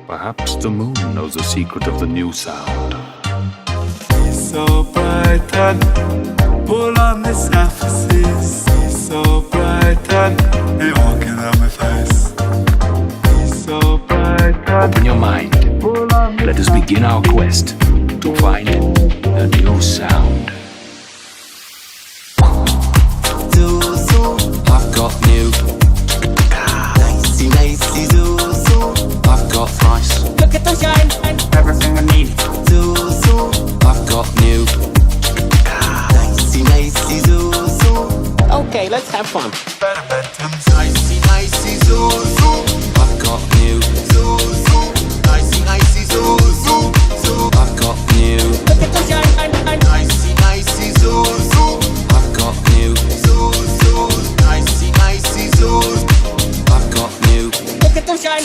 Perhaps the moon knows the secret of the new sound. He's so bright and pull on this emphasis. He's so bright and he walking on my face. He's so bright and Open your mind. Let us begin our quest to find the new sound. I've got new. Lacy Zuzu. I've got thrice. Look at the shine, everything I need. Zuzu. I've got new. Lacy Zuzu. Okay, let's have fun. better bedtime. Lacy Zuzu. I've got new. Zuzu. Lacy Zuzu. I've got new. Look at the shine, Lacy Zuzu. I've got new. Zuzu. Lacy Zuzu. I've got new. look at the shine.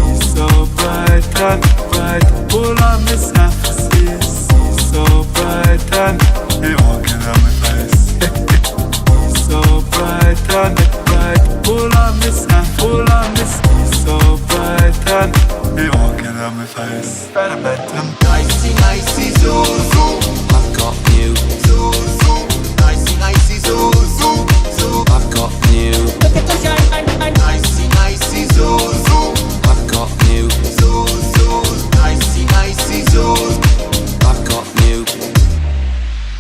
He's so bright and bright, pull on this emphasis. He's so bright and he walking on my face. He's so bright and bright, pull on this and pull on this. He's so bright and he walking on my face. Better bet him. Lacy Zuzu. I've got new. Zuzu. Lacy Zuzu. I've got new. Look at the shine, Lacy Zuzu. I've got new. Zuzu. Lacy Zuzu. I've got new.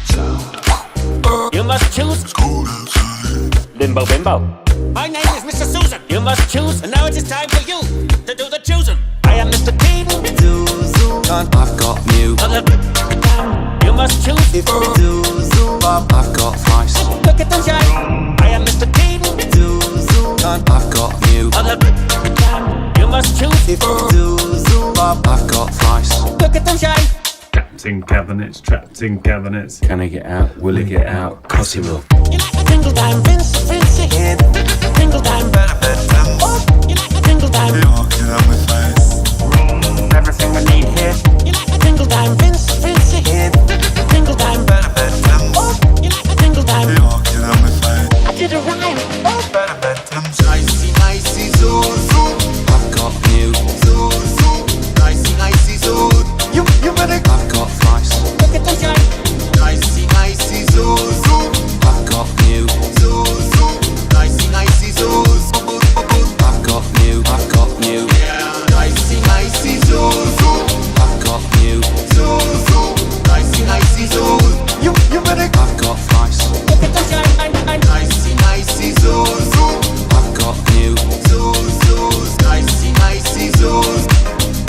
Sound. You must choose. Limbo Bimbo. My name is Mr. Susan. You must choose, and now it is time for you to do the choosing. I am Mr. King. Zuzu. I've got new. You must choose. Zuzu. I've got thrice. Look at the shine. I am Mr. King. Zuzu. I've got new. You must choose. Zuzu. I've got thrice. Look at the shine. Trapped in cabinets, trapped in cabinets. Can I get out? Will it get out? Cause he will. You like a tingle time, Vince again. Tingle time, Better bet him. you like a tingle time. He walking on my face. Everything I need here. You like a tingle time, Vince again. Tingle time, Better bet him. you like a tingle time. He walking on my face. I did a rhyme. Better bet him. Lacy Zuzu. I've got new. Zuzu. Lacy Zuzu. You better I've got thrice. Look at the shine. Lacy Zuzu. I've got new. Zuzu. Lacy Zuzu. I've got new. I've got new. Lacy Zuzu. I've got new. Zuzu. Lacy Zuzu. you better I've got thrice. Look at the shine. Lacy Zuzu. I've got new. Zuzu. Lacy Zuzu.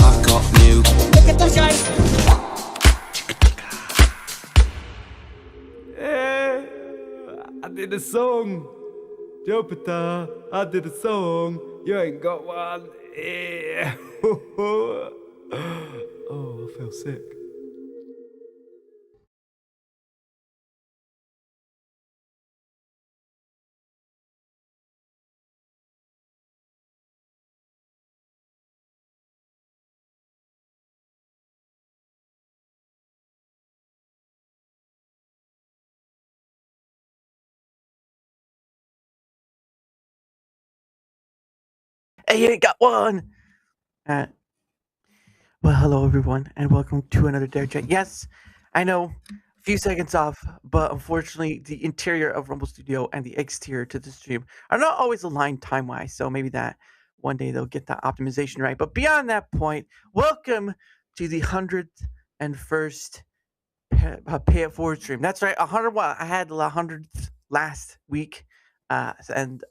I've got new. Look at the shine. I did a song. Jupiter, I did a song. You ain't got one. Yeah. Oh, I feel sick. Hey, you ain't got one. Well, hello everyone, and welcome to another DaraChat. Yes, I know, a few seconds off, but unfortunately, the interior of Rumble Studio and the exterior to the stream are not always aligned time-wise. So maybe that one day they'll get that optimization right. But beyond that point, welcome to the 101st Pay It Forward stream. That's right, 100. Well, I had the 100th last week. And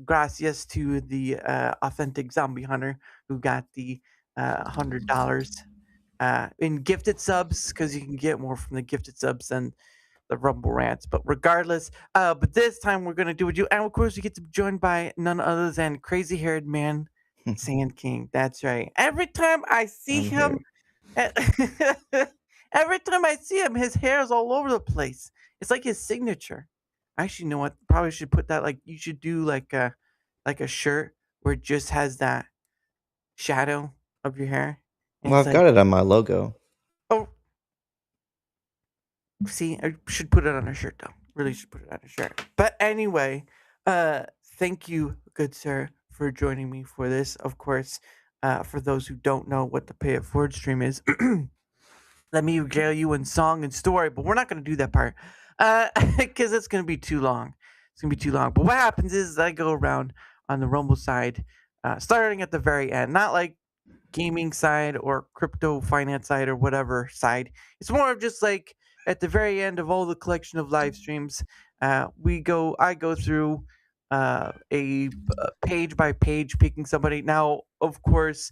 gracias to the authentic zombie hunter who got the $100 in gifted subs, because you can get more from the gifted subs than the Rumble rants. But regardless, but this time we're gonna do what you, and of course we get to be joined by none other than crazy haired man SandKing. That's right. Every time I see him, every time I see him, his hair is all over the place. It's like his signature. Actually, you know what? Probably should put that, like, you should do like a shirt where it just has that shadow of your hair. And Well, it's I've like, got it on my logo. oh, see, I should put it on a shirt though. Really should put it on a shirt. But anyway, thank you, good sir, for joining me for this. Of course, For those who don't know what the Pay It Forward stream is, let me regale you in song and story, but we're not going to do that part because it's going to be too long. It's going to be too long. But what happens is I go around on the Rumble side, starting at the very end, not like gaming side or crypto finance side or whatever side. It's more of just like at the very end of all the collection of live streams, I go through a page by page picking somebody. Now, of course,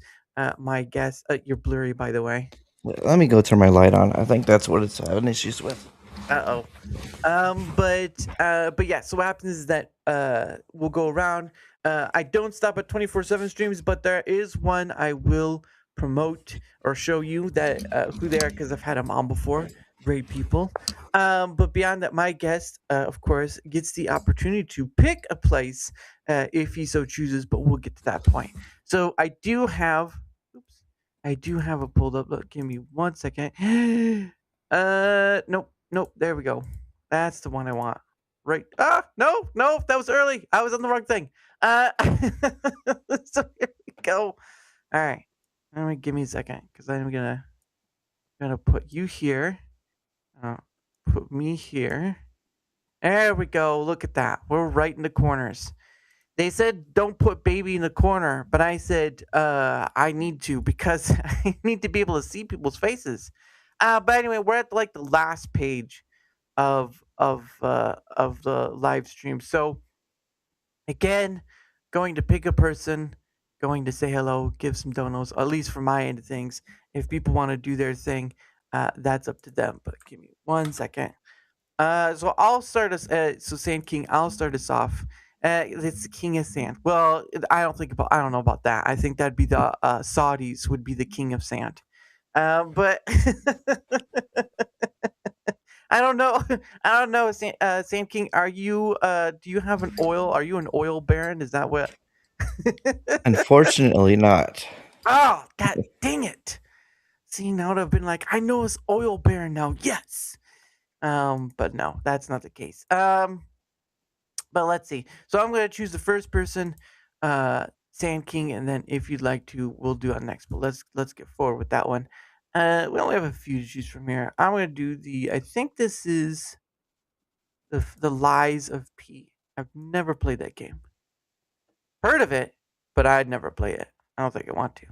my guess, you're blurry, by the way. Let me go turn my light on. I think that's what it's having issues with. But yeah. So what happens is that we'll go around. I don't stop at 24/7 streams, but there is one I will promote or show you that who they are because I've had them on before. Great people. But beyond that, my guest, of course, gets the opportunity to pick a place if he so chooses. But we'll get to that point. So I do have it pulled up. Look, give me 1 second. Nope. There we go. That's the one I want. Right. No, that was early. I was on the wrong thing. So here we go. All right. Give me a second because I'm gonna put you here. Put me here. There we go. Look at that. We're right in the corners. They said don't put baby in the corner, but I said I need to because I need to be able to see people's faces. But anyway, we're at like the last page of the live stream. So again, going to pick a person, going to say hello, give some donos. At least from my end of things, if people want to do their thing, that's up to them. But give me 1 second. So I'll start us. So SandKing, I'll start us off. It's the King of Sand. Well, I don't know about that. I think that'd be the Saudis would be the King of Sand. But I don't know. SandKing, are you? Do you have an oil? Are you an oil baron? Is that what? Unfortunately, not. Oh, God dang it! See, now I've been like, I know it's oil baron now. Yes. But no, that's not the case. But let's see. So I'm going to choose the first person, SandKing, and then if you'd like to, we'll do it next. But let's get forward with that one. We only have a few to choose from here. I'm going to do I think this is the Lies of P. I've never played that game. Heard of it, but I'd never play it. I don't think I want to.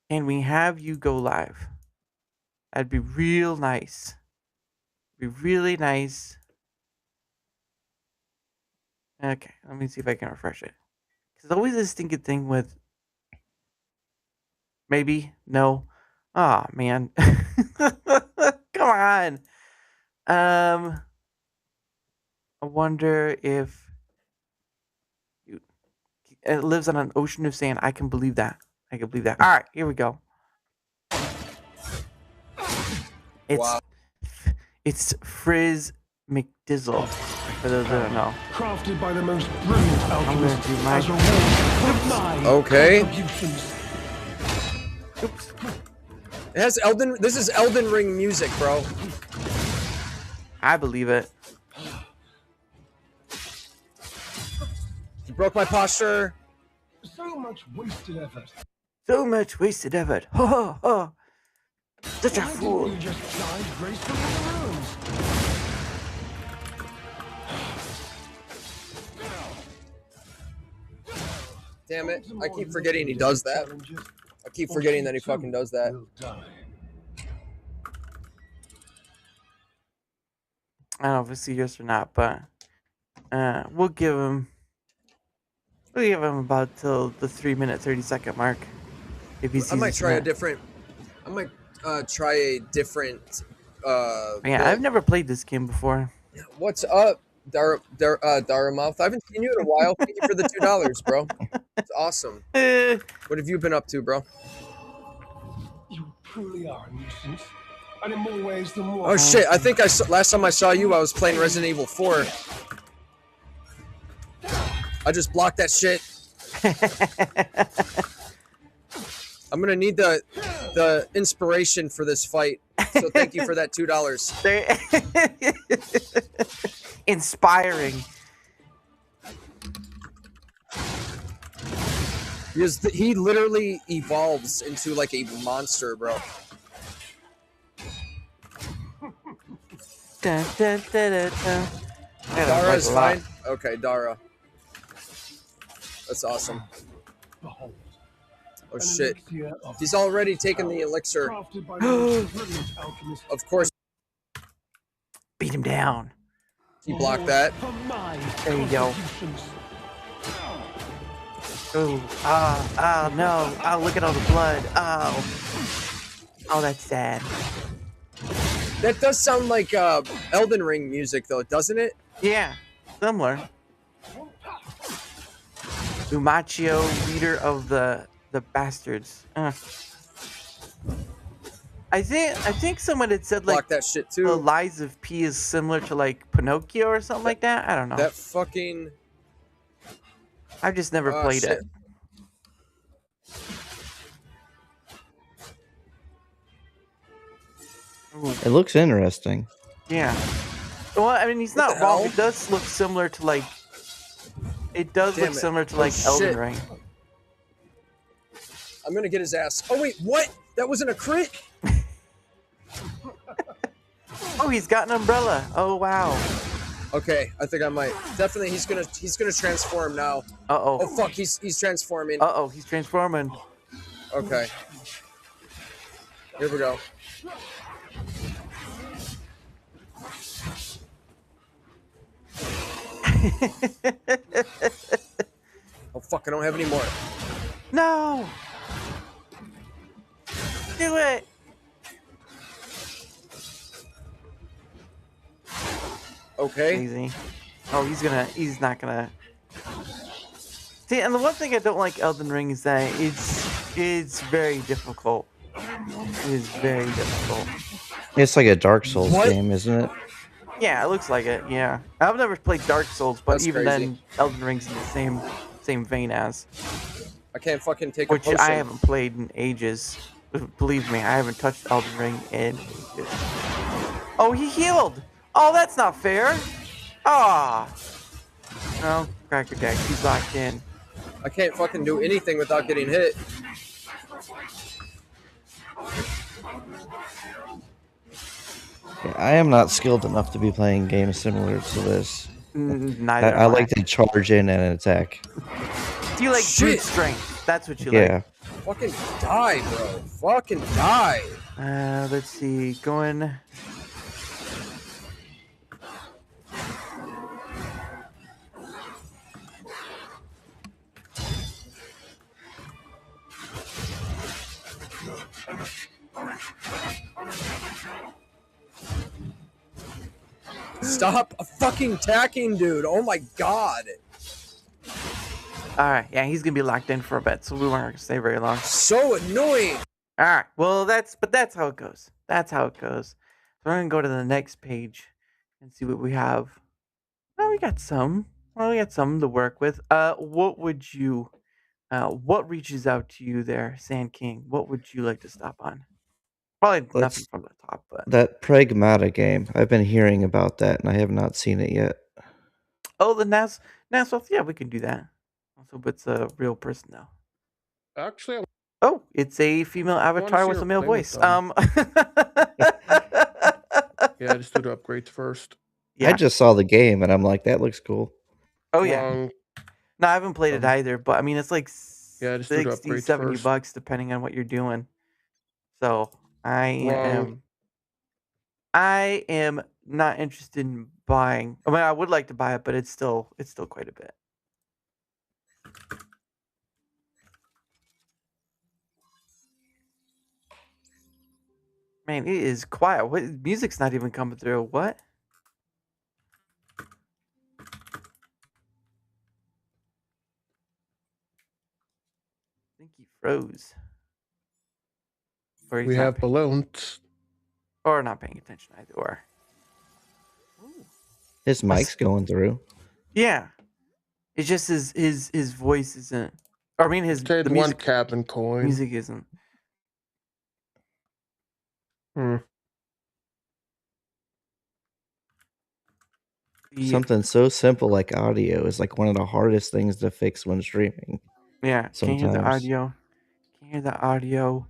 Can we have you go live? That'd be real nice. Be really nice. Okay, let me see if I can refresh it. Because always this stinking thing with maybe, no. Oh, man. Come on. I wonder if it lives on an ocean of sand. I can believe that. All right, here we go. It's Frizz McDizzle. For those that don't know. Crafted by the most brilliant alchemists I'm gonna do my- as a reward for my Okay. contributions. Oops. It has this is Elden Ring music, bro. I believe it. You broke my posture. So much wasted effort. So much wasted effort. Ho ho ho. Such a Why fool. didn't you just glide gracefully in the rooms? Damn it. I keep forgetting he does that. I keep forgetting that he fucking does that. I don't know if it's serious or not, but we'll give him about till the 3-minute 30-second mark. If he sees I might try a that. different. Yeah, I've never played this game before. What's up, Daramouth? I haven't seen you in a while. Thank you for the $2, bro. It's awesome. What have you been up to, bro? You truly are a nuisance. And in more ways than one. Oh shit! I think last time I saw you, I was playing Resident Evil 4. I just blocked that shit. I'm gonna need the inspiration for this fight. So thank you for that $2. Inspiring. Because he literally evolves into like a monster, bro. Dun, dun, dun, dun, dun. Dara is fine. Okay, Dara. That's awesome. Behold, Oh an shit. elixir of He's already taken the elixir. crafted by the most brilliant alchemist. Of course, Beat him down. he blocked that. For my There you go. contributions. Oh, no. Oh, look at all the blood. Oh. Oh, that's sad. That does sound like Elden Ring music, though, doesn't it? Yeah, similar. Umachio, leader of the bastards. I think someone had said like Block that shit the too. lies of P is similar to like Pinocchio or something like that. I don't know. That fucking. I've just never Oh, played shit. it. Ooh, It looks interesting. yeah. Well, I mean, he's What not the wrong. hell? It does look similar to like. It does Damn look it. similar to Oh, like Elden shit. Ring. I'm gonna get his ass. Oh wait, what? That wasn't a crit. Oh, he's got an umbrella. Oh wow. Okay, I think I might. Definitely, he's gonna transform now. Uh oh. Oh fuck, he's transforming. Uh oh, he's transforming. Okay. Here we go. Oh fuck, I don't have any more. No. Do it. Okay. Easy. Oh, he's not gonna. See, and the one thing I don't like Elden Ring is that it's very difficult. It is very difficult. It's like a Dark Souls What? game, isn't it? Yeah, it looks like it. Yeah, I've never played Dark Souls, but That's even crazy. then, Elden Ring's in the same vein as, I can't fucking take a which potion. I haven't played in ages. Believe me, I haven't touched Elden Ring in ages. Oh, he healed. Oh, that's not fair. Ah. No, Cracker Jack, he's locked in. I can't fucking do anything without getting hit. Yeah, I am not skilled enough to be playing games similar to this. Neither. I am like to charge in and attack. Do you like Shit. brute strength? That's what you Yeah. Fucking die, bro. Fucking die. like. Let's see. Going. Stop fucking attacking, dude. Oh my god. All right. Yeah, he's gonna be locked in for a bit, so we weren't gonna stay very long. So annoying. All right. Well, that's how it goes. That's how it goes. So we're gonna go to the next page and see what we have. Oh, we got some. Well, we got some to work with. What would you? What reaches out to you there, SandKing? What would you like to stop on? Probably nothing Let's- from the top, but That Pragmata game. I've been hearing about that and I have not seen it yet. oh, the NAS. Yeah, we can do that. Also, but it's a real person though. Actually, Oh, it's a female avatar see with her a male play with voice. yeah, just do the upgrades first. Yeah. I just saw the game and I'm like, that looks cool. Oh yeah. Wrong. No, I haven't played it either, but I mean it's like Yeah, just do the 60, upgrades 70 first. bucks depending on what you're doing. So Wrong. I am not interested in buying. I mean, I would like to buy it, but it's still quite a bit. Man, it is quiet. What music's not even coming through? What? I think he froze. Or he's We not have pay- balloons. or not paying attention either. Or His mic's going through. yeah, it's just his voice isn't. Or I mean Trade the one music cabin coin. music isn't. Hmm. The- Something so simple like audio is like one of the hardest things to fix when streaming. Yeah, can you hear the sometimes. audio? Can you hear the audio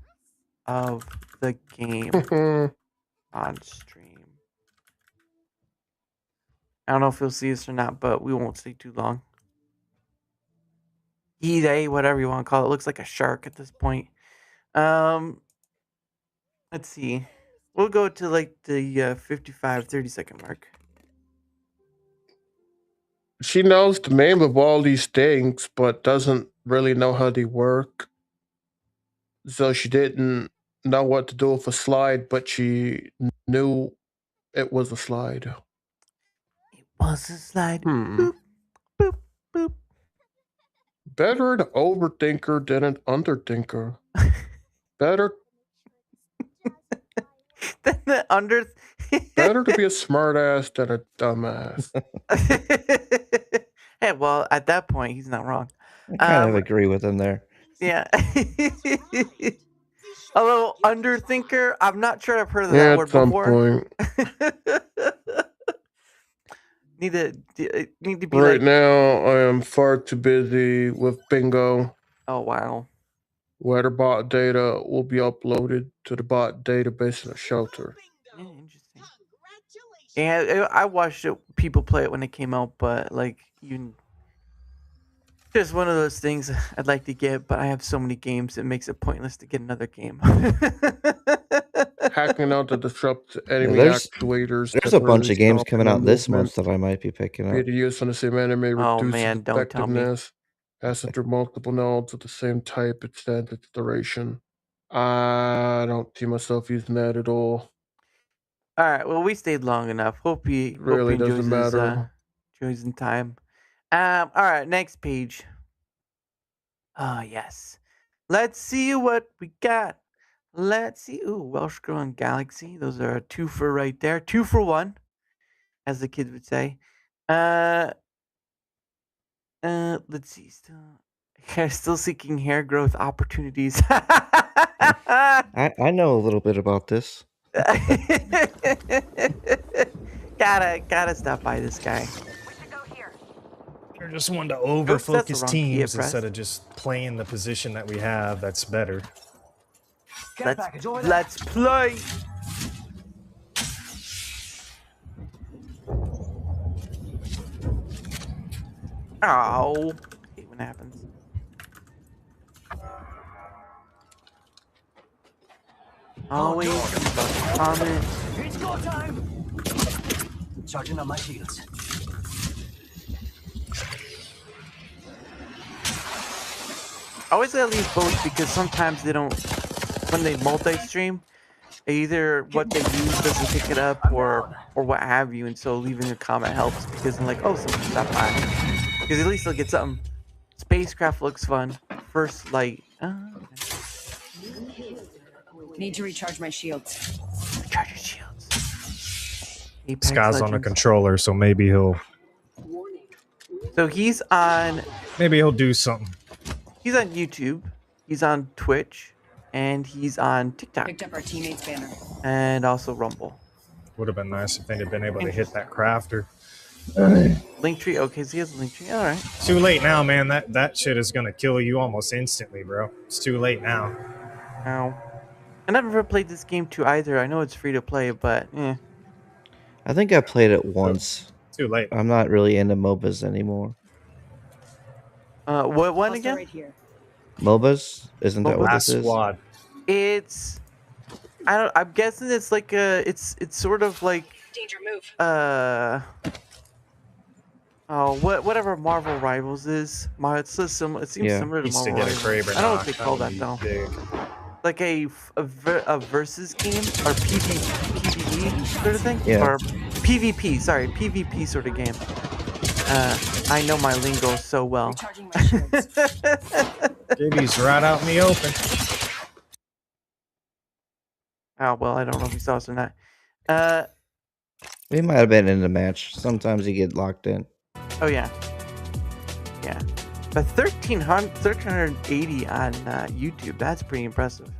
of the game on stream? I don't know if you'll see this or not, but we won't stay too long. He, whatever you want to call it, looks like a shark at this point. Let's see. We'll go to like the 55, 30-second mark. She knows the name of all these things, but doesn't really know how they work. So she didn't know what to do with a slide, but she knew it was a slide. It was a slide. Boop, boop. Better an overthinker than an underthinker. Better Then the under. Better to be a smartass than a dumbass. Hey, well, at that point, he's not wrong. I kind of agree with him there. Yeah. A little underthinker. I'm not sure I've heard of that word before. Need to be right now. I am far too busy with bingo. Oh wow. Where the bot data will be uploaded to the bot database in a shelter. Yeah, interesting. Yeah, I watched people play it when it came out, but like just one of those things I'd like to get, but I have so many games it makes it pointless to get another game. Hacking out to disrupt enemy actuators. There's a bunch of games coming out this month that I might be picking up. Created use on the same enemy Oh reduces man, don't tell me. effectiveness. Passing through multiple nodes of the same type extends its duration. I don't see myself using that at all. All right, well we stayed long enough. Hope he Really enjoys doesn't matter. enjoys in time. All right, next page. Oh yes, let's see what we got. Let's see. Ooh, Welsh Girl and Galaxy. Those are a 2 for right there. 2 for 1, as the kids would say. Let's see. Still seeking hair growth opportunities. I know a little bit about this. Gotta stop by this guy. You're just one to overfocus teams instead of just playing the position that we have. That's better. Let's play. Oh, I hate when it happens. Always comment. It's go time. Charging on my shields. I always gotta leave both because sometimes they don't. When they multi-stream, either what they use doesn't pick it up or what have you, and so leaving a comment helps because I'm like, oh, something stopped by. Because at least they'll get something. Spacecraft looks fun. First light. Need to recharge my shields. Recharge your shields. This guy's on a controller, so maybe he'll. So he's on. Maybe he'll do something. He's on YouTube. He's on Twitch. And he's on TikTok. Picked up our teammates' banner. And also Rumble. Would have been nice if they'd have been able to hit that crafter. Linktree. Okay, so he has a Linktree. All right. Too late now, man. That shit is gonna kill you almost instantly, bro. It's too late now. Ow. I never played this game too either. I know it's free to play, but I think I played it once. Too late. I'm not really into MOBAs anymore. What one again? Right here. MOBAs? Isn't that what this is? Squad. It's I'm guessing it's like it's sort of like Danger move. Whatever Marvel Rivals is. It seems similar to Marvel Rivals. I don't know what they call that though. Like a versus game or PvP sort of thing, or PvP. Sorry, PvP sort of game. I know my lingo so well. JB's right out in the open. Oh well, I don't know if he saw us or not. We might have been in the match. Sometimes you get locked in. Oh yeah, yeah. But 1380 on YouTube. That's pretty impressive.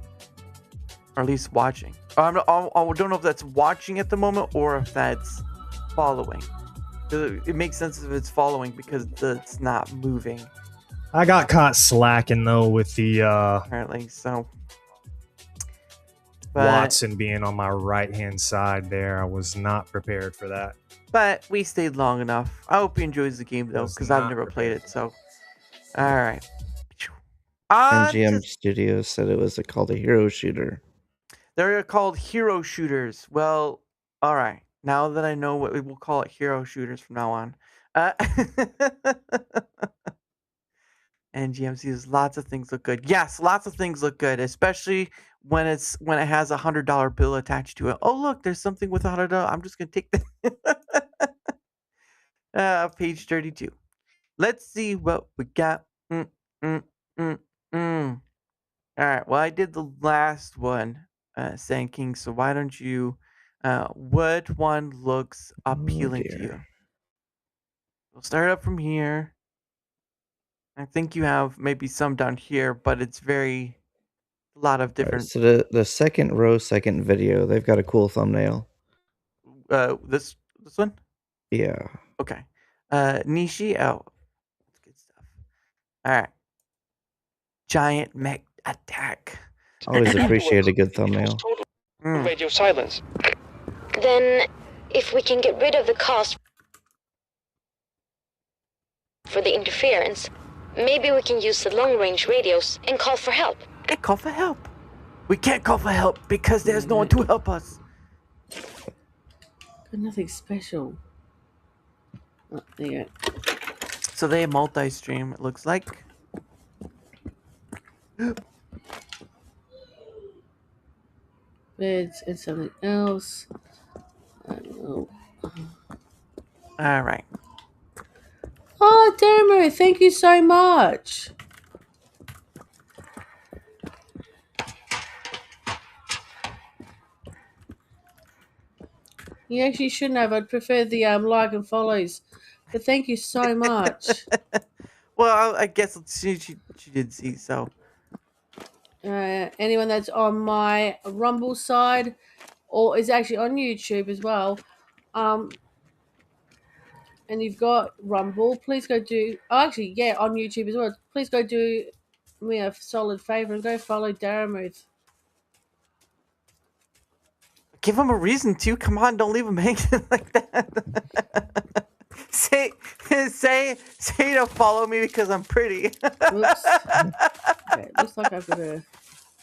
Or at least watching. I don't know if that's watching at the moment or if that's following. It makes sense if it's following because it's not moving. I got caught slacking though with the apparently. So, but, Watson being on my right hand side there. I was not prepared for that. But we stayed long enough. I hope he enjoys the game though, because I've never played it. So, all right. MGM Studios said it was called a hero shooter. They're called hero shooters. Well, all right. Now that I know what we will call it, hero shooters from now on. And GMC says lots of things look good. Yes, lots of things look good, especially when it has $100 bill attached to it. Oh look, there's something with $100. I'm just gonna take that. Page 32. Let's see what we got. All right. Well, I did the last one, SandKing. So why don't you? What one looks appealing to you? We'll start up from here. I think you have maybe some down here, but it's a lot of different. Right, so the second row, second video, they've got a cool thumbnail. This one? Yeah. Okay. Nishi. Oh, that's good stuff. All right. Giant mech attack. Always appreciate a good thumbnail. Radio silence. Then, if we can get rid of the cost for the interference, maybe we can use the long-range radios and call for help. Hey, call for help. We can't call for help because there's no one to help us. Nothing special. Oh, there you go. So they multi-stream, it looks like. Beds and something else. I don't know. All right. Oh, Demo, thank you so much. You actually shouldn't have. I'd prefer the like and follows. But thank you so much. Well, I guess she did see, so. Anyone that's on my Rumble side or is actually on YouTube as well, and you've got Rumble, please go do... Oh, actually, yeah, on YouTube as well. Please go do me a solid favor and go follow Daramuth. Give him a reason to. Come on, don't leave him hanging like that. say to follow me because I'm pretty. Oops. Okay, looks like I've got a...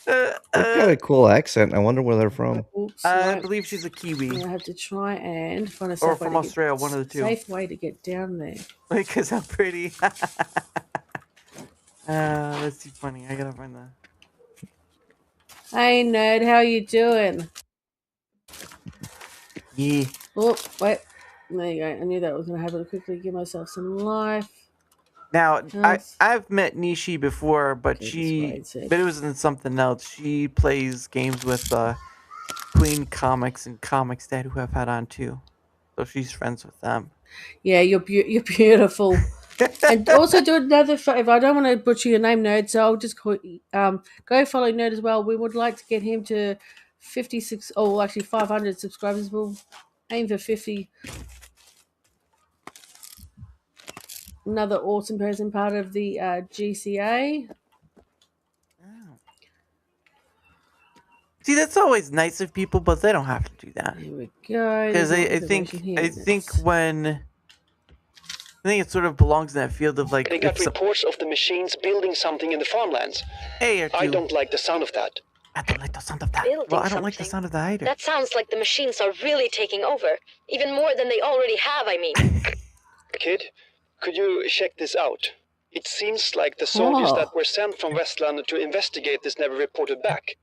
They've got a cool accent. I wonder where they're from. Oops, I believe she's a Kiwi. I have to try and find a or safe from way to Australia, get, one of the two. Safe way to get down there. Because I'm pretty. That's too funny. I gotta find the... Hey, nerd, how you doing? Yeah. Oh, wait. There you go. I knew that was going to happen. Quickly give myself some life. Now, I've met Nishi before, but but it was in something else. She plays games with Queen Comics and Comics Dad, who I've had on too. So she's friends with them. Yeah, you're beautiful. And also do another favor. I don't want to butcher your name, Nerd, so I'll just call go follow Nerd as well. We would like to get him to 56, or actually 500 subscribers. We'll aim for 50. Another awesome person, part of the GCA. See, that's always nice of people, but they don't have to do that. Here we go. Because I think it sort of belongs in that field of like. They got reports of the machines building something in the farmlands. Hey, I don't like the sound of that. I don't like the sound of that. Well, I don't like the sound of that either. That sounds like the machines are really taking over. Even more than they already have, I mean. Kid, could you check this out? It seems like the soldiers that were sent from Westland to investigate this never reported back.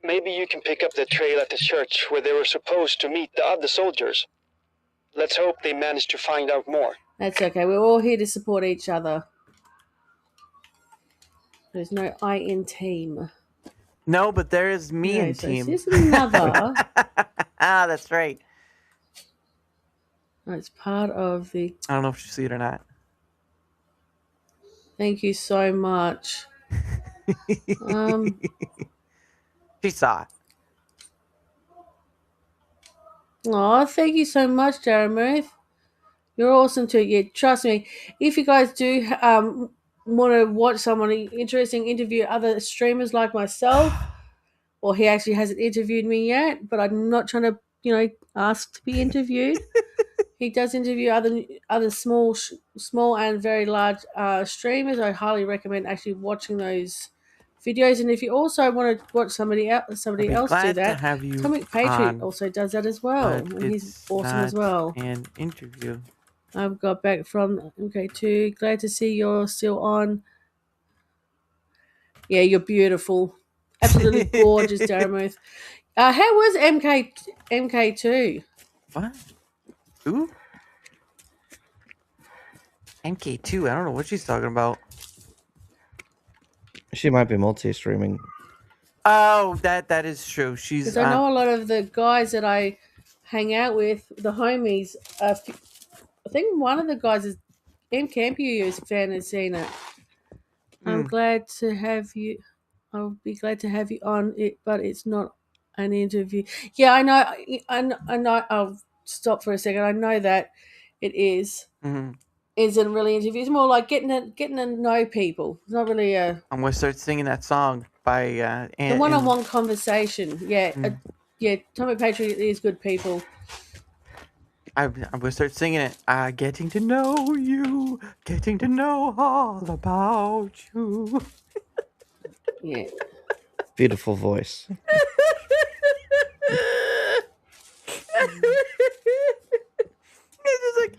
Maybe you can pick up the trail at the church where they were supposed to meet the other soldiers. Let's hope they manage to find out more. That's okay. We're all here to support each other. There's no I in team. No, but there is me in team. This is another. That's right. It's part of the... I don't know if you see it or not. Thank you so much. She saw it. Oh, thank you so much, Daramuth. You're awesome too. Yeah, trust me. If you guys do want to watch someone interesting interview other streamers like myself, or he actually hasn't interviewed me yet, but I'm not trying to, ask to be interviewed. He does interview other small and very large streamers. I highly recommend actually watching those videos. And if you also want to watch somebody I'd be else do glad to that, have you Comic Patriot on, also does that as well, but and he's it's awesome as not well. an interview. I've got back from MK2. Glad to see you're still on. Yeah, you're beautiful. Absolutely gorgeous, Daramuth. How was MK2? What? Who? MK2. I don't know what she's talking about. She might be multi-streaming. Oh, that is true. She's. Because I know a lot of the guys that I hang out with, the homies. I think one of the guys is M Campu is a fan of seen it. I'm glad to have you. I'll be glad to have you on it, but it's not an interview. Yeah, I know. I know. I'll stop for a second. I know that it is. Isn't really interview. It's more like getting to know people. It's not really a. I'm gonna start singing that song by The one-on-one conversation. Yeah, yeah. Tommy Patriot is good people. I'm gonna start singing it. Getting to know you, getting to know all about you. Yeah. Beautiful voice. It's just like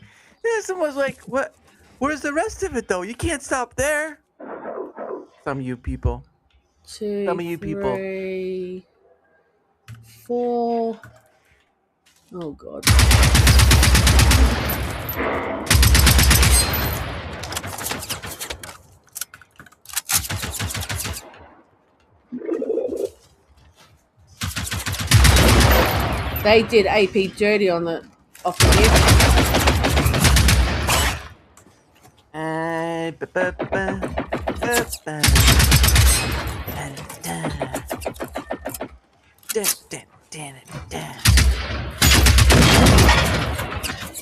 someone's like, what? Where's the rest of it though? You can't stop there. Some of you people. Some of you people. 3, 4. Oh God. They did AP dirty on the off the hip.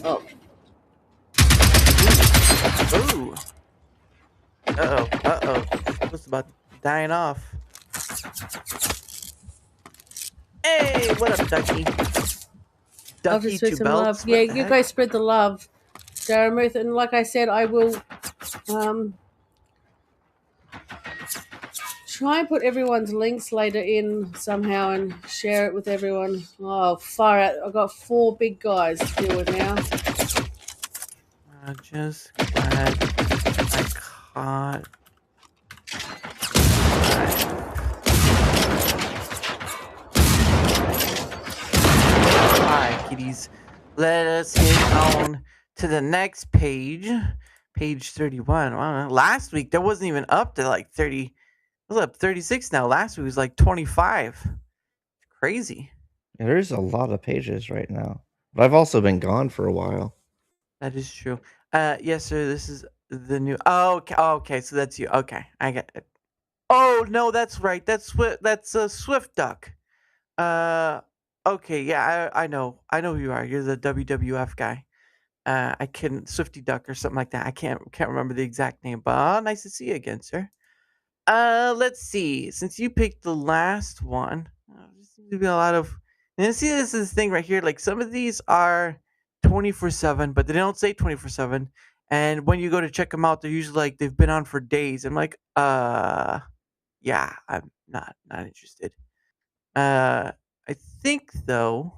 Oh. Ooh. Uh-oh. What's about dying off? Hey, what up, Ducky? I'll just spread some love. Yeah, you guys spread the love, Daramuth. And like I said, I will try and put everyone's links later in somehow and share it with everyone. Oh, far out. I've got 4 big guys to deal with now. I'm just glad I caught. Alright, kiddies. Let us get on to the next page. Page 31. Wow, last week, that wasn't even up to like 30. It was up 36 now. Last week was like 25. It's crazy. Yeah, there's a lot of pages right now. But I've also been gone for a while. That is true. Yes, sir. This is the new. Oh, okay. Oh, okay. So that's you. Okay, I get it. Oh no, that's right. That's Swift Duck. Okay. Yeah, I know. I know who you are. You're the WWF guy. I couldn't Swifty Duck or something like that. I can't remember the exact name. But nice to see you again, sir. Let's see. Since you picked the last one, there seems to be a lot of. And see, this is the thing right here. Like some of these are 24/7, but they don't say 24/7. And when you go to check them out, they're usually like they've been on for days. I'm like, yeah, I'm not interested. I think though,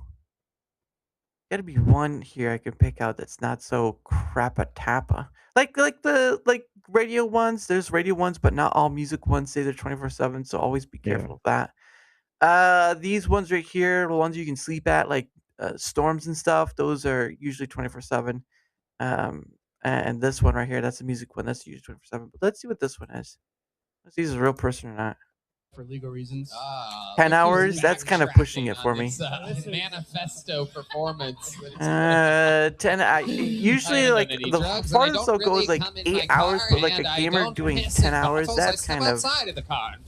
gotta be one here I can pick out that's not so crappa tappa. Like the radio ones. There's radio ones, but not all music ones say they're 24/7. So always be careful of that. These ones right here, the ones you can sleep at, like storms and stuff. Those are usually 24/7. And this one right here, that's a music one. That's usually 24/7. But let's see what this one is. Let's see if it's a real person or not. For legal reasons. 10 hours? That's kind of pushing it for me. Manifesto performance. 10. Usually, like the farthest they'll go is like 8 hours, but like a gamer doing 10 hours, that's kind of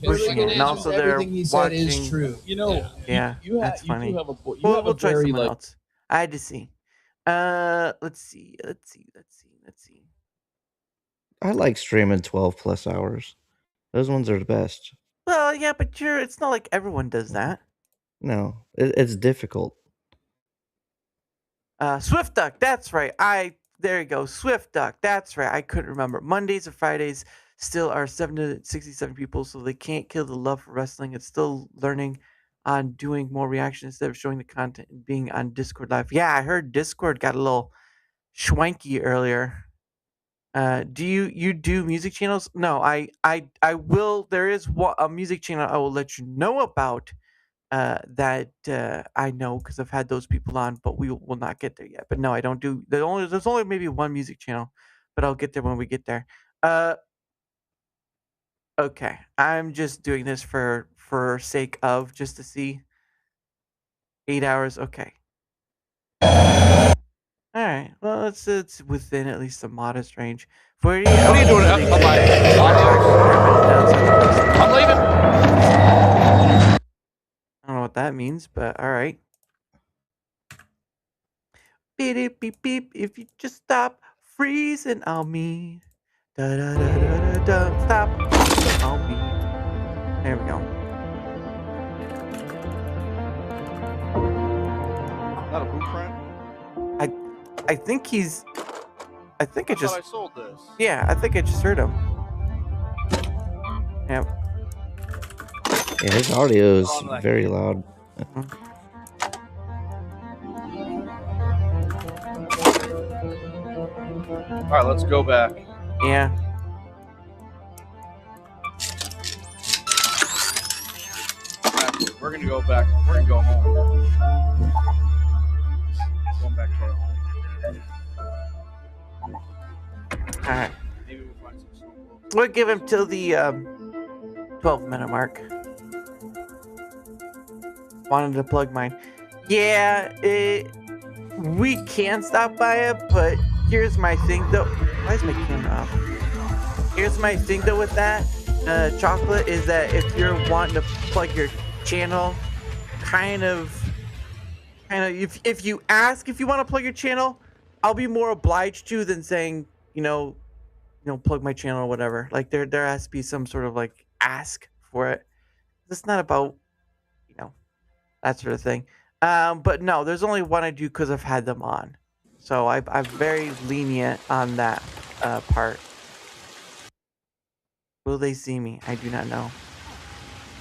pushing it. And also, they're Everything he said watching. is true. You know, Yeah, you that's funny. do have a We'll try very, someone like- else. I had to see. Let's see. I like streaming 12+ hours. Those ones are the best. Well, yeah, but it's not like everyone does that. No, it's difficult. Swift Duck, that's right. There you go. Swift Duck, that's right. I couldn't remember. Mondays and Fridays still are 7 to 67 people, so they can't kill the love for wrestling. It's still learning on doing more reactions instead of showing the content and being on Discord Live. Yeah, I heard Discord got a little schwanky earlier. Do you do music channels? No, I will. There is a music channel I will let you know about. That I know because I've had those people on, but we will not get there yet. But no, I don't do. There's only maybe one music channel, but I'll get there when we get there. Okay, I'm just doing this for sake of just to see. 8 hours, okay. All right, well it's within at least a modest range. 48 What are you doing? really I'm leaving. I don't know what that means, but all right. Beep beep beep. If you just stop freezing on me, da da da da da da. Stop freezing on me. There we go. Is that a blueprint? I think he's. I think I thought just. I sold this. Yeah, I think I just heard him. Yep. Yeah, his audio is very loud. All right, let's go back. Yeah. We're gonna go back. We're gonna go home. Going back to our home. All right. Maybe we'll find some snow. We'll give him till the 12-minute mark. Wanted to plug mine. Yeah, we can stop by it, but here's my thing though. Why is my camera off? Here's my thing though with that chocolate is that if you're wanting to plug your channel, kind of if you ask if you want to plug your channel, I'll be more obliged to than saying plug my channel or whatever. Like there has to be some sort of like ask for it. It's not about that sort of thing. But no, there's only one I do because I've had them on. So I'm very lenient on that part. Will they see me? I do not know.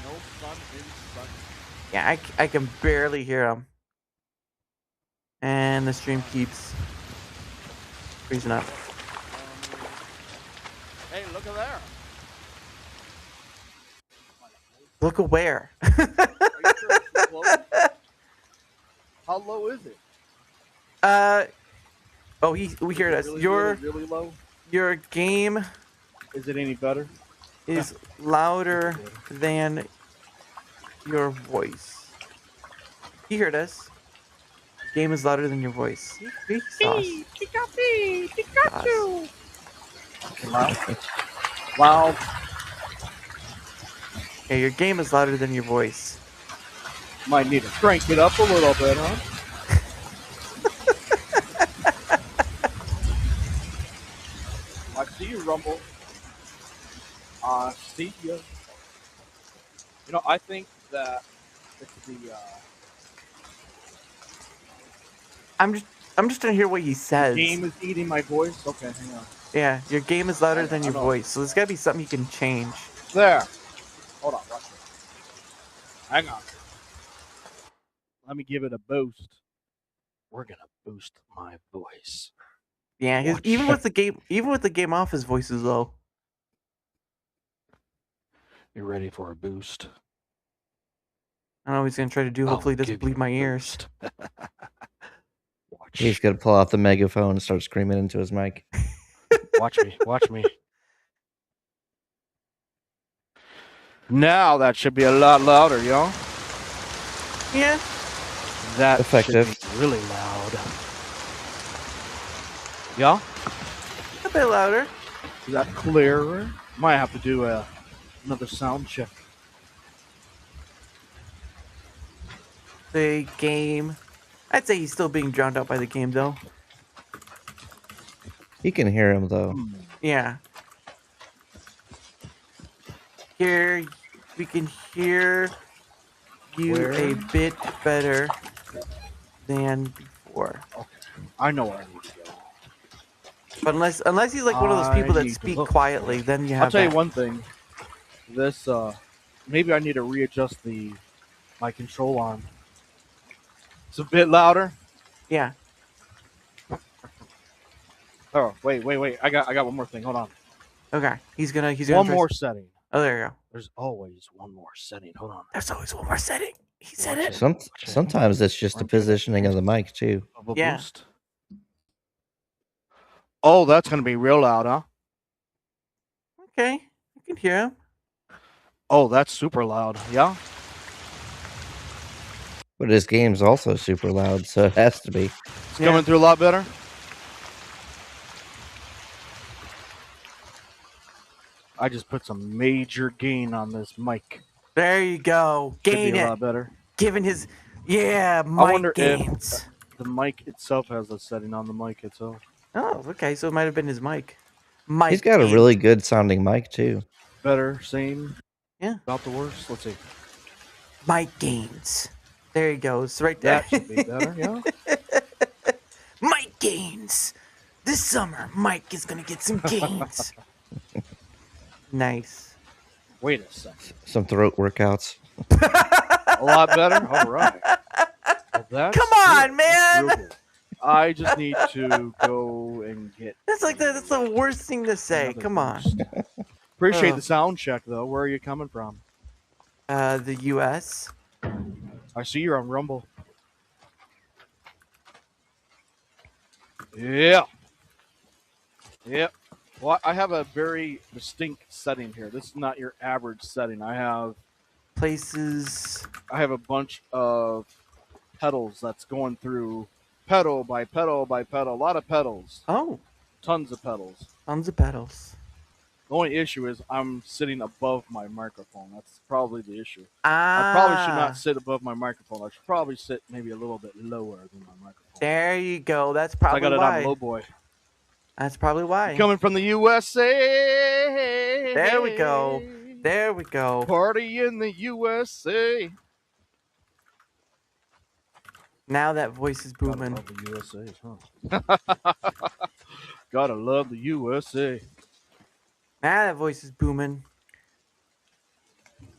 No sun in sun. Yeah, I can barely hear them. And the stream keeps freezing up. Hey, look at there. Look at where? Are you sure it's low? How low is it? We hear us. Really, really low? Your game Is it any better? is louder than your voice. You heard us. Game is louder than your voice. Sauce. Pikachu! Loud. Yeah, your game is louder than your voice. Might need to crank it up a little bit, huh? I see you, Rumble. I see you. You know, I think that it's the. I'm just gonna hear what he says. Game is eating my voice. Okay, hang on. Yeah, your game is louder than your know. voice, so there's gotta be something you can change. There. Hold on, watch it. Hang on. Let me give it a boost. We're gonna boost my voice. Yeah, even with the game off, his voice is low. You ready for a boost? I don't know what he's gonna try to do. Hopefully, he doesn't bleed my ears. He's gonna pull out the megaphone and start screaming into his mic. Watch me. Watch me. Now that should be a lot louder, y'all. Yeah. That Effective. should be really loud. Y'all? A bit louder. Is that clearer? Might have to do another sound check. The game. I'd say he's still being drowned out by the game, though. You can hear him though. Yeah. hear you a bit better than before. Okay. I know where I need to go. But unless he's like one of those people that speak quietly, then you have. I'll tell you one thing. This maybe I need to readjust my control arm. It's a bit louder. Yeah. Oh, wait. I got one more thing. Hold on. Okay. He's gonna one more setting. Oh, there you go. There's always one more setting. Hold on. There's always one more setting. He said it. Sometimes it's just the positioning of the mic too. Yeah. Boost. Oh, that's gonna be real loud, huh? Okay, I can hear him. Oh, that's super loud. Yeah. But his game's also super loud, so it has to be. It's coming through a lot better. I just put some major gain on this mic. There you go. Gain it. A lot better. Given his mic I wonder gains. if the mic itself has a setting on the mic itself. Oh, okay. So it might have been his mic. He's got a really good sounding mic too. Better, same. Yeah. About the worst. Let's see. Mic gains. There he goes, right there. That should be better. Yeah. Mic gains. This summer, Mike is gonna get some gains. Nice. Wait a second. Some throat workouts. A lot better. All right. Well, come on, man. I just need to go and get. That's the worst thing to say. Come on. Appreciate the sound check though. Where are you coming from? The U.S. I see you're on Rumble. Yeah. Yep. Well, I have a very distinct setting here. This is not your average setting. I have places. I have a bunch of pedals that's going through pedal by pedal by pedal. A lot of pedals. Oh. Tons of pedals. Tons of pedals. The only issue is I'm sitting above my microphone. That's probably the issue. Ah. I probably should not sit above my microphone. I should probably sit maybe a little bit lower than my microphone. There you go. That's probably I got it why. on low boy. That's probably why. Coming from the USA. There we go. There we go. Party in the USA. Now that voice is booming. Gotta love the USA, huh? Gotta love the USA. Now that voice is booming.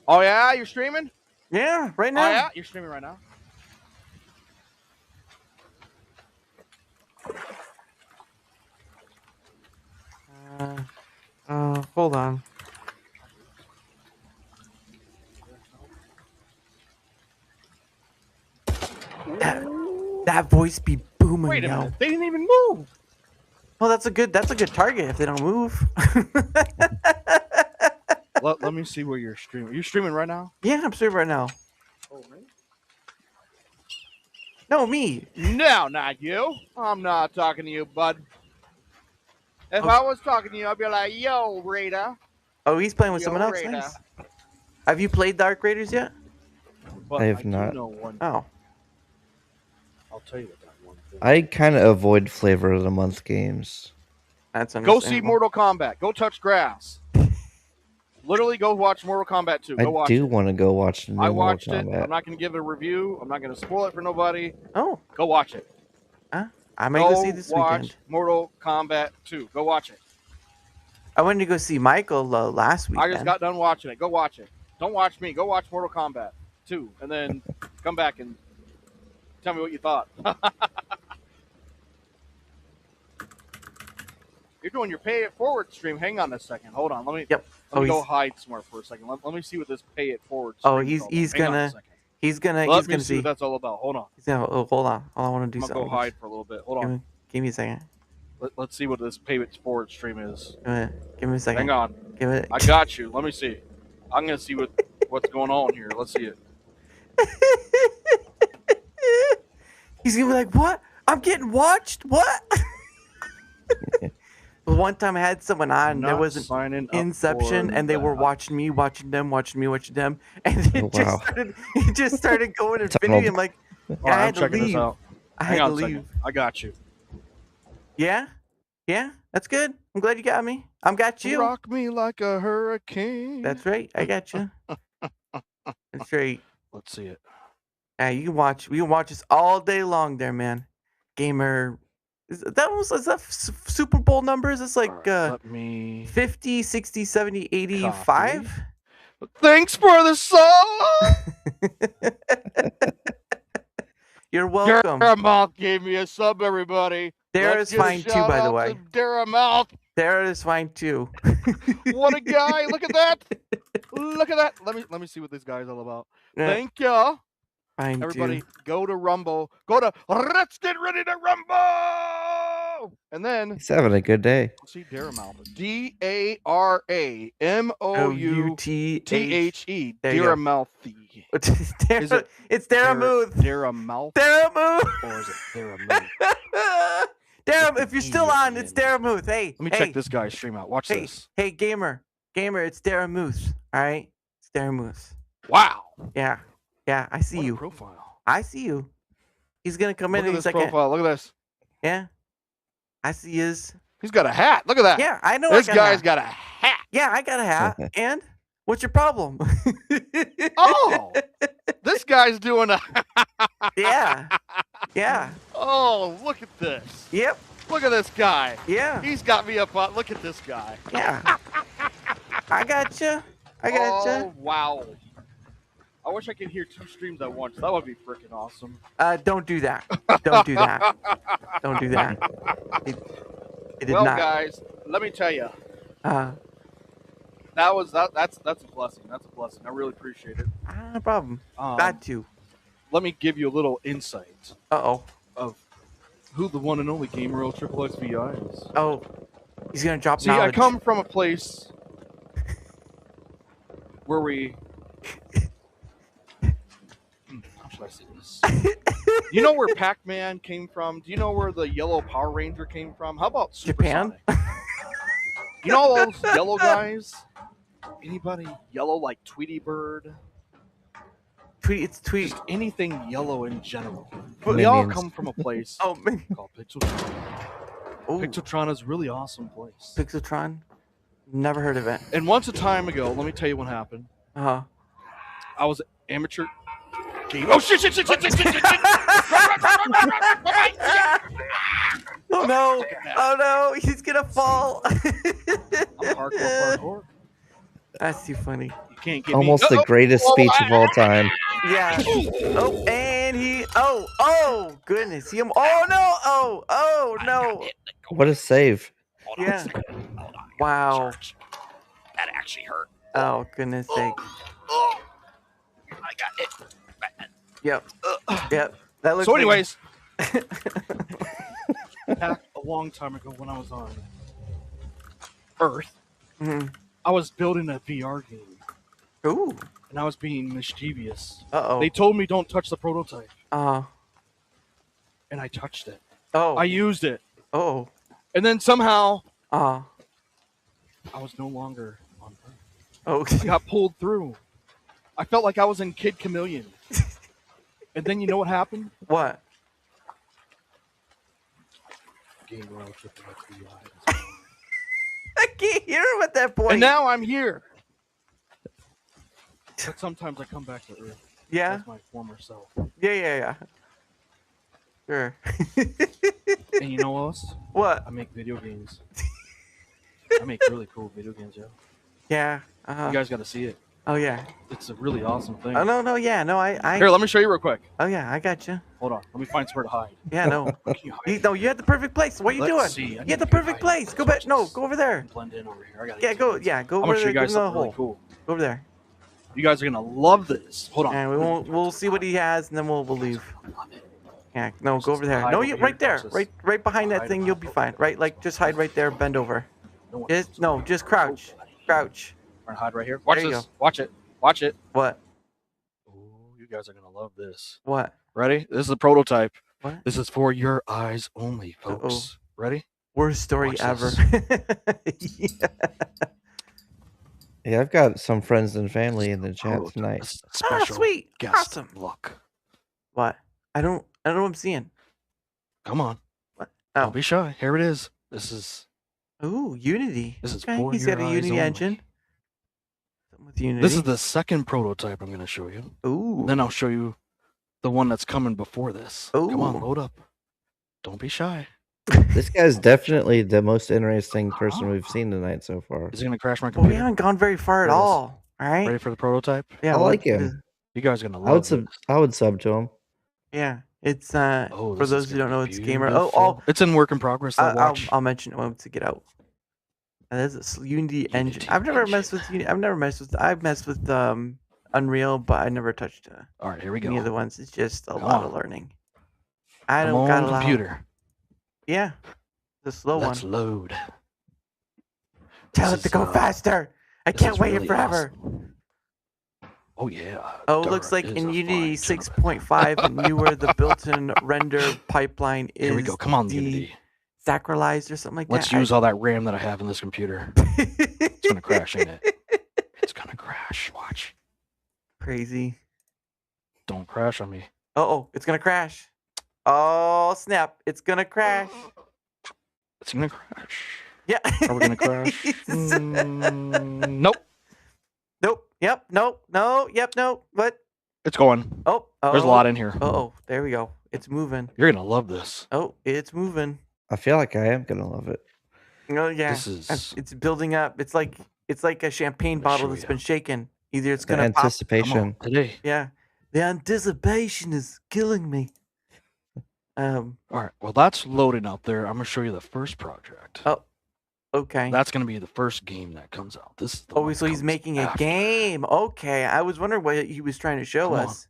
Oh yeah, you're streaming? Yeah, right now. Oh yeah, you're streaming right now. Hold on. That voice be booming. Wait a yo. minute, they didn't even move. Well, that's a good target if they don't move. Let me see where you're streaming. You're streaming right now? Yeah, I'm streaming right now. Oh, me? No, me. No, not you. I'm not talking to you, bud. If I was talking to you, I'd be like, yo, Raider. Oh, he's playing with someone else. Raider. Nice. Have you played Dark Raiders yet? But I have not. Know one Oh. I'll tell you what that one thing. I kind of avoid flavor of the month games. That's Go see Mortal Kombat. Go touch grass. Literally, go watch Mortal Kombat 2. Go watch I do it. want to go watch the new I watched Mortal it. Kombat. I'm not going to give it a review. I'm not going to spoil it for nobody. Oh. Go watch it. I may go see this watch weekend. Mortal Kombat 2. Go watch it. I went to go see Michael last weekend. I just got done watching it. Go watch it. Don't watch me. Go watch Mortal Kombat 2. And then come back and tell me what you thought. You're doing your pay it forward stream. Hang on a second. Hold on. Let me go hide somewhere for a second. Let me see what this pay it forward stream Oh, is he's all about. gonna Let me see what that's all about. Hold on. Hold on. I want to do I'm something. gonna go hide for a little bit. Hold on. Give me a second. Let's see what this pay it forward stream is. Give me a second. Hang on. Give it. I got you. Let me see. I'm gonna see what's going on here. Let's see it. He's gonna be like, "What? I'm getting watched? What?" One time I had someone on, there was an Inception, and they were watching me, watching them, and it just started going infinity. I'm like, I had to leave. I had to leave. I got you. Yeah? Yeah, that's good. I'm glad you got me. I'm got you. Rock me like a hurricane. That's right. I got you. That's right. Let's see it. Yeah, you can watch. We can watch this all day long, there, man. Gamer. Is that Super Bowl numbers? It's like Let me 50, 60, 70, 85. Thanks for the song. You're welcome. DaraMouth gave me a sub, everybody. Dara is fine too, by the way. DaraMouth. Dara is fine too. What a guy! Look at that! Look at that! Let me see what this guy's all about. Yeah. Thank ya. Fine Everybody, too. go to Rumble. Go to Let's Get Ready to Rumble, and then He's having a good day. see DaraMouth. DaraMouthe. There you go. DaraMouthy. Is it? It's DaraMouth. DaraMouth. DaraMouth. Or is it DaraMouth? Daram, if you're still on, it's DaraMouth. Hey, Let me check this guy's stream out. Watch this. Hey, gamer, it's DaraMouth. All right, it's DaraMouth. Wow. Yeah, I see What a you. profile. I see you. He's gonna come in Look in at a this second. profile. Look at this. Yeah, I see his. He's got a hat. Look at that. Yeah, I know. This guy's got a hat. Yeah, I got a hat. And what's your problem? Oh, this guy's doing a. Yeah. Oh, look at this. Yep. Look at this guy. Yeah. He's got me up on. Look at this guy. Yeah. I gotcha. Oh, wow. I wish I could hear 2 streams at once. That would be freaking awesome. Don't do that. Don't do that. Don't do that. It did Well, not. guys, let me tell you. Uh, That's a blessing. That's a blessing. I really appreciate it. No problem. Got to. Let me give you a little insight. Uh-oh. Of who the one and only Gamer Triple XVI is. Oh, he's gonna drop See, knowledge. I come from a place where we. How should I say this? You know where Pac-Man came from? Do you know where the yellow Power Ranger came from? How about Japan? You know all those yellow guys? Anybody yellow like Tweety Bird? It's Tweet. Just anything yellow in general. Minions. We all come from a place Oh, man. called Pixeltron. Oh, Pixeltron is a really awesome place. Pixeltron? Never heard of it. And once a time ago, let me tell you what happened. Uh-huh. I was amateur game. Oh shit! Oh no! Oh no! He's gonna fall. I'm parkour. That's too funny. You can't get Almost me. the greatest speech of all time. Yeah. Oh, and he. Oh, goodness. See him. Oh no! Oh no! What a save. Yeah. Wow. That actually hurt. Oh, goodness sake. I got it. Yep. That looks. So, anyways, back a long time ago when I was on Earth, I was building a VR game. Ooh. And I was being mischievous. Uh-oh. They told me don't touch the prototype. Uh-huh. And I touched it. Oh. I used it. Oh. And then somehow, I was no longer on Earth. Oh. I got pulled through. I felt like I was in Kid Chameleon. And then you know what happened? What? I can't hear him at that point. And now I'm here. But sometimes I come back to Earth. Yeah? As my former self. Yeah. Sure. And you know what else? What? I make video games. I make really cool video games, yo. Yeah. You guys got to see it. Oh, yeah. It's a really awesome thing. Oh, no, yeah. No, I... Here, let me show you real quick. Oh, yeah, I got you. Hold on. Let me find somewhere to hide. Yeah, no. You had the perfect place. What are you Let's doing? see. You had the perfect place. Go back. No, go over there. Blend in over here. I gotta Yeah, go over I'm there. gonna show you guys Go in the something really hole. cool. Go over there. You guys are gonna love this. Hold on. And we'll see what he has, and then we'll leave. Yeah, no, go over there. hide No, over you here. right there. Watch this. Right behind that Hide thing, you'll be fine. Right, like just hide right there, bend over. Just crouch. Crouch. Or hide right here. Watch There you this. go. Watch it. Watch it. What? Oh, you guys are gonna love this. What? Ready? This is a prototype. What? This is for your eyes only, folks. Uh-oh. Ready? Worst story Watch ever. this. Yeah, I've got some friends and family in the chat tonight. Special sweet. guest Awesome. look. What? I don't know what I'm seeing. Come on. What? Don't be shy. Here it is. This is Ooh, Unity. this is Okay, for he's your got a eyes Unity only. engine. Something with Unity. This is the second prototype I'm going to show you. Ooh. Then I'll show you the one that's coming before this. Come on, Ooh. load up. Don't be shy. This guy's definitely the most interesting person we've seen tonight so far. Is it going to crash my Well, computer? we haven't gone very far at There it is. all. All right. Ready for the prototype? Yeah, I like what is- him. You guys are going to I would love sub. this. I would sub to him. Yeah, it's Oh, for this is those who gonna don't know, be it's gamer. beautiful. It's in work in progress. Though, watch. I'll mention it once to get out. That is a Unity engine. I've never messed with Unity. I've messed with Unreal, but I never touched All right, here we go. any of the ones. It's just a Come lot on. of learning. I Come don't got a on, lot. computer. Yeah, the slow Let's one. load. Tell This it to is, go faster. I this can't is wait really forever. awesome. Oh yeah. Oh, it looks like in Unity 6.5 and newer, the built-in render pipeline is Here we go. Come on, the Unity. sacralized or something like Let's that. use all that RAM that I have in this computer. It's gonna crash, ain't it? It's gonna crash. Watch. Crazy. Don't crash on me. Oh, it's gonna crash. Oh snap! It's gonna crash. It's gonna crash. Yeah. Are we gonna crash? Nope. Nope. Yep. Nope. No. Yep. No. What? It's going. Oh. There's a lot in here. Oh. There we go. It's moving. You're gonna love this. Oh, it's moving. I feel like I am gonna love it. Oh yeah. This is It's building up. It's like a champagne bottle show that's ya. been shaken. Either it's The gonna pop. anticipation. today. Yeah. The anticipation is killing me. All right. Well, that's loading up there. I'm gonna show you the first project. Oh. Okay. That's gonna be the first game that comes out. This is the Oh, one so that he's comes making a after. game. Okay. I was wondering what he was trying to show Come on. us.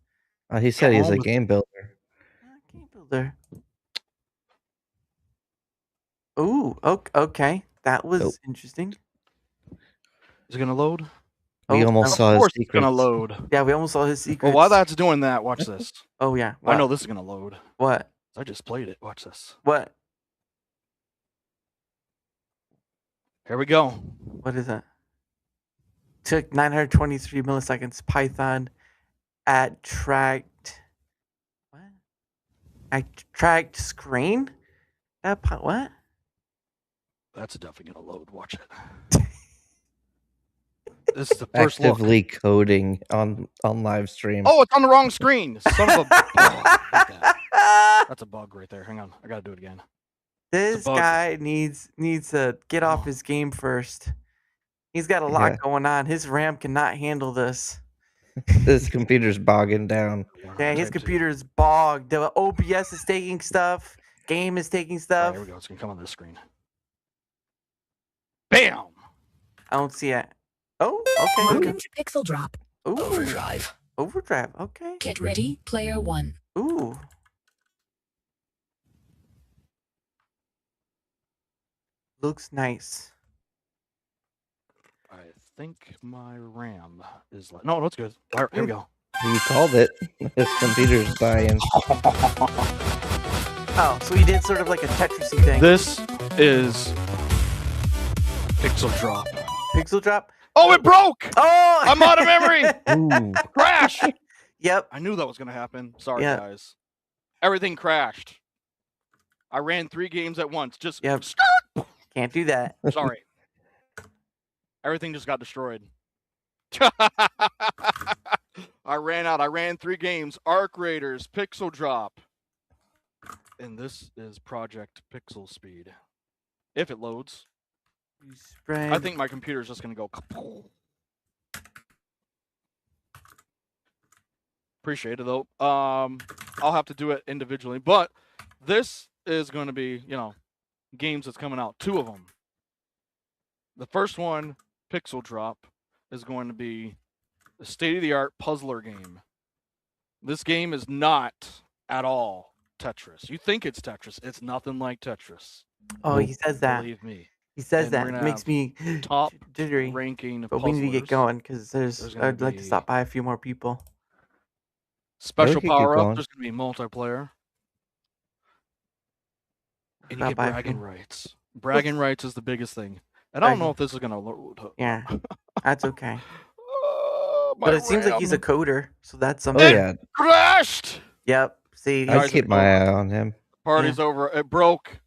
He said he's Come a on with game builder. Game builder. Ooh, okay. That was Nope. interesting. Is it gonna load? We almost Of saw his course it's gonna secrets. load. Yeah, we almost saw his secrets. Well, while that's doing that, watch this. Oh yeah. I know What? this is gonna load. What? I just played it. Watch this. What? Here we go. What is that? Took 923 milliseconds. Python attract. What? Attract screen? What? That's definitely gonna load. Watch it. This is the first look. Actively coding on live stream. Oh, it's on the wrong screen. Son of a. Oh, I hate that. That's a bug right there. Hang on. I gotta do it again. This bug. guy needs to get off his game first. He's got a lot Yeah. going on. His RAM cannot handle this. This computer's bogging down. Yeah, his Type two. computer is bogged. The OBS is taking stuff. Game is taking All right, stuff. here we go. It's gonna come on this screen. Bam! I don't see it. Oh, okay. Welcome to Pixel Drop. Ooh. Overdrive. Overdrive. Okay. Get ready, player one. Ooh. Looks nice. I think my RAM is like. No, that's good. All right, here we go. You called it. His computer's dying. Oh, so he did sort of like a Tetrisy thing. This is Pixel Drop. Pixel drop. Oh, it broke! Oh, I'm out of memory! Ooh. Crash! Yep. I knew that was gonna happen. Sorry, Yeah. guys. Everything crashed. I ran 3 games at once. Just Yep. Can't do that. sorry. Everything just got destroyed. I ran out. I ran 3 games. Arc Raiders, Pixel Drop. And this is Project Pixel Speed. If it loads. You spread. I think my computer is just going to go kapow. Appreciate it, though. I'll have to do it individually. But this is going to be, games that's coming out. 2 of them. The first one, Pixel Drop, is going to be a state-of-the-art puzzler game. This game is not at all Tetris. You think it's Tetris. It's nothing like Tetris. Oh, he says that. Believe me. He says And that. we're It gonna makes have me top jittery. ranking of But we need to get puzzlers. going because There's gonna I'd like to be stop by a few more people. Special we could keep power-up. going. There's going to be multiplayer. And you Stop get by a bragging few. rights. Bragging rights is the biggest thing. And I don't know Bragging. if this is going to load. Yeah, that's okay. My But it seems like he's a RAM coder, so that's Oh something. yeah, crashed! Yep. See, I Guys, keep my eye on him. Party's over. It broke.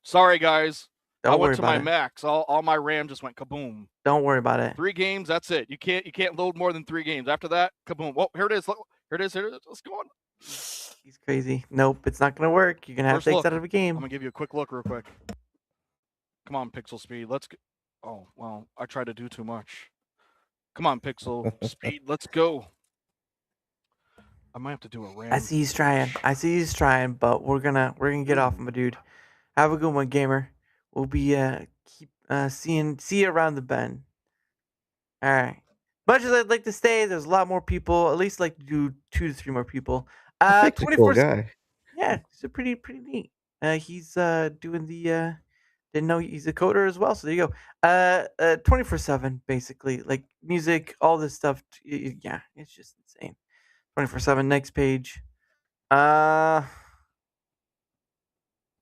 Sorry, guys. Don't I worry went to about my it. max. All my RAM just went kaboom. Don't worry about it. 3 games, that's it. You can't load more than 3 games. After that, kaboom. Whoa, here it is. Look, here it is. Here it is. Let's go on. He's crazy. Nope, it's not gonna work. You're gonna have First to look. exit out of a game. I'm gonna give you a quick look real quick. Come on, Pixel Speed. Let's go. Oh, well, I tried to do too much. Come on, Pixel Speed. Let's go. I might have to do a RAM. I see he's trying, but we're gonna get off him, my dude. Have a good one, gamer. We'll be see you around the bend. All right. Much as I'd like to stay, there's a lot more people. At least like to do 2 to 3 more people. That's a cool guy. Yeah, he's a pretty neat. He's doing the didn't know he's a coder as well. So there you go. 24/7 basically, like music, all this stuff. Yeah, it's just insane. 24/7. Next page.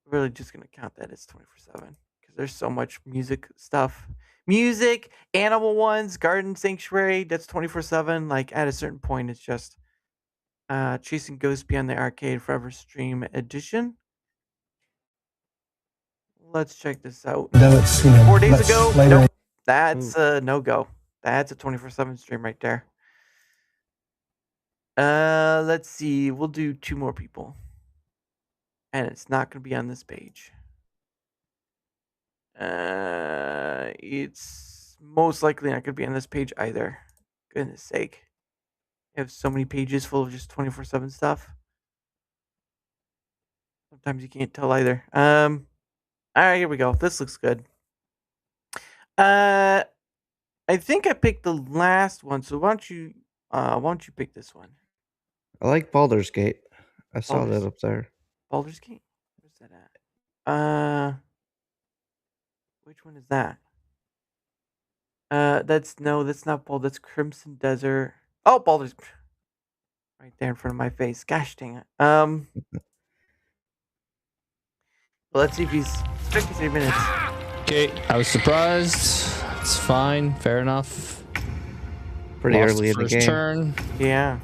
Really just gonna count that as 24/7 because there's so much music stuff. Music, animal ones, garden sanctuary. That's 24/7. Like at a certain point, it's just chasing ghosts beyond the arcade forever stream edition. Let's check this out. 4 days ago, nope. That's a no go. That's a 24/7 stream right there. Let's see. We'll do 2 more people. And it's not going to be on this page. It's most likely not going to be on this page either. Goodness sake. I have so many pages full of just 24/7 stuff. Sometimes you can't tell either. All right, here we go. This looks good. I think I picked the last one, so why don't you pick this one? I like Baldur's Gate. I saw Baldur's- that up there. Baldur's Gate? Where's that at? Which one is that? That's not Bald. That's Crimson Desert. Oh, Baldur's right there in front of my face. Gosh dang it. Let's see if he's 53 minutes. Okay, I was surprised. It's fine, fair enough. Pretty Lost early in the first game. turn. Yeah.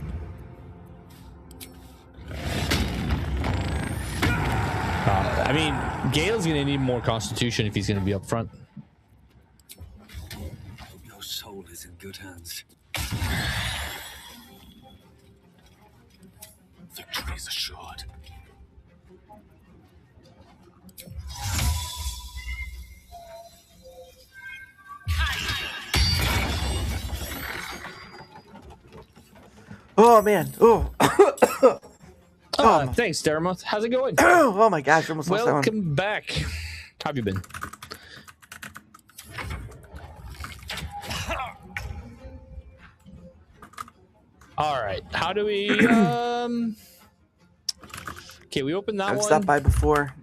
I mean, Gale's gonna need more constitution if he's gonna be up front. Your soul is in good hands. Victory is assured. Oh man. Oh. Thanks, Daramoth. How's it going? Oh my gosh, I almost lost that one. Welcome back. How have you been? All right. How do we? Okay, we opened that I've one. stopped by before.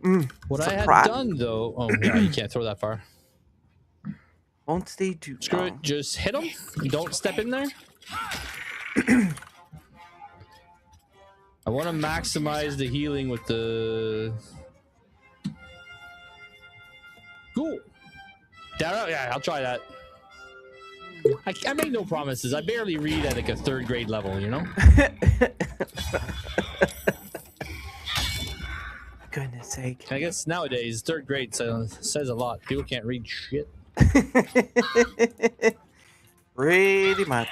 What I had surprise. done though. Oh yeah, you can't throw that far. Won't stay too Screw long. it. Just hit him. Don't step in there. I want to maximize the healing with the. Cool. Yeah, I'll try that. I make no promises. I barely read at like a 3rd grade level, you know? Goodness sake. I guess nowadays 3rd grade says a lot. People can't read shit. Pretty much.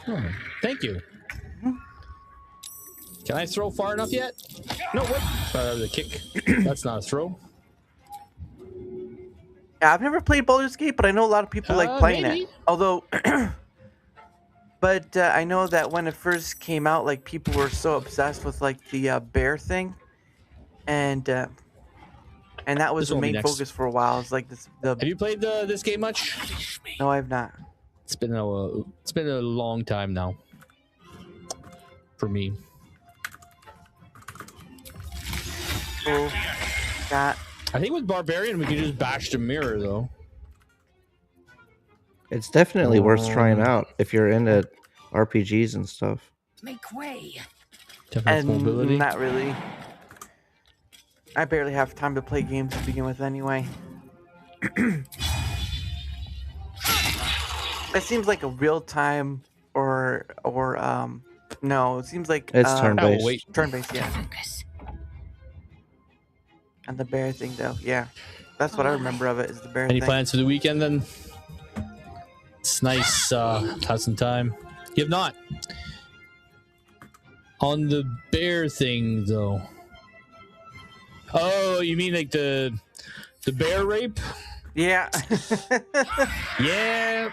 Oh, thank you. Can I throw far enough yet? No, what? The kick. That's not a throw. Yeah, I've never played Baldur's Gate, but I know a lot of people like playing maybe. it. Although, but I know that when it first came out, like people were so obsessed with like the bear thing, and that was This the won't be main next. focus for a while. It's like this. Have you played this game much? No, I have not. It's been a long time now for me. Cool. Got. I think with Barbarian we can just bash the mirror though. It's definitely worth trying out if you're into RPGs and stuff. Make way. Definite mobility. Not really. I barely have time to play games to begin with anyway. It seems like a real time or no, it seems like It's turn-based. Oh, wait. Turn-based, yeah. And the bear thing, though, yeah, that's what I remember of it. Is the bear Any thing. plans for the weekend then? It's nice. Have some time. You have not. On the bear thing, though. Oh, you mean like the bear rape? Yeah. Yeah.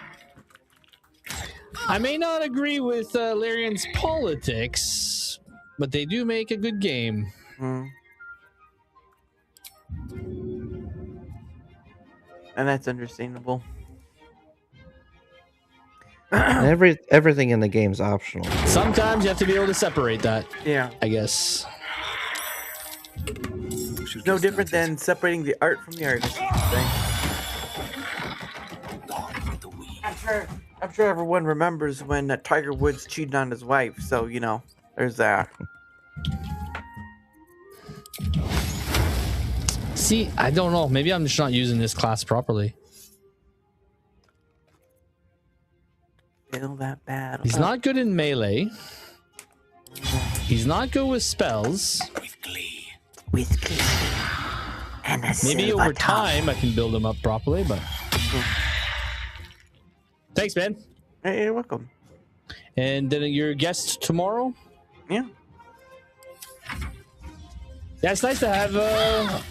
I may not agree with Larian's politics, but they do make a good game. And that's understandable. Everything in the game's optional. Sometimes you have to be able to separate that. Yeah. I guess. No different than separating the art from the artist. I'm sure everyone remembers when Tiger Woods cheated on his wife. So, you know, there's that. See, I don't know. Maybe I'm just not using this class properly. Feel that bad. He's not good in melee. He's not good with spells. With glee. And a Maybe silver over tongue. time I can build him up properly, but... Thanks, man. Hey, you're welcome. And then your guest tomorrow? Yeah. Yeah, it's nice to have,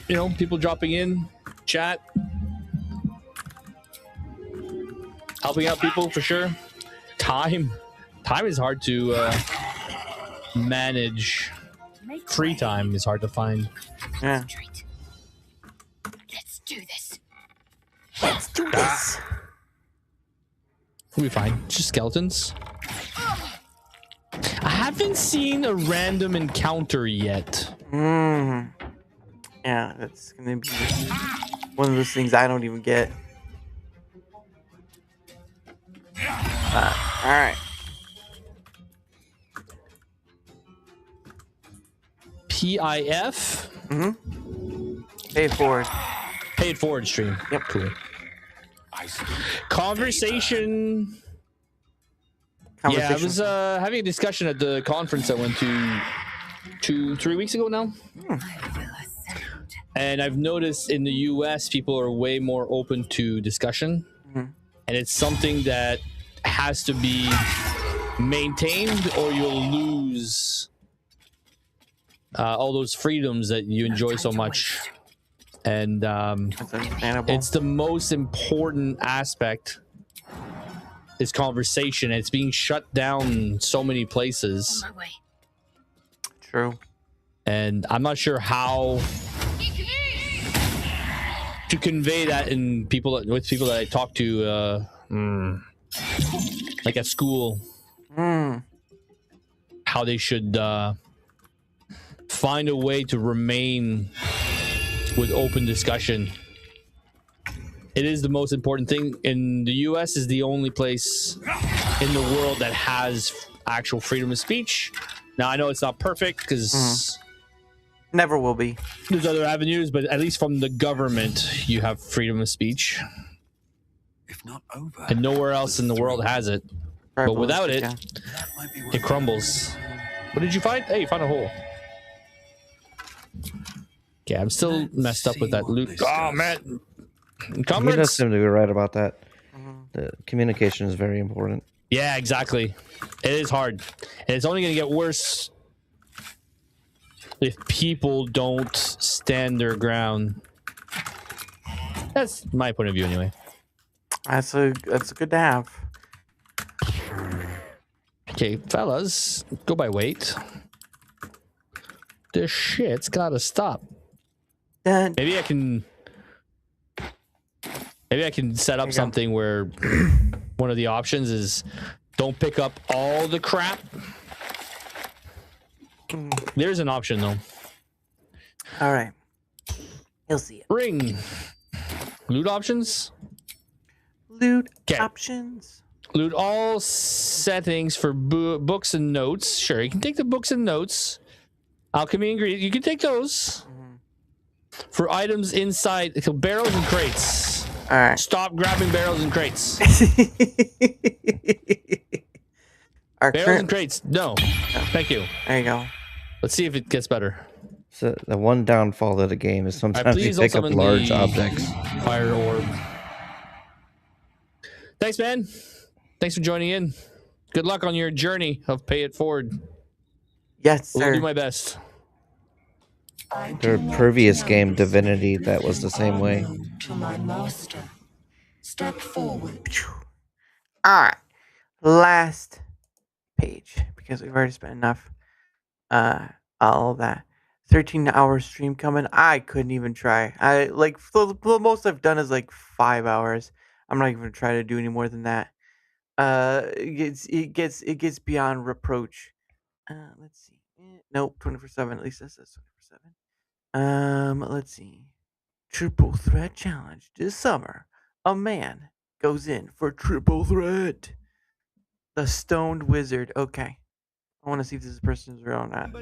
you know, people dropping in, chat. Helping out people, for sure. Time is hard to manage. Free time is hard to find. Yeah. Let's do this. Let's do this. We'll be fine. Just skeletons. I haven't seen a random encounter yet. Yeah, that's gonna be one of those things I don't even get. All right. PIF? Pay it forward. Pay it forward stream. Yep. Cool. Conversation. Yeah, I was having a discussion at the conference I went to 3 weeks ago now. And I've noticed in the US, people are way more open to discussion. And it's something that has to be maintained or you'll lose all those freedoms that you enjoy so much. And it's the most important aspect is conversation. It's being shut down in so many places. True. And I'm not sure how to convey that with people that I talk to, like at school, how they should find a way to remain with open discussion. It is the most important thing. In the US is the only place in the world that has actual freedom of speech. Now I know it's not perfect because never will be. There's other avenues, but at least from the government you have freedom of speech. If not over. And nowhere else in the world has it. But without it, it crumbles. What did you find? Hey, you found a hole. Okay, I'm still messed up with that loot. Oh, man. He does seem to be right about that. The communication is very important. Yeah, exactly. It is hard. And it's only going to get worse if people don't stand their ground. That's my point of view anyway. That's good to have. Okay, fellas, go by weight. This shit's gotta stop. Maybe I can set up something where one of the options is don't pick up all the crap. There's an option though. All right. You'll see it. Ring. Loot options? Loot options. Loot all settings for books and notes. Sure, you can take the books and notes. Alchemy ingredients. You can take those. For items inside, so barrels and crates. All right. Stop grabbing barrels and crates. Our barrels and crates. No. Thank you. There you go. Let's see if it gets better. So the one downfall of the game is sometimes you please don't pick up summon large the objects. Fire orb. Thanks, man. Thanks for joining in. Good luck on your journey of Pay It Forward. Yes, sir. We'll do my best. Their previous game, Divinity, that was the same way. To my master. Step forward. All right. Last page, because we've already spent enough. All of that. 13-hour stream coming. I couldn't even try. I like the most I've done is like 5 hours. I'm not even gonna try to do any more than that. It gets beyond reproach. Let's see. Nope, 24/7. At least that says 24/7. Let's see. Triple threat challenge this summer. A man goes in for triple threat. The Stoned Wizard. Okay. I want to see if this person's real or not.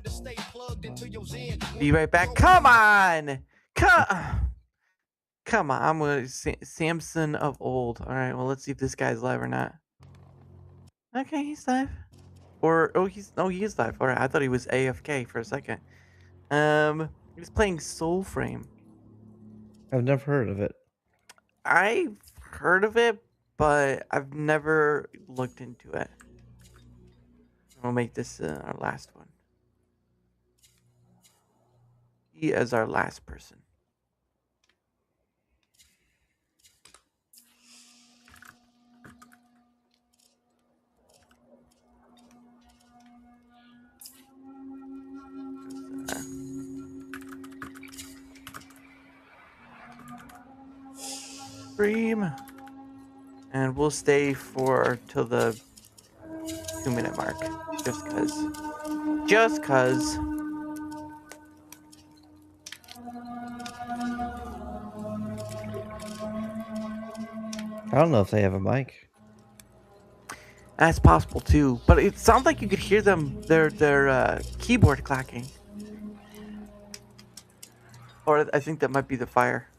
Be right back. Come on! Come on. I'm going to Samson of old. All right. Well, let's see if this guy's live or not. Okay, he's live. Or he is live. All right. I thought he was AFK for a second. He was playing Soul Frame. I've never heard of it. I've heard of it, but I've never looked into it. We'll make this our last one. He is our last person. Stream. And we'll stay till the 2-minute mark. Just cause. I don't know if they have a mic. That's possible too, but it sounds like you could hear their keyboard clacking. Or I think that might be the fire.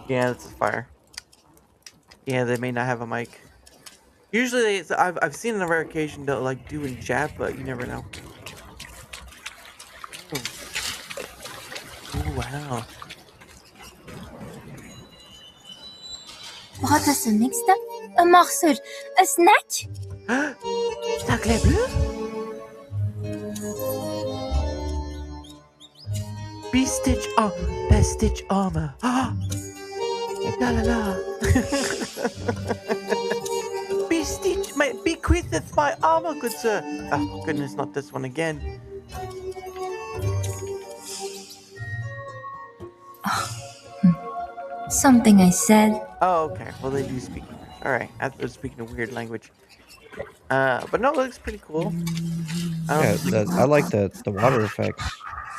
Yeah, that's the fire. Yeah, they may not have a mic. Usually, I've seen it on rare occasion to like do in chat, but you never know. Oh, wow. Wat is er niks dan? Een morceau, een snack? Sacré bleu? Best Stitch armor. La la la. Bequeatheth my armor, good sir. Oh goodness, not this one again. Something I said. Oh, okay. Well, they do speak English. All right. I thought they were speaking a weird language. But no, it looks pretty cool. I like the water effects.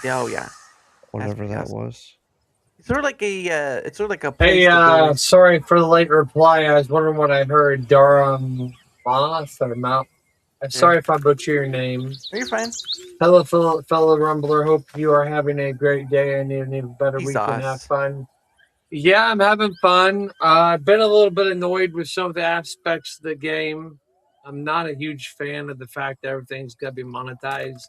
Yeah, oh yeah. Whatever that was. It's sort of like a. It's sort of like a. Hey, sorry for the late reply. I was wondering what I heard. DaraChat or Mount. I'm sorry if I butcher your name. You're fine. Hello, fellow Rumbler. Hope you are having a great day and an even better weekend. Have fun. Yeah, I'm having fun. I've been a little bit annoyed with some of the aspects of the game. I'm not a huge fan of the fact that everything's got to be monetized.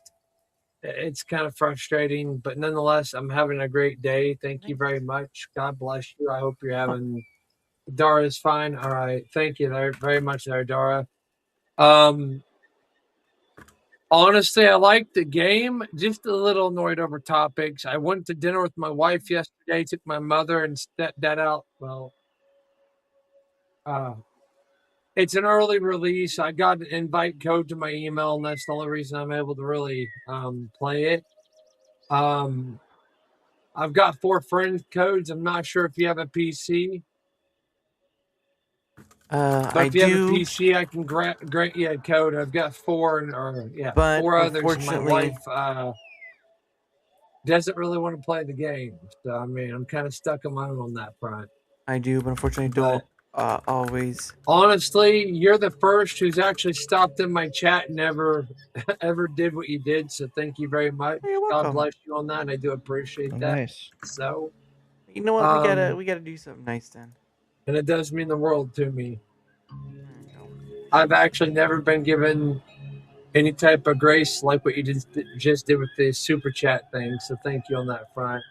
It's kind of frustrating, but nonetheless, I'm having a great day. Thank you very much. God bless you. I hope you're having... Dara is fine. All right. Thank you very much there, Dara. Honestly, I like the game. Just a little annoyed over topics. I went to dinner with my wife yesterday, took my mother and stepdad out. Well, it's an early release. I got an invite code to my email, and that's the only reason I'm able to really play it. I've got 4 friend codes. I'm not sure if you have a PC. But if you have a PC, I can grant you a code. I've got 4 but 4 others. My unfortunately, wife doesn't really want to play the game. So I mean, I'm kind of stuck on my own on that front. I do, but unfortunately, don't always. Honestly, you're the first who's actually stopped in my chat and ever did what you did. So thank you very much. God bless you on that. And I do appreciate that. Nice. So, you know what? We gotta do something nice then. And it does mean the world to me. I've actually never been given any type of grace like what you just did with the super chat thing. So thank you on that front.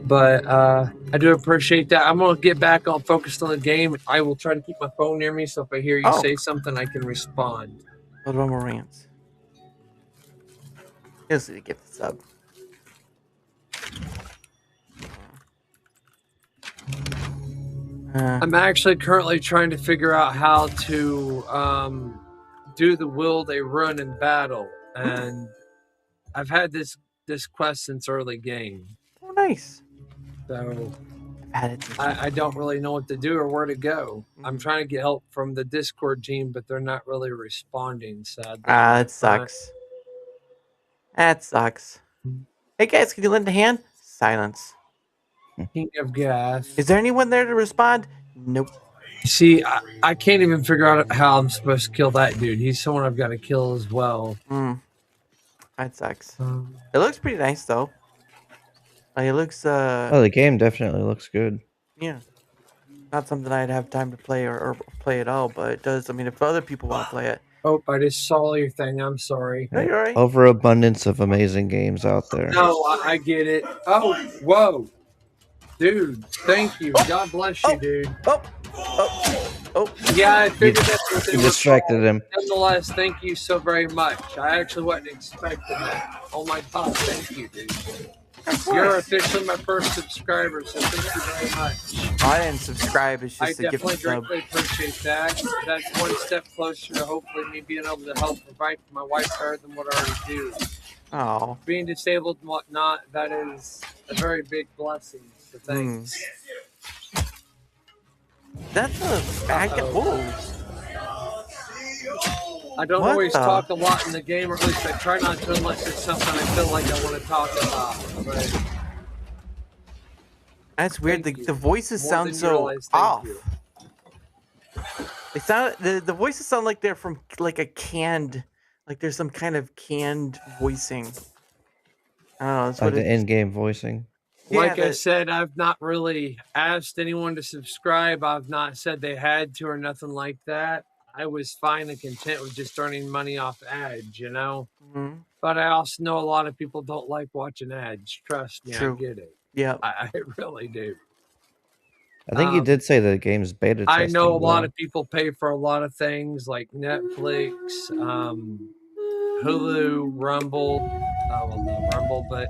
But I do appreciate that. I'm gonna get back on focused on the game. I will try to keep my phone near me, so if I hear you say something, I can respond. What about more rants? Just to get the sub. I'm actually currently trying to figure out how to do the will they run in battle, and I've had this quest since early game. Oh, nice. So I don't really know what to do or where to go. I'm trying to get help from the Discord team, but they're not really responding, sadly. That sucks. That sucks. Hey guys, can you lend a hand? Silence. King of Gas. Is there anyone there to respond? Nope. See, I can't even figure out how I'm supposed to kill that dude. He's someone I've got to kill as well. That sucks. It looks pretty nice though. Like, it looks Oh, the game definitely looks good. yeah. Not something I'd have time to play or play at all, but it does. I mean, if other people want to play it. Oh, I just saw your thing. I'm sorry. No, you're right. Overabundance of amazing games out there. No, I get it. Oh, whoa. Dude, thank you. God bless you, dude. Yeah, I figured that's what they You were distracted called. him. Nonetheless, thank you so very much. I actually wasn't expecting that. Oh my God, thank you, dude. You're officially my first subscriber, so thank you very much. I didn't subscribe. It's I just a gift definitely sub. greatly appreciate that. That's one step closer to hopefully me being able to help provide for my wife better than what I already do. Oh. Being disabled and whatnot, that is a very big blessing. So thanks. That's a whoa. I don't What always the- talk a lot in the game, or at least I try not to unless it's something I feel like I want to talk about. But That's weird. The voices More sound than you so realize, thank off. you. They sound the voices sound like they're from like a canned, like there's some kind of canned voicing. I don't know. That's Like what the in-game voicing. Like I that- said, I've not really asked anyone to subscribe. I've not said they had to or nothing like that. I was fine and content with just earning money off ads, you know? Mhm. But I also know a lot of people don't like watching ads. Trust me, True. I get it. Yeah. I really do. I think you did say the game's beta testing. I know a lot though. of people pay for a lot of things like Netflix, Hulu, Rumble. Well, no, Rumble, but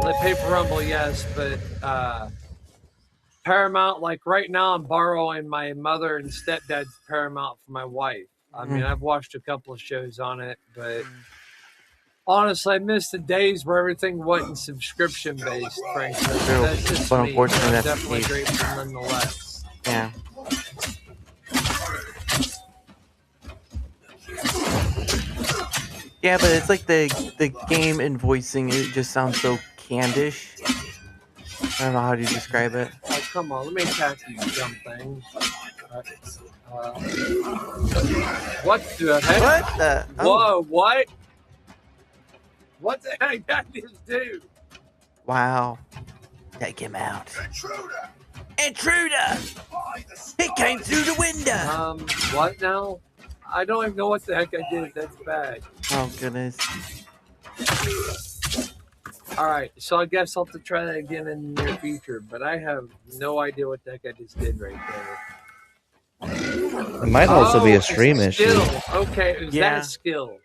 they pay for Rumble, yes. But Paramount, like right now, I'm borrowing my mother and stepdad's Paramount for my wife. I mean, I've watched a couple of shows on it, but honestly, I miss the days where everything wasn't subscription based, frankly. True. That's just But me. unfortunately, I'm that's the definitely case. grateful nonetheless. Yeah. Yeah, but it's like the game and voicing. It just sounds so candish. I don't know how to describe it. Oh, come on, let me attack you, dumb thing. What the heck? What the? Whoa, what? What the heck did I just do? Wow. Take him out. Intruder! He came through the window! What now? I don't even know what the heck I did. That's bad. Oh, goodness. Alright, so I guess I'll have to try that again in the near future, but I have no idea what the heck I just did right there. It might also be a it's stream issue. skill. Okay, it was Yeah. that skill.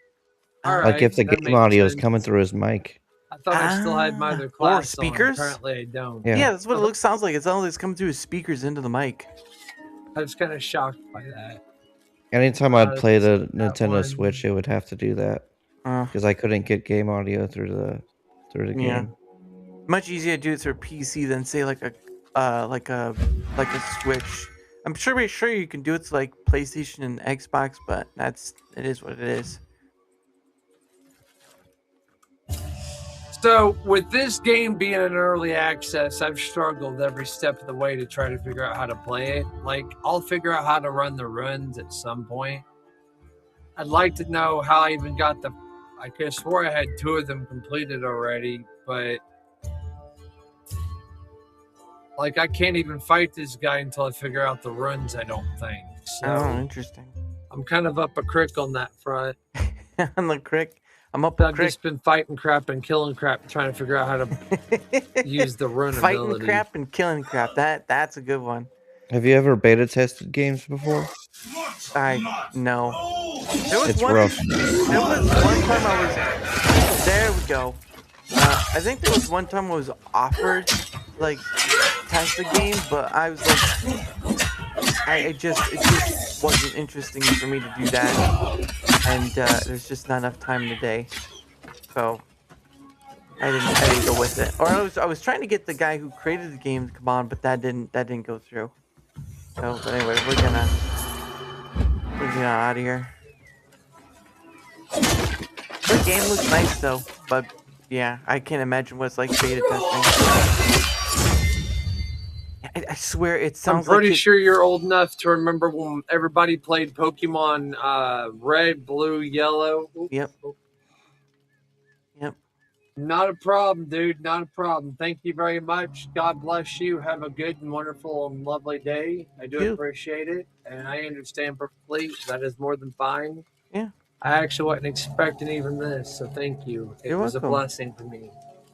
Alright. Like if the that game makes audio is sense. coming through his mic. I thought I still had my other Or class on. speakers? Apparently I don't. Yeah. That's what it sounds like. It sounds like it's coming through his speakers into the mic. I was kind of shocked by that. Anytime I'd play the that Nintendo one. Switch, it would have to do that because I couldn't get game audio through the Yeah. game. Much easier to do it through a PC than say like a Switch. I'm pretty sure you can do it to like PlayStation and Xbox, but it is what it is. So, with this game being in early access, I've struggled every step of the way to try to figure out how to play it. Like, I'll figure out how to run the runs at some point. I'd like to know how I even got I could have swore I had 2 of them completed already, but like, I can't even fight this guy until I figure out the runs, I don't think. So, Oh, interesting. I'm kind of up a crick on that front. On the crick? I'm up I've just been fighting crap and killing crap, trying to figure out how to use the run Fighting ability. crap and killing crap. That's a good one. Have you ever beta tested games before? No. There was It's one. rough. There was one time I was. There we go. I think there was one time I was offered like test a game, but I was like, it just wasn't interesting for me to do that, and there's just not enough time in the day, so I didn't go with it. Or I was trying to get the guy who created the game to come on, but that didn't go through. So, but anyway, we're gonna get out of here. The game looks nice though, but yeah, I can't imagine what it's like beta testing. I swear it sounds I'm pretty like sure you're old enough to remember when everybody played Pokemon Red, Blue, Yellow. Oops. Yep. Not a problem, dude. Not a problem. Thank you very much. God bless you. Have a good and wonderful and lovely day. I do appreciate it, and I understand perfectly. That is more than fine. Yeah. I actually wasn't expecting even this, so thank you. It You're was welcome. a blessing for me.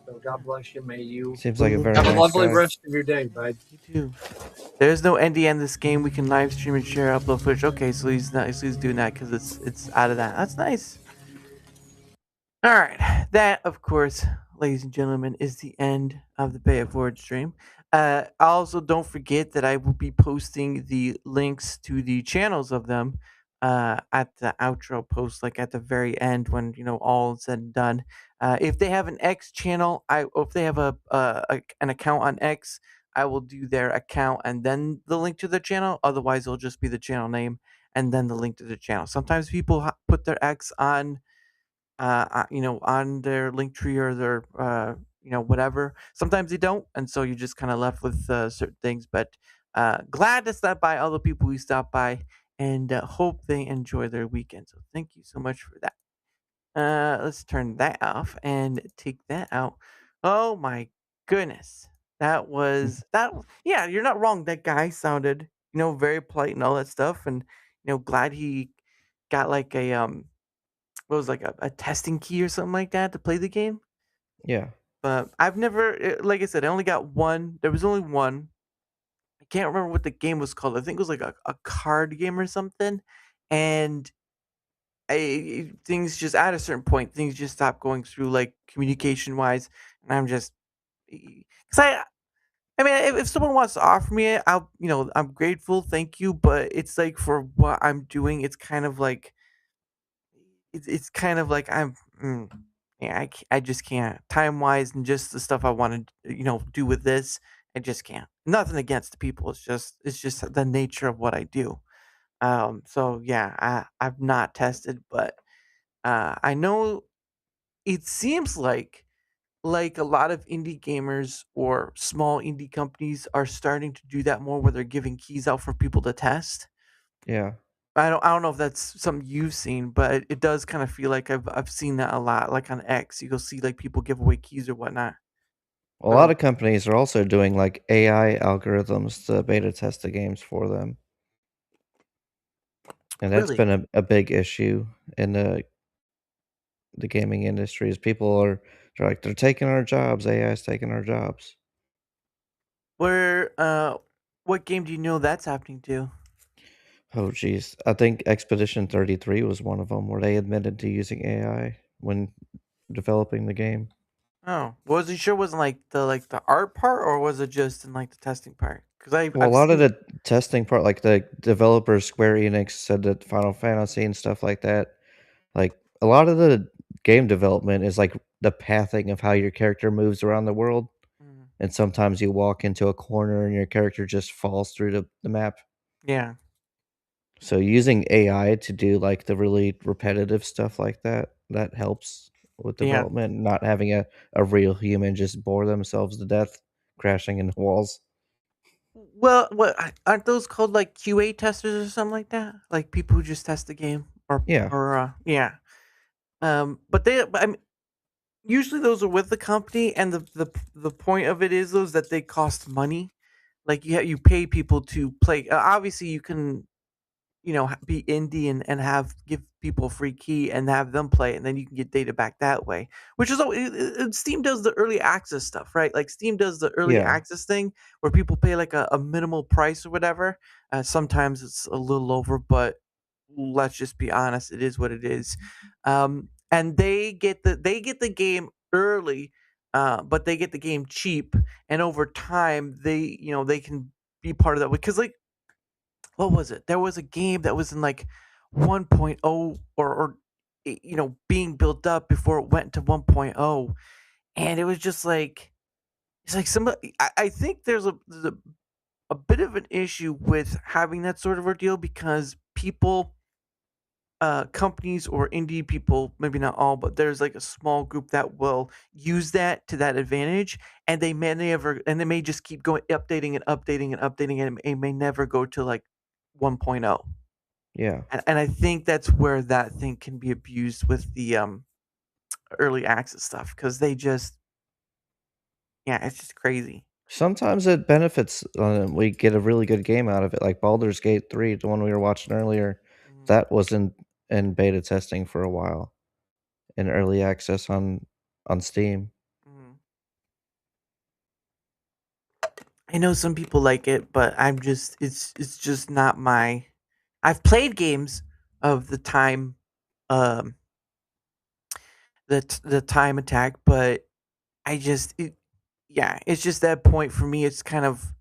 So God bless you. May you Seems like a very have a nice lovely guy. rest of your day, bud. You too. There's no ND in this game. We can live stream and share, upload footage. Okay, so he's doing that because it's out of that. That's nice. All right, that of course, ladies and gentlemen, is the end of the Pay It Forward stream. Also, don't forget that I will be posting the links to the channels of them at the outro post, like at the very end when all is said and done. If they have an X channel, or if they have an account on X, I will do their account and then the link to the channel. Otherwise, it'll just be the channel name and then the link to the channel. Sometimes people put their X on on their link tree or their whatever. Sometimes they don't, and so you're just kind of left with certain things. But glad to stop by all the people who stopped by, and hope they enjoy their weekend. So thank you so much for that. Let's turn that off and take that out. Oh my goodness, that was that. Yeah, you're not wrong. That guy sounded very polite and all that stuff, and glad he got like a what was like a testing key or something like that to play the game. Yeah. But I've never, like I said, I only got one. There was only one. I can't remember what the game was called. I think it was like a card game or something. And things just, at a certain point, things just stopped going through, like communication wise. And I'm just, because I mean, if someone wants to offer me it, I'm grateful, thank you. But it's like for what I'm doing, it's kind of like, it's kind of like yeah, I just can't time wise and just the stuff I want to do with this. I just can't. Nothing against the people. It's just the nature of what I do. So yeah, I've not tested, but I know it seems like a lot of indie gamers or small indie companies are starting to do that more, where they're giving keys out for people to test. Yeah. I don't know if that's something you've seen, but it does kind of feel like I've seen that a lot. Like on X, you go see like people give away keys or whatnot. A lot of companies are also doing like AI algorithms to beta test the games for them. And that's Really? been a big issue in the gaming industry. Is people they're like, they're taking our jobs. AI is taking our jobs. What game do you know that's happening to? Oh geez, I think Expedition 33 was one of them where they admitted to using AI when developing the game. Oh, wasn't sure. Wasn't like the art part, or was it just in like the testing part? Because Well, a lot of the testing part, like the developers, Square Enix said that Final Fantasy and stuff like that, like a lot of the game development is like the pathing of how your character moves around the world. And sometimes you walk into a corner and your character just falls through the map. Yeah. So using AI to do like the really repetitive stuff like that helps with Yeah. development, not having a real human just bore themselves to death crashing into walls. Well, what aren't those called like QA testers or something like that? Like people who just test the game, Yeah. Yeah. But I mean, usually those are with the company, and the point of it is those that they cost money. Like you pay people to play. Obviously, you can be indie and give people a free key and have them play, and then you can get data back that way. Which is Steam does the early access stuff, right? Like Steam does the early Yeah. access thing where people pay like a minimal price or whatever. Sometimes it's a little over, but let's just be honest, it is what it is. And they get the game early, but they get the game cheap, and over time they can be part of that, because like, what was it? There was a game that was in like 1.0, or being built up before it went to 1.0, and it was just like, it's like I think there's a bit of an issue with having that sort of ordeal, because companies or indie people, maybe not all, but there's like a small group that will use that to that advantage, and they may just keep going, updating and updating and updating, and it may never go to like 1.0. Yeah. And I think that's where that thing can be abused with the early access stuff, because it's just crazy. Sometimes it benefits. We get a really good game out of it, like Baldur's Gate 3, the one we were watching earlier. That was in beta testing for a while, in early access on Steam. I know some people like it, but it's just not my. I've played games of the time, um, the time attack, but it's just that point for me. It's kind of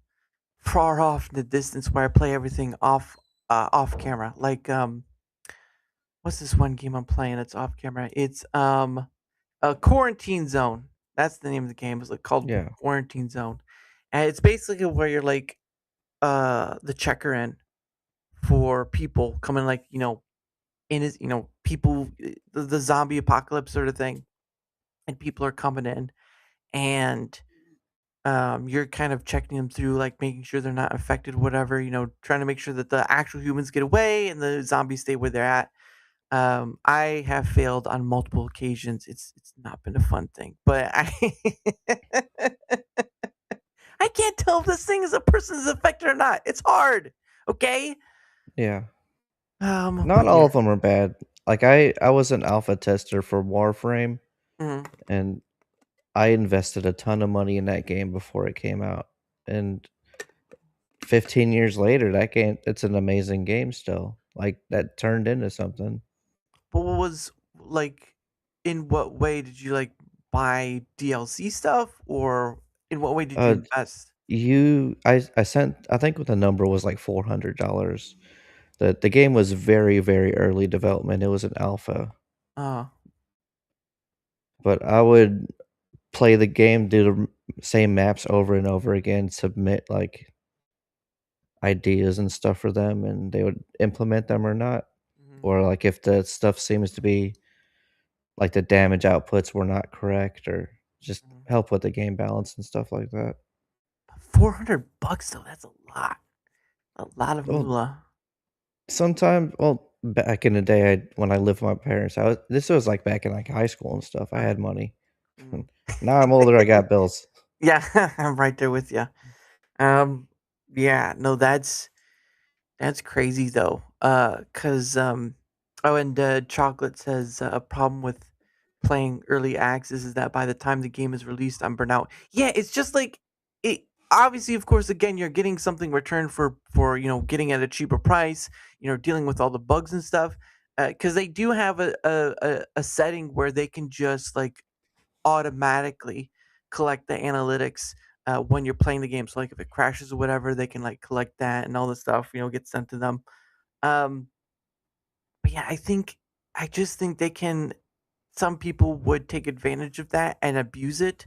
far off in the distance where I play everything off camera. Like what's this one game I'm playing that's off camera? It's a Quarantine Zone. That's the name of the game. It's like called Yeah. Quarantine Zone, and it's basically where you're like the checker in for people coming, like in his people, the zombie apocalypse sort of thing, and people are coming in, and you're kind of checking them through, like making sure they're not infected, whatever, trying to make sure that the actual humans get away and the zombies stay where they're at. I have failed on multiple occasions. It's not been a fun thing, but I can't tell if this thing is a person is affected or not. It's hard. Okay. Yeah. But Not all yeah. of them are bad. Like I was an alpha tester for Warframe, Mhm. and I invested a ton of money in that game before it came out, and 15 years later, that game, it's an amazing game still. Like that turned into something. But what was like? In what way did you like buy DLC stuff, or in what way did you invest? I sent, I think the number was like $400. The game was very, very early development. It was an alpha. Uh, But I would play the game, do the same maps over and over again, submit like ideas and stuff for them, and they would implement them or not. Or like if the stuff seems to be like the damage outputs were not correct, or just help with the game balance and stuff like that. $400 though. That's a lot. A lot of Well, moolah. sometimes, well, back in the day, when I lived with my parents, this was like back in like high school and stuff. I had money. Now I'm older. I got bills. Yeah, I'm right there with you. Yeah, no, that's crazy though. Oh, and Chocolate says a problem with playing early access is that by the time the game is released, I'm burnt out. Yeah, it's just like it. Obviously, of course, again, you're getting something returned for getting at a cheaper price. Dealing with all the bugs and stuff. Because they do have a setting where they can just like automatically collect the analytics when you're playing the game. So like if it crashes or whatever, they can like collect that and all the stuff, get sent to them. Um, but yeah, I just think they can. Some people would take advantage of that and abuse it.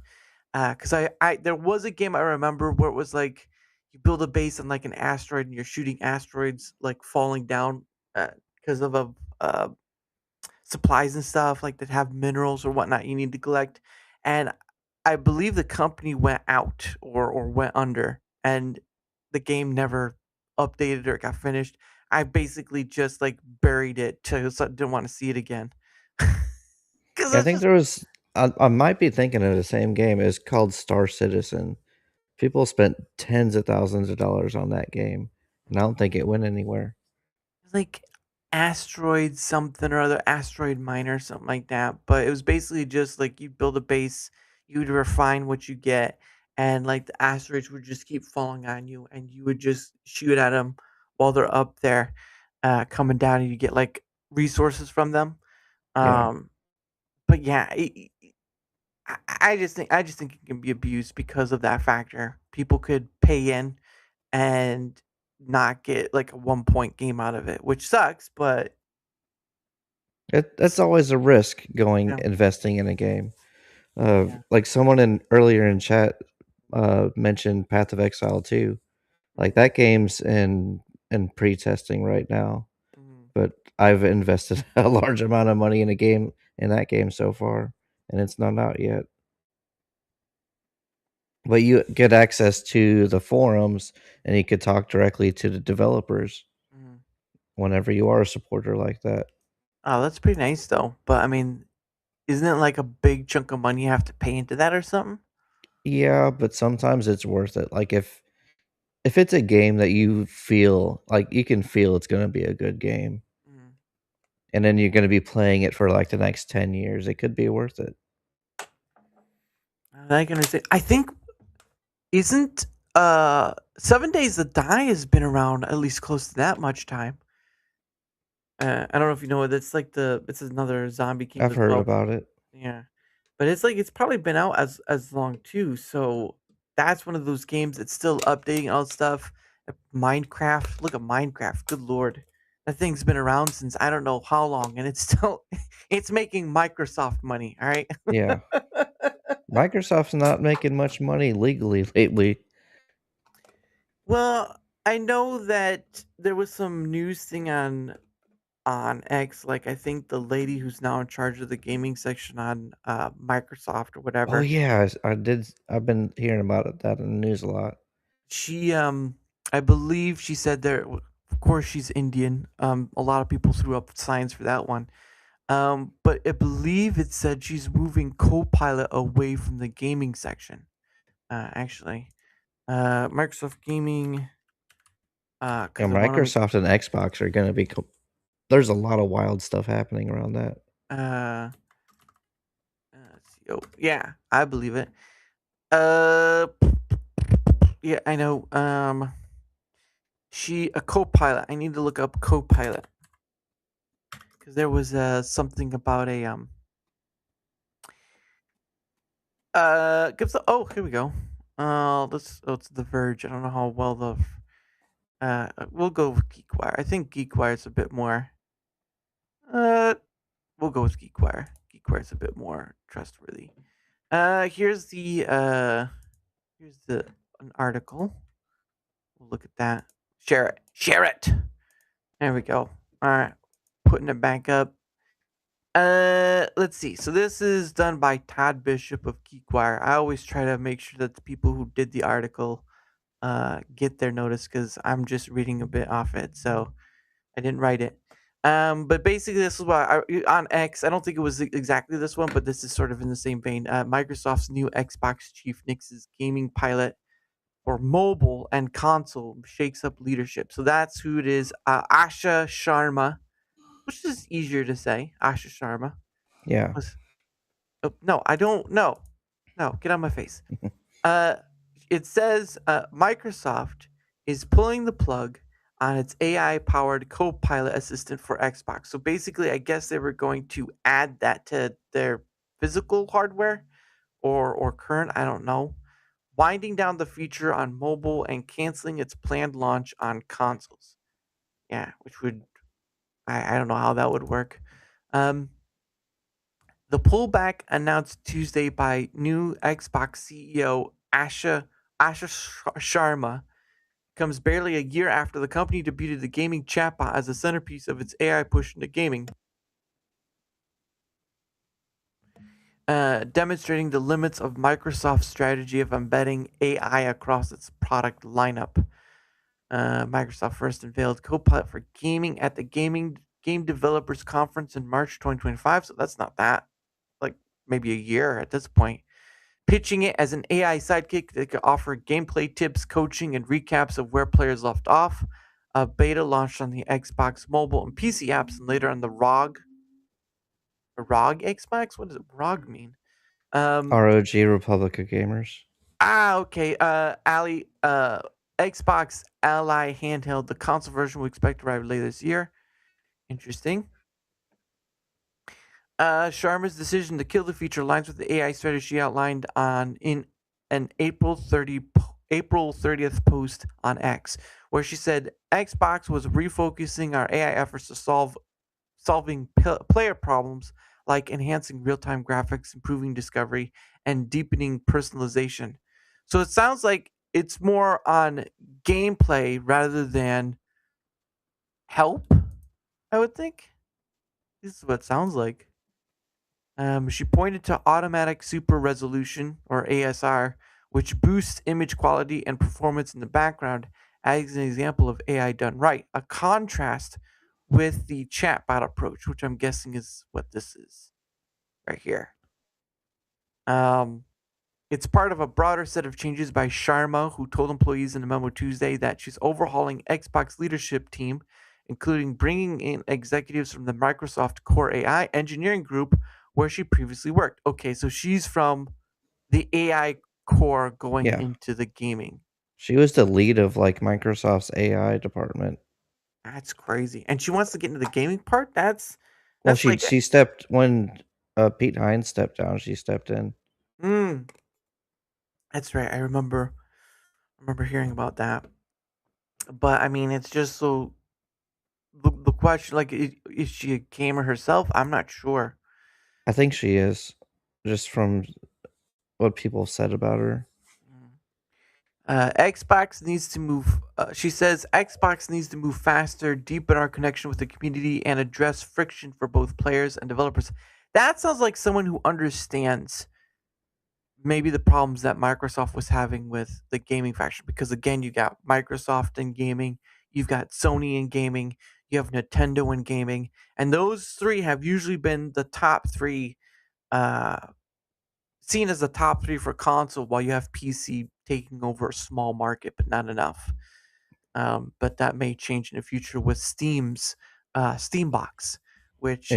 Because there was a game I remember where it was like you build a base on like an asteroid and you're shooting asteroids like falling down because of supplies and stuff like that have minerals or whatnot you need to collect. And I believe the company went out or went under, and the game never updated or got finished. I basically just like buried it because I didn't want to see it again. I think there was. I might be thinking of the same game. It's called Star Citizen. People spent tens of thousands of dollars on that game, and I don't think it went anywhere. like asteroid something or other, asteroid miner, something like that. But it was basically just like you build a base, you would refine what you get, and like the asteroids would just keep falling on you, and you would just shoot at them while they're up there, coming down, and you get like resources from them. Yeah. But yeah, I just think it can be abused because of that factor. People could pay in and not get like a 1 point game out of it, which sucks. But That's always a risk going yeah, investing in a game. yeah. Like someone earlier in chat mentioned Path of Exile 2. Like that game's in pre-testing right now, but I've invested a large amount of money in that game so far, and it's not out yet. But you get access to the forums, and you could talk directly to the developers whenever you are a supporter like that. Oh, that's pretty nice though. But I mean, isn't it like a big chunk of money you have to pay into that or something? Yeah, but sometimes it's worth it. Like if it's a game that you feel like you can feel it's going to be a good game, and then you're going to be playing it for like the next 10 years, it could be worth it. I can understand. I think isn't 7 Days to Die has been around at least close to that much time. I don't know if you know it. It's like it's another zombie game I've as heard well. about it. Yeah, but it's like it's probably been out as long too. So that's one of those games that's still updating all stuff. Minecraft, look at Minecraft. Good lord, that thing's been around since I don't know how long, and it's still it's making Microsoft money. All right. Yeah. Microsoft's not making much money legally lately. Well, I know that there was some news thing on X, like I think the lady who's now in charge of the gaming section on Microsoft or Oh whatever. yeah, I did. I've been hearing about that in the news a lot. She I believe she said there. Of course, she's Indian. A lot of people threw up signs for that one. But I believe it said she's moving Copilot away from the gaming section. Actually, Microsoft Gaming. Yeah, Because I want to make Microsoft and Xbox are going to be. There's a lot of wild stuff happening around that. let's see. Oh, yeah, I believe it. Yeah, I know. A Copilot. I need to look up Copilot because there was something about a oh, here we go. It's The Verge. I don't know how well we'll go with GeekWire. I think GeekWire's a bit more. We'll go with GeekWire. GeekWire's a bit more trustworthy. Here's an article. We'll look at that. Share it. There we go. All right, putting it back up. Let's see. So this is done by Todd Bishop of GeekWire. I always try to make sure that the people who did the article get their notice because I'm just reading a bit off it, so I didn't write it. But basically, this is what on X. I don't think it was exactly this one, but this is sort of in the same vein. Microsoft's new Xbox chief nixes gaming pilot for mobile and console, shakes up leadership. So that's who it is. Asha Sharma, which is easier to say. Asha Sharma. Yeah. Oh, no, I don't know. No, get out of my face. It says Microsoft is pulling the plug on its AI-powered Copilot assistant for Xbox. So basically, I guess they were going to add that to their physical hardware or current, I don't know. Winding down the feature on mobile and canceling its planned launch on consoles. Yeah, which would I don't know how that would work. The pullback announced Tuesday by new Xbox CEO Asha Sharma comes barely a year after the company debuted the gaming chatbot as a centerpiece of its AI push into gaming, demonstrating the limits of Microsoft's strategy of embedding AI across its product lineup. Microsoft first unveiled Copilot for gaming at the Game Developers Conference in March 2025, so that's not that, like maybe a year at this point. Pitching it as an AI sidekick that could offer gameplay tips, coaching, and recaps of where players left off. A beta launched on the Xbox mobile and PC apps, and later on the ROG Xbox. What does ROG mean? ROG, Republic of Gamers. Okay. Xbox Ally handheld. The console version we expect to arrive later this year. Interesting. Sharma's decision to kill the feature aligns with the AI strategy outlined in an April 30th post on X, where she said Xbox was refocusing our AI efforts to solving player problems like enhancing real-time graphics, improving discovery, and deepening personalization. So it sounds like it's more on gameplay rather than help, I would think. This is what it sounds like. She pointed to automatic super resolution, or ASR, which boosts image quality and performance in the background as an example of AI done right, a contrast with the chatbot approach, which I'm guessing is what this is right here. It's part of a broader set of changes by Sharma, who told employees in a memo Tuesday that she's overhauling Xbox leadership team, including bringing in executives from the Microsoft Core AI engineering group where she previously worked. Okay, so she's from the AI core going Yeah. into the gaming. She was the lead of like Microsoft's AI department. That's crazy. And she wants to get into the gaming part? Well, That's like she stepped when Pete Hines stepped down. She stepped in. That's right. I remember hearing about that. But I mean, it's just so the question, like, is she a gamer herself? I'm not sure. I think she is, just from what people said about her. Xbox needs to move. She says Xbox needs to move faster, deepen our connection with the community, and address friction for both players and developers. That sounds like someone who understands maybe the problems that Microsoft was having with the gaming faction. Because again, you got Microsoft in gaming, you've got Sony in gaming, you have Nintendo in gaming, and those three have usually been the top three, seen as the top three for console, while you have PC taking over a small market, but not enough. But that may change in the future with Steam's Steam Box, which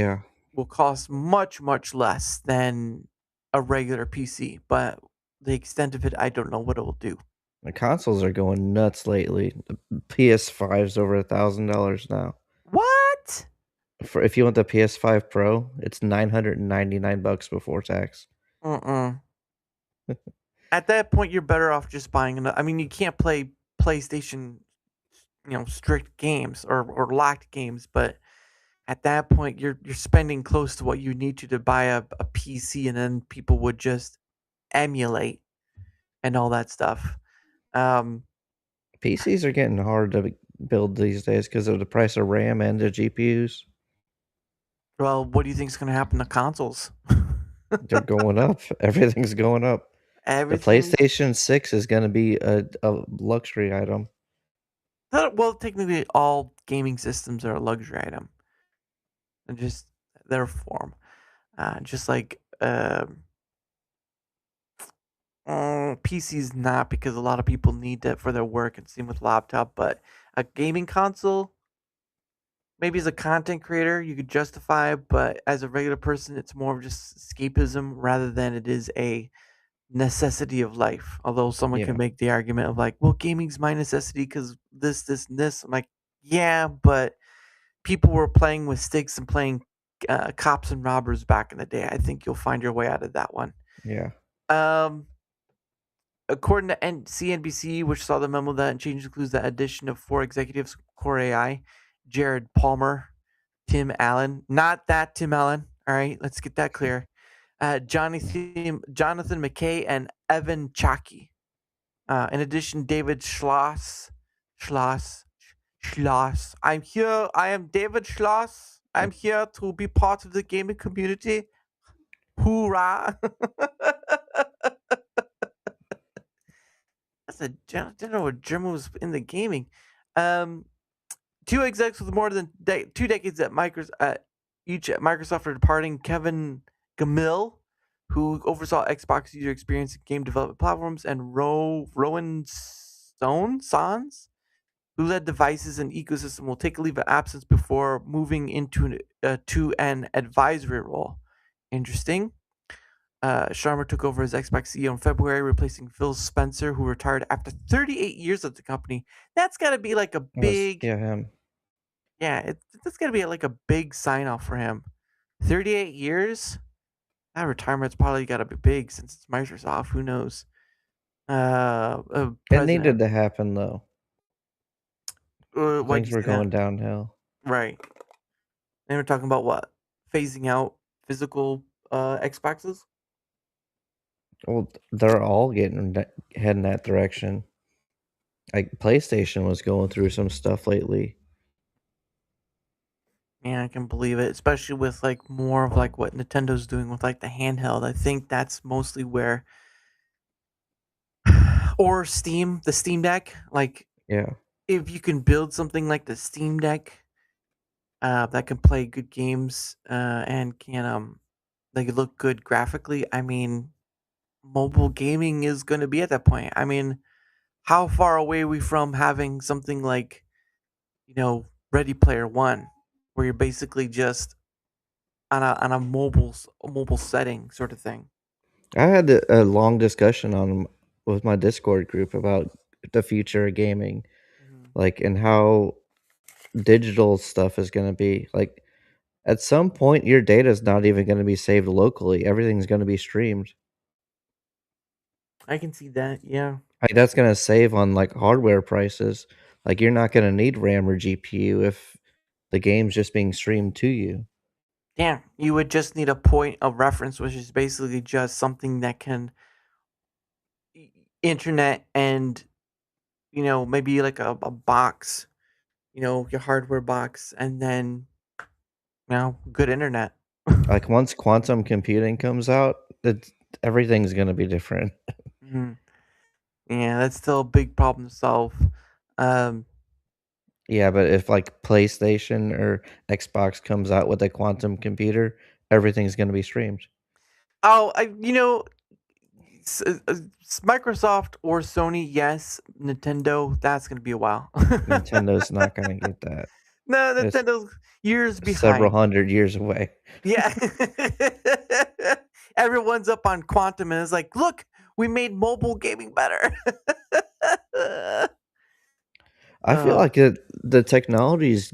will cost much, much less than a regular PC. But the extent of it, I don't know what it will do. The consoles are going nuts lately. The PS5's over $1,000 now. What? For if you want the PS5 Pro, it's $999 before tax. At that point, you're better off just buying another. I mean, you can't play PlayStation, strict games or locked games, but at that point, you're spending close to what you need to buy a PC, and then people would just emulate and all that stuff. PCs are getting hard to build these days because of the price of RAM and the GPUs. Well, what do you think is going to happen to consoles? They're going up. Everything's going up. The PlayStation 6 is going to be a luxury item. Well, technically, all gaming systems are a luxury item. And just their form. Just like PC's not, because a lot of people need that for their work, and same with laptop. But a gaming console, maybe as a content creator, you could justify, but as a regular person, it's more of just escapism rather than it is a necessity of life. Although someone can make the argument of like, well, gaming's my necessity because this, and this. I'm like, yeah, but people were playing with sticks and playing cops and robbers back in the day. I think you'll find your way out of that one. Yeah. According to CNBC, which saw the memo, that change includes the addition of 4 executives, Core AI, Jared Palmer, Tim Allen, not that Tim Allen. All right, let's get that clear. Jonathan McKay and Evan Chaki. In addition, David Schloss. I'm here. I am David Schloss. I'm here to be part of the gaming community. Hoorah! I didn't know what German was in the gaming. 2 execs with more than 2 decades at each at Microsoft are departing. Kevin Gamil, who oversaw Xbox user experience and game development platforms, and Rowan Sans, OLED devices and ecosystem will take a leave of absence before moving into to an advisory role. Interesting. Sharma took over as Xbox CEO in February, replacing Phil Spencer, who retired after 38 years at the company. That's got to be like a big, him. yeah, that's got to be like a big sign off for him. 38 years? That retirement's probably got to be big since it's Microsoft. Who knows? It needed to happen though. Why'd Things you were say that? going downhill. Right. And we're talking about what? Phasing out physical Xboxes? Well, they're all heading that direction. Like PlayStation was going through some stuff lately. Yeah, I can believe it, especially with like more of like what Nintendo's doing with like the handheld. I think that's mostly where, or Steam, the Steam Deck. Like, Yeah. if you can build something like the Steam Deck, that can play good games, and can like look good graphically. I mean, mobile gaming is going to be at that point. I mean, how far away are we from having something like, Ready Player One, where you're basically just on a mobile setting sort of thing. I had a long discussion with my Discord group about the future of gaming, like, and how digital stuff is going to be. Like, at some point, your data is not even going to be saved locally. Everything's going to be streamed. I can see that, yeah. Like, that's going to save on like hardware prices. Like, you're not going to need RAM or GPU if the game's just being streamed to you. Yeah, you would just need a point of reference, which is basically just something that can internet and maybe like a box, your hardware box, and then good internet. Like, once quantum computing comes out, everything's going to be different. Mhm. Yeah, that's still a big problem to solve. Yeah, but if like PlayStation or Xbox comes out with a quantum computer, everything's going to be streamed. Oh, Microsoft or Sony, yes. Nintendo, that's gonna be a while. Nintendo's not going to get that. No, It's Nintendo's years behind. several hundred years away. Yeah. Everyone's up on quantum and it's like, look, we made mobile gaming better. I feel like the technology's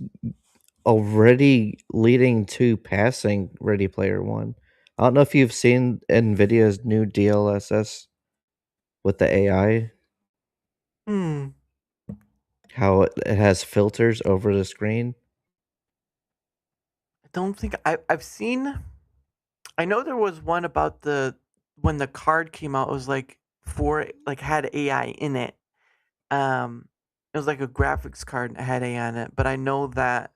already leading to passing Ready Player One. I don't know if you've seen NVIDIA's new DLSS with the AI, how it has filters over the screen. I don't think I've seen. I know there was one about when the card came out. It was like had AI in it. It was like a graphics card and it had AI in it. But I know that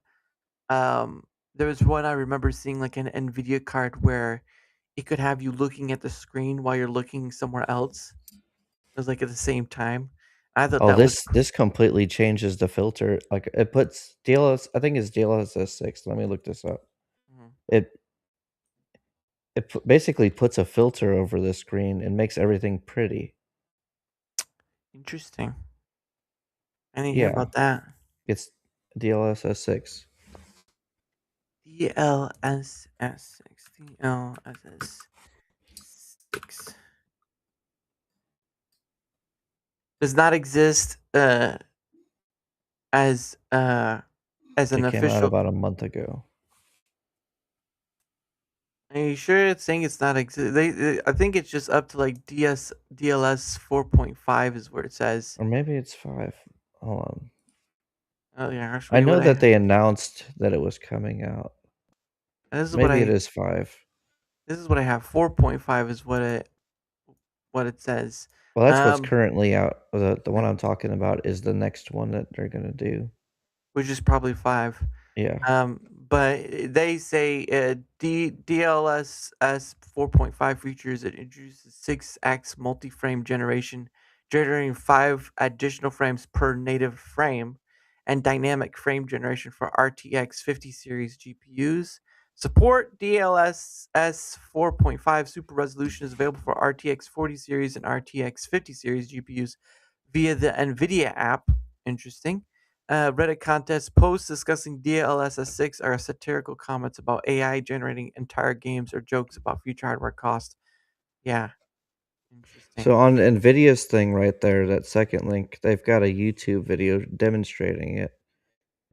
there was one I remember seeing like an NVIDIA card where it could have you looking at the screen while you're looking somewhere else. It was like at the same time. I thought that this completely changes the filter. Like, it puts DLS. I think it's DLSS 6. Let me look this up. It basically puts a filter over the screen and makes everything pretty. Interesting. I didn't hear about that. It's DLSS 6. DLSS 6. DLSS 6. Does not exist as an It official. came out about a month ago. Are you sure it's saying it's not exist? I think it's just up to like DLS 4.5 is where it says. Or maybe it's 5. Hold on. Oh yeah, I know that they announced that it was coming out. This is Maybe it is 5. This is what I have. 4.5 is what it says. Well, that's what's currently out. The one I'm talking about is the next one that they're gonna do, which is probably 5. Yeah. But they say DLSS 4.5 features it introduces 6x multi-frame generation, generating 5 additional frames per native frame, and dynamic frame generation for RTX 50 series GPUs. Support DLSS 4.5 super resolution is available for RTX 40 series and RTX 50 series GPUs via the NVIDIA app. Interesting. Reddit contest posts discussing DLSS 6 are satirical comments about AI generating entire games or jokes about future hardware cost. Yeah. Interesting. So on Nvidia's thing right there, that second link, they've got a YouTube video demonstrating it,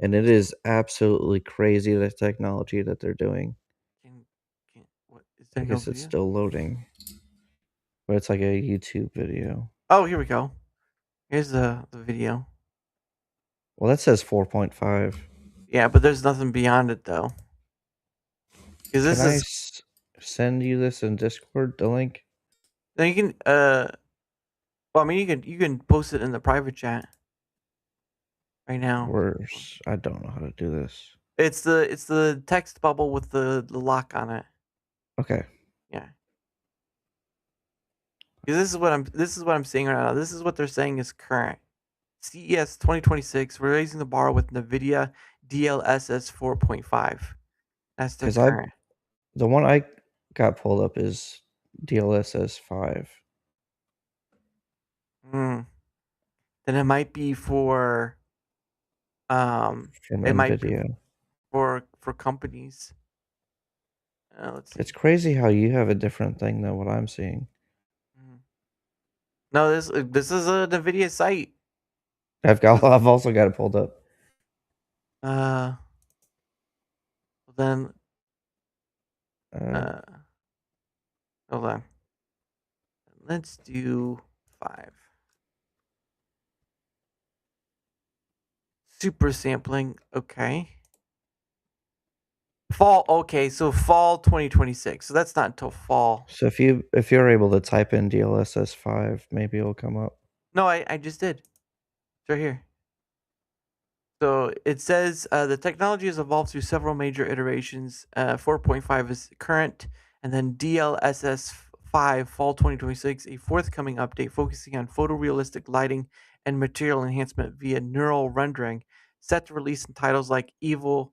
and it is absolutely crazy the technology that they're doing. What is I there? guess No it's video? still loading, but it's like a YouTube video. Oh, here we go. Here's the video. Well, that says 4.5. Yeah, but there's nothing beyond it though. Because this Can I is. send you this in Discord, the link? Then you can. Well, I mean, you can post it in the private chat. Right now. Where's I don't know how to do this. It's the text bubble with the lock on it. Okay. Yeah. Because this is what I'm seeing right now. This is what they're saying is current. CES 2026. We're raising the bar with NVIDIA DLSS 4.5. That's the current. The one I got pulled up is DLSS 5. Then it might be for From it might be NVIDIA. for companies. Let's see. It's crazy how you have a different thing than what I'm seeing. No, this is a NVIDIA site. I've also got it pulled up. Then hold on. Let's do 5. Super sampling, okay. Fall, okay, so fall 2026. So that's not until fall. So if you're able to type in DLSS 5, maybe it'll come up. No, I just did. It's right here. So it says the technology has evolved through several major iterations. 4.5 is current, and then DLSS 5 fall 2026, a forthcoming update focusing on photorealistic lighting and material enhancement via neural rendering, set to release in titles like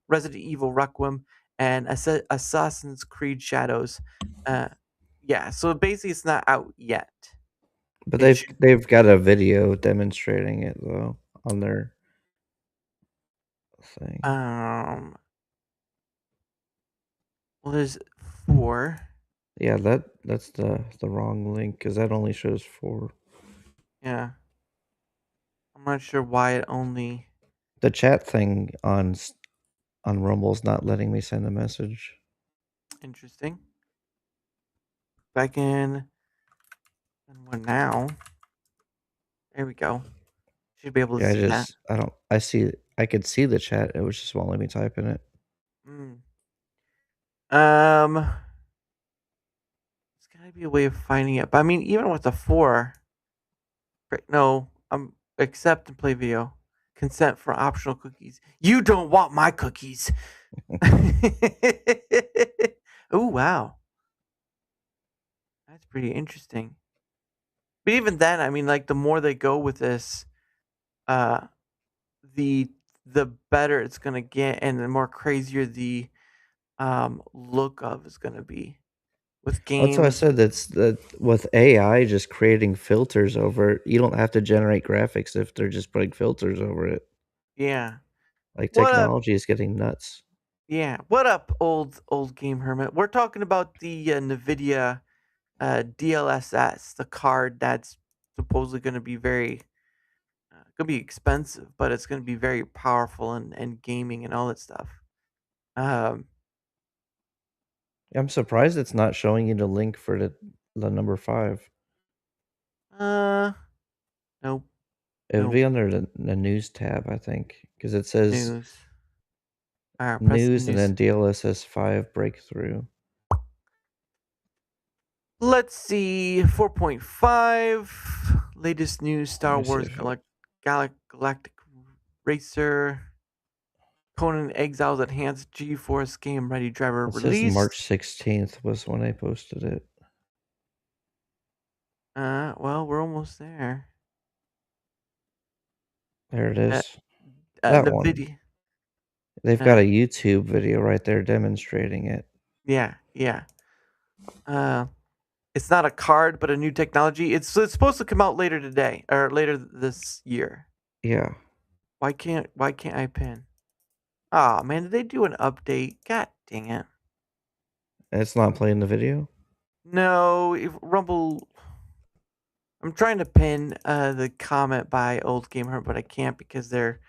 Resident Evil Requiem and Assassin's Creed Shadows. Yeah, so basically it's not out yet. But they've got a video demonstrating it though on their thing. Well, there's 4. Yeah, that's the wrong link because that only shows 4. Yeah. I'm not sure why it only. The chat thing on Rumble's not letting me send a message. Interesting. Back in. And what now? There we go. Should be able to see that. I could see the chat. It was just won't let me type in it. There's gotta be a way of finding it. But I mean, even with the 4. No, accept and play video. Consent for optional cookies. You don't want my cookies. Oh wow. That's pretty interesting. But even then, I mean, like the more they go with this, the better it's gonna get, and the more crazier the look of is gonna be with games. That's what I said. That with AI just creating filters over it, you don't have to generate graphics if they're just putting filters over it. Yeah. Like What up? technology is getting nuts. Yeah. What up, old game hermit? We're talking about the NVIDIA DLSS, the card that's supposedly going to be very, going to be expensive, but it's going to be very powerful and gaming and all that stuff. I'm surprised it's not showing you the link for the number 5. Nope. It would be under the news tab, I think, because it says News. All right, press the news and news. then DLSS 5 breakthrough. Let's see. 4.5. Latest news: Star Let me see Wars Galactic Racer. Conan Exiles Enhanced GeForce Game Ready driver It released. says March 16th was when I posted it. Well, we're almost there. There it is. The one. video. They've got a YouTube video right there demonstrating it. Yeah. It's not a card, but a new technology. It's supposed to come out later today or later this year. Yeah. Why can't I pin? Oh man, did they do an update? God dang it. It's not playing the video. No, if Rumble. I'm trying to pin the comment by Old Gamer, but I can't because their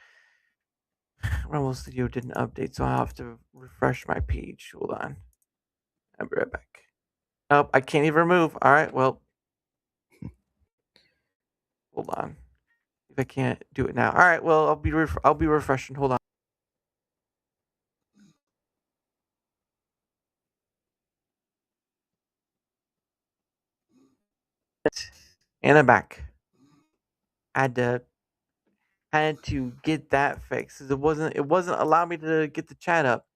Rumble Studio didn't update, so I'll have to refresh my page. Hold on. I'll be right back. Nope, I can't even remove. All right, well. Hold on. If I can't do it now. All right, well, I'll be refreshing. Hold on. And I'm back. I had to get that fixed. It wasn't allowing me to get the chat up.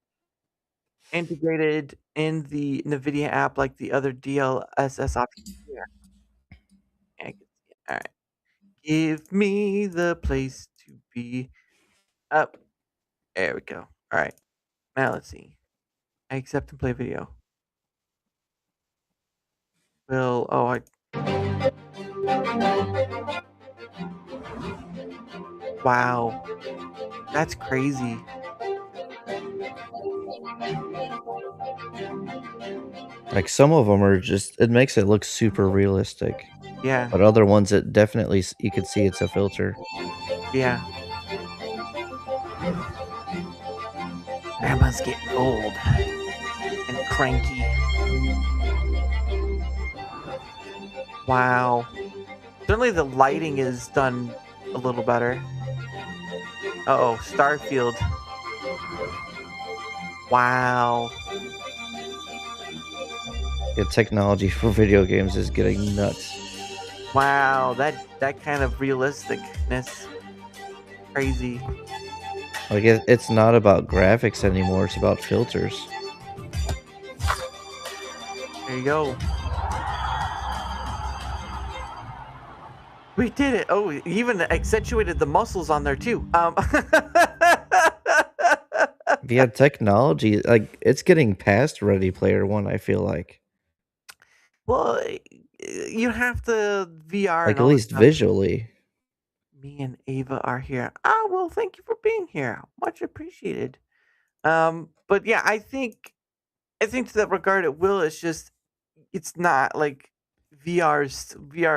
Integrated in the NVIDIA app like the other DLSS options here. Yeah, I can see it. All right. Give me the place to be up. There we go. All right. Now let's see. I accept and play video. Wow. That's crazy. Like some of them are just, it makes it look super realistic. Yeah. But other ones, it definitely, you could see it's a filter. Yeah. Grandma's getting old and cranky. Wow. Certainly the lighting is done a little better. Uh-oh, Starfield. Wow. Yeah, technology for video games is getting nuts. Wow, that kind of realisticness. Crazy. Like it's not about graphics anymore, it's about filters. There you go. We did it. Oh, even accentuated the muscles on there too. Yeah, technology, like it's getting past Ready Player One, I feel like. Well, you have to VR. Like at least visually. Me and Ava are here. Ah, well, thank you for being here. Much appreciated. But yeah, I think to that regard, it will. It's just, it's not like VR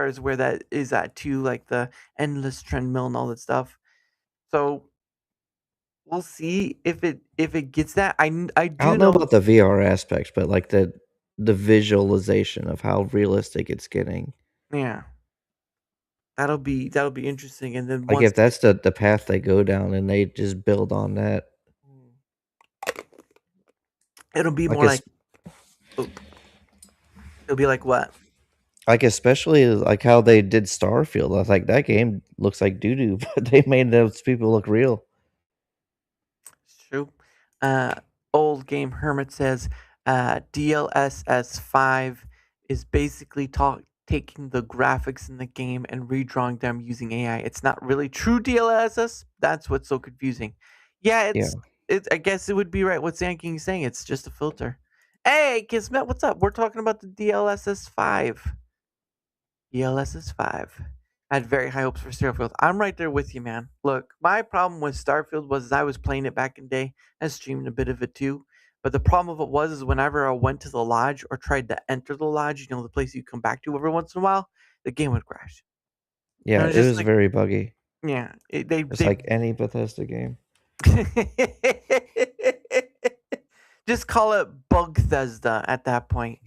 is where that is at too, like the endless treadmill and all that stuff. So we'll see if it gets that. I do I don't know about the VR aspect, but like the visualization of how realistic it's getting. Yeah. That'll be interesting. And then Like once if that's the path they go down and they just build on that. it'll be Like more like it'll be like what? Like especially like how they did Starfield. I was like, that game looks like doo-doo, but they made those people look real. It's true. Old Game Hermit says DLSS 5 is basically taking the graphics in the game and redrawing them using AI. It's not really true DLSS. That's what's so confusing. Yeah, I guess it would be right what SandKing is saying. It's just a filter. Hey, Kismet, what's up? We're talking about the DLSS 5. DLSS 5. I had very high hopes for Starfield. I'm right there with you, man. Look, my problem with Starfield was I was playing it back in the day. I streamed a bit of it too. But the problem of it was is whenever I went to the lodge or tried to enter the lodge, the place you come back to every once in a while, the game would crash. Yeah, it was very buggy. Yeah, it's like any Bethesda game. Just call it Bugthesda at that point.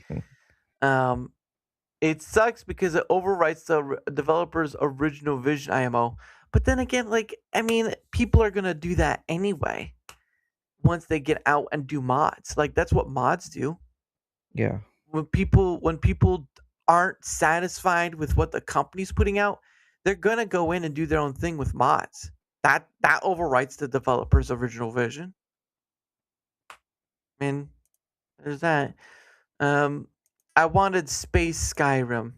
It sucks because it overwrites the developer's original vision IMO. But then again, people are gonna do that anyway. Once they get out and do mods, that's what mods do. Yeah. When people aren't satisfied with what the company's putting out, they're gonna go in and do their own thing with mods. That overwrites the developer's original vision. And there's that. I wanted Space Skyrim.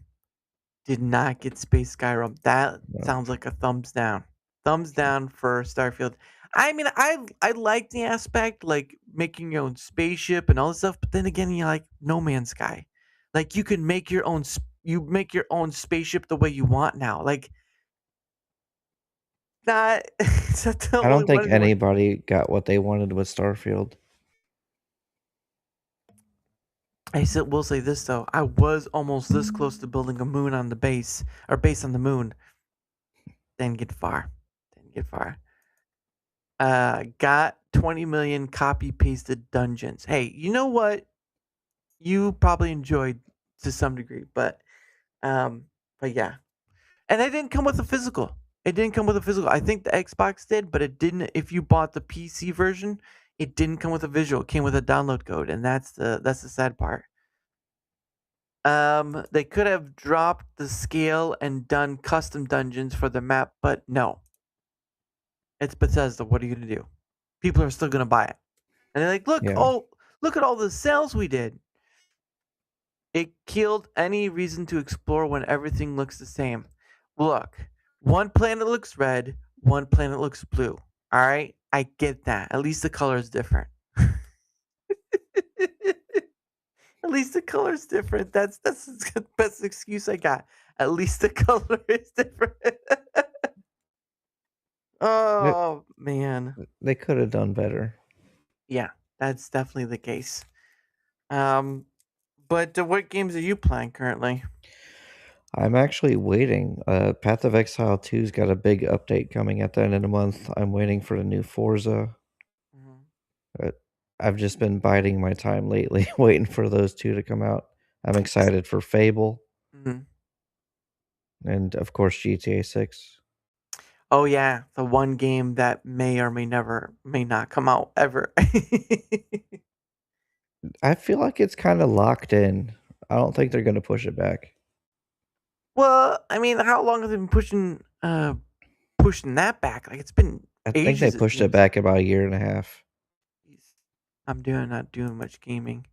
Did not get Space Skyrim. That sounds like a thumbs down. Thumbs down for Starfield. I mean, I like the aspect, like making your own spaceship and all this stuff. But then again, you're like No Man's Sky. Like you can make your own. You make your own spaceship the way you want now. Like not. It's not the I only don't think one anymore. anybody got what they wanted with Starfield. I will say this though. I was almost this close to building a moon on the base, or base on the moon. Didn't get far. Got 20 million copy pasted dungeons. Hey, you know what? You probably enjoyed to some degree, but yeah. And it didn't come with a physical. I think the Xbox did, but it didn't. If you bought the PC version, it didn't come with a visual. It came with a download code, and that's the sad part. They could have dropped the scale and done custom dungeons for the map, but no. It's Bethesda. What are you gonna do? People are still gonna buy it, and they're like, "Look, Yeah. look at all the sales we did." It killed any reason to explore when everything looks the same. Look, one planet looks red, one planet looks blue. All right, I get that. At least the color is different. At least the color is different. That's the best excuse I got. At least the color is different. Oh man. They could have done better. Yeah, that's definitely the case. But what games are you playing currently? I'm actually waiting. Path of Exile 2's got a big update coming at the end of the month. I'm waiting for the new Forza. I've just been biding my time lately, waiting for those two to come out. I'm excited for Fable. And of course GTA 6. Oh yeah, the one game that may or may not come out ever. I feel like it's kind of locked in. I don't think they're going to push it back. Well, I mean, how long have they been pushing that back? Like it's been I think ages. they pushed it back about a year and a half. I'm not doing much gaming.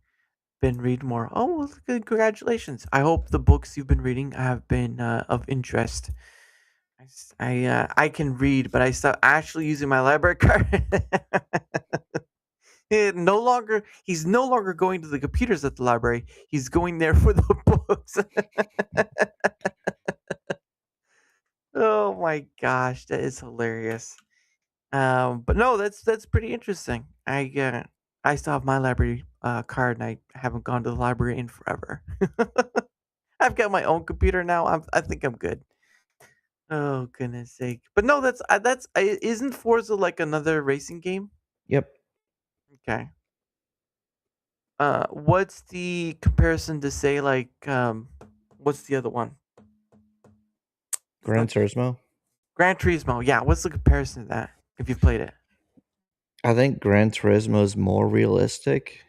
Been reading more. Oh, well, congratulations! I hope the books you've been reading have been of interest. I can read, but I stopped actually using my library card. He's no longer going to the computers at the library. He's going there for the books. Oh my gosh, that is hilarious. But no, that's pretty interesting. I still have my library card, and I haven't gone to the library in forever. I've got my own computer now. I think I'm good. Oh goodness sake! But no, isn't Forza like another racing game? Yep. Okay. What's the comparison to say like what's the other one? Gran Turismo. Gran Turismo. Yeah, what's the comparison to that if you've played it? I think Gran Turismo is more realistic,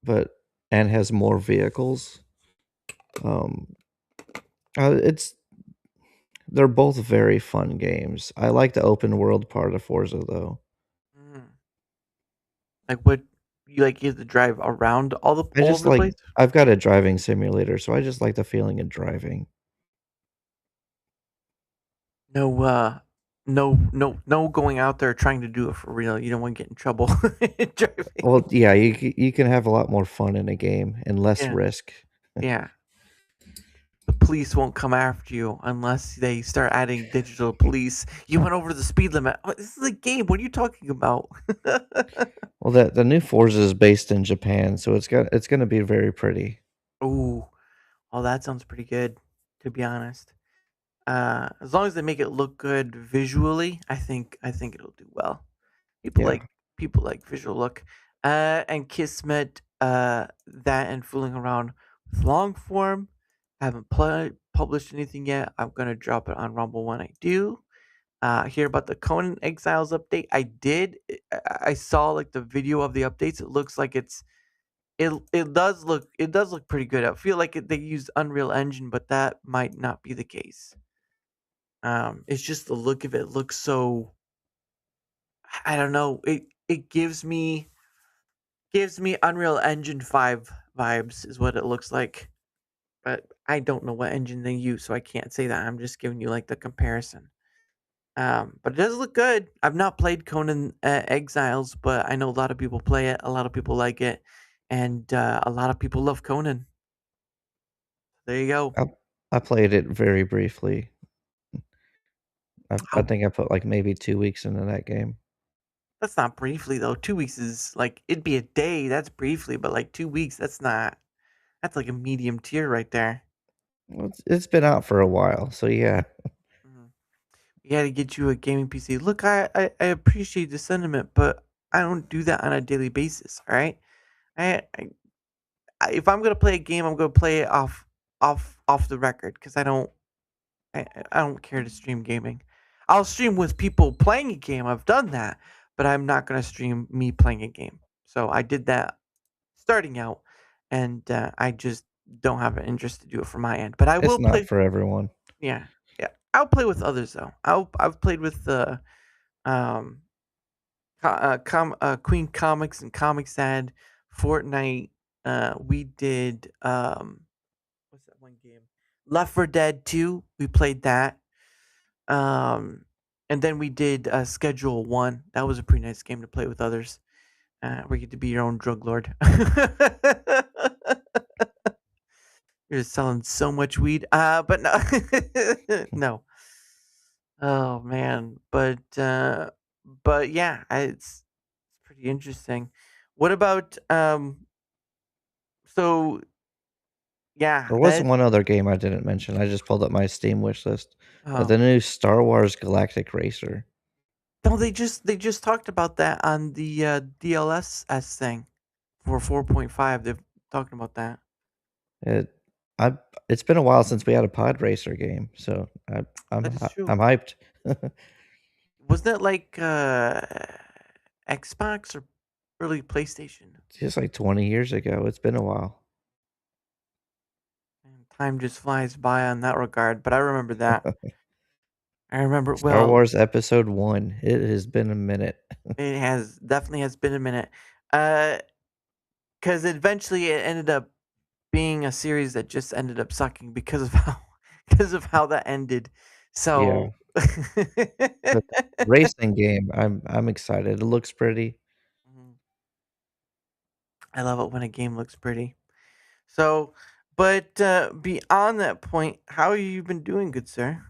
and has more vehicles. They're both very fun games. I like the open world part of Forza though. Like what you like? You have to drive around all the place. I've got a driving simulator, so I just like the feeling of driving. No going out there trying to do it for real. You don't want to get in trouble driving. Well, yeah, you can have a lot more fun in a game and less risk. Yeah. The police won't come after you unless they start adding digital police. You went over the speed limit. Oh, this is a game. What are you talking about? Well, the new Forza is based in Japan, so it's going to be very pretty. Ooh, oh, that sounds pretty good. To be honest, as long as they make it look good visually, I think it'll do well. People like visual look. And Kismet, that and fooling around with long form. I haven't published anything yet. I'm gonna drop it on Rumble when I do. Hear about the Conan Exiles update. I did. I saw like the video of the updates. It looks like it does look pretty good. I feel like they used Unreal Engine, but that might not be the case. It's just the look of it looks so. I don't know. It gives me Unreal Engine 5 vibes is what it looks like. But I don't know what engine they use, so I can't say that. I'm just giving you like the comparison. But it does look good. I've not played Conan Exiles, but I know a lot of people play it. A lot of people like it, and a lot of people love Conan. There you go. I played it very briefly. I think I put like maybe 2 weeks into that game. That's not briefly though. 2 weeks is like it'd be a day. That's briefly, but like 2 weeks, that's not. That's like a medium tier right there. Well, it's been out for a while, so yeah. We got to get you a gaming PC. Look, I appreciate the sentiment, but I don't do that on a daily basis. All right, if I'm gonna play a game, I'm gonna play it off the record because I don't care to stream gaming. I'll stream with people playing a game. I've done that, but I'm not gonna stream me playing a game. So I did that starting out, and I just don't have an interest to do it from my end. But I It's will not play. for everyone. Yeah, yeah. I'll play with others though. I've played with um Queen Comics and Comics Ad, Fortnite. We did what's that one game? Left 4 Dead 2. We played that. And then we did Schedule 1. That was a pretty nice game to play with others. Where you get to be your own drug lord. You're selling so much weed. But no. No. Oh man. But yeah, it's pretty interesting. What about so yeah, There was one other game I didn't mention. I just pulled up my Steam wish list. Oh. The new Star Wars Galactic Racer. No, they just talked about that on the DLSS thing for 4.5. They're talking about that. It's been a while since we had a pod racer game, so I'm That is true. I'm hyped. Wasn't it like Xbox or early PlayStation? Just like 20 years ago. It's been a while. Time just flies by on that regard, but I remember that. I remember Star Wars Episode 1. It has been a minute. It definitely has been a minute. Because eventually it ended up being a series that just ended up sucking because of how that ended. So The racing game, I'm excited. It looks pretty. I love it when a game looks pretty. So, but beyond that point, how have you been doing, good sir?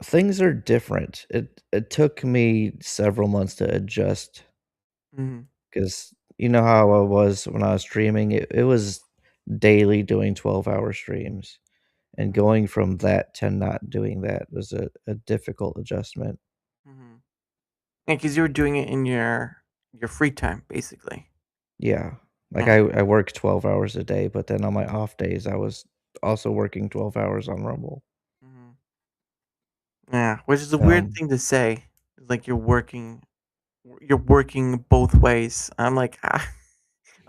Things are different. It took me several months to adjust. Mhm. Because you know how I was when I was streaming? It was daily doing 12-hour streams. And going from that to not doing that was a difficult adjustment. Yeah, because you were doing it in your free time, basically. Yeah. Like Yeah. I work 12 hours a day, but then on my off days, I was also working 12 hours on Rumble. Yeah, which is a weird thing to say. Like you're working both ways. I'm like, I'm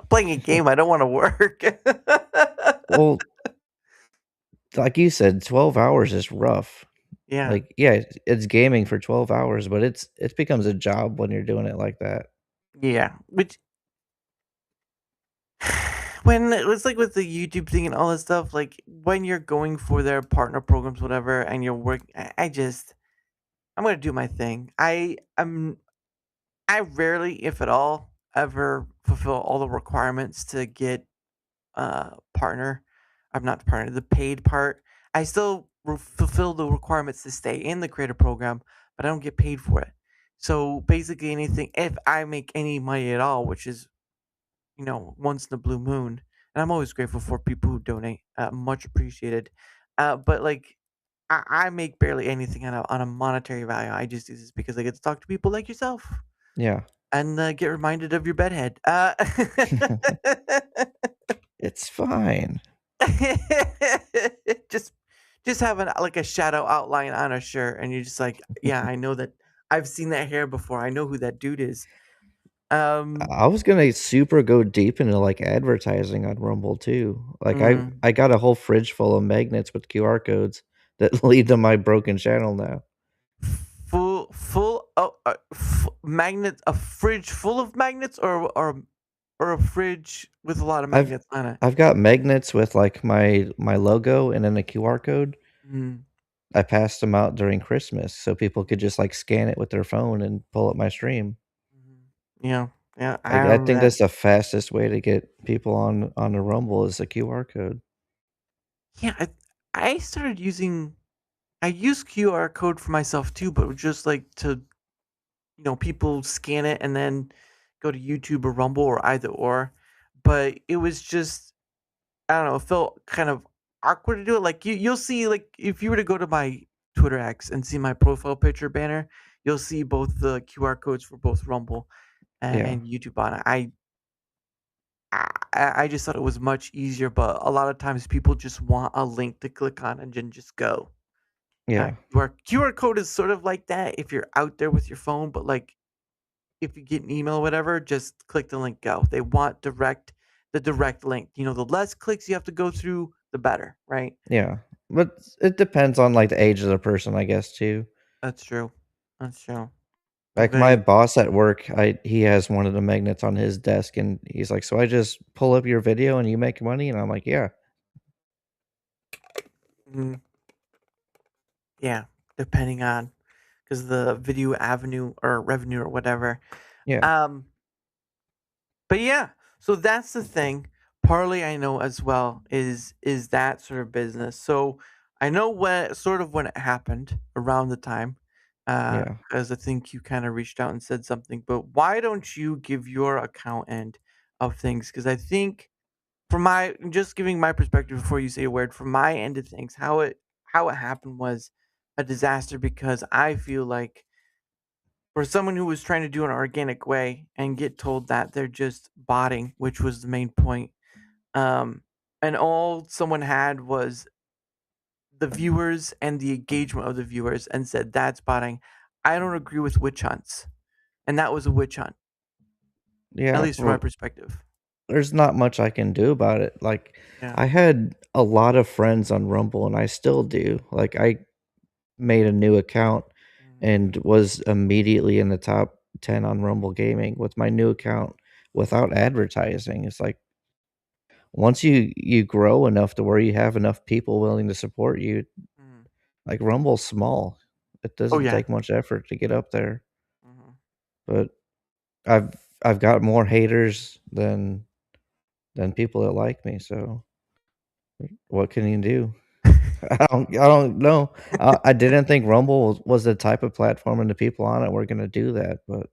playing a game. I don't want to work. Well, like you said, 12 hours is rough. Yeah. Like, yeah, it's gaming for 12 hours, but it becomes a job when you're doing it like that. Yeah, which when it was like with the YouTube thing and all this stuff, like when you're going for their partner programs, whatever, and you're working, I'm gonna do my thing. I rarely, if at all, ever fulfill all the requirements to get partner. I'm not the partner, the paid part. I still fulfill the requirements to stay in the creator program, but I don't get paid for it. So basically, anything if I make any money at all, which is once in a blue moon, and I'm always grateful for people who donate, much appreciated. But like I make barely anything on a monetary value. I just do this because I get to talk to people like yourself. Yeah. And get reminded of your bedhead. It's fine. just having like a shadow outline on a shirt, and you're just like, yeah, I know that. I've seen that hair before. I know who that dude is. I was gonna super go deep into like advertising on Rumble too. Like I got a whole fridge full of magnets with QR codes that lead to my broken channel now. Full magnets, a fridge full of magnets, or a fridge with a lot of magnets on it. I've got magnets with like my logo and then a QR code. Mm. I passed them out during Christmas so people could just like scan it with their phone and pull up my stream. Yeah, I think that's the fastest way to get people on the Rumble is a QR code. Yeah, I started using I use QR code for myself too, but just like to, people scan it and then go to YouTube or Rumble or either or. But it was just, I don't know, it felt kind of awkward to do it. Like you'll see, like if you were to go to my Twitter X and see my profile picture banner, you'll see both the QR codes for both Rumble Yeah. and YouTube on it. I just thought it was much easier, but a lot of times people just want a link to click on and then just go. Yeah. QR code is sort of like that if you're out there with your phone, but like if you get an email or whatever, just click the link, go. They want the direct link. The less clicks you have to go through, the better, right? Yeah. But it depends on like the age of the person, I guess, too. That's true. Like my boss at work, he has one of the magnets on his desk, and he's like, "So I just pull up your video and you make money?" And I'm like, "Yeah." Yeah, depending on, because the video avenue or revenue or whatever. Yeah. But yeah, so that's the thing. Partly I know as well is that sort of business. So I know when it happened around the time. Yeah. Because I think you kind of reached out and said something, but why don't you give your account end of things? Because I think from just giving my perspective before you say a word, from my end of things, how it happened was a disaster because I feel like for someone who was trying to do an organic way and get told that they're just botting, which was the main point, and all someone had was the viewers and the engagement of the viewers and said that's botting. I don't agree with witch hunts, and that was a witch hunt, Yeah. at least from my perspective. There's not much I can do about it. Like, Yeah. I had a lot of friends on Rumble, and I still do. Like, I made a new account and was immediately in the top 10 on Rumble Gaming with my new account without advertising. It's like once you grow enough to where you have enough people willing to support you, like Rumble's small. It doesn't yeah. take much effort to get up there. But I've got more haters than people that like me, so what can you do? I don't know. I didn't think Rumble was the type of platform and the people on it were gonna do that, but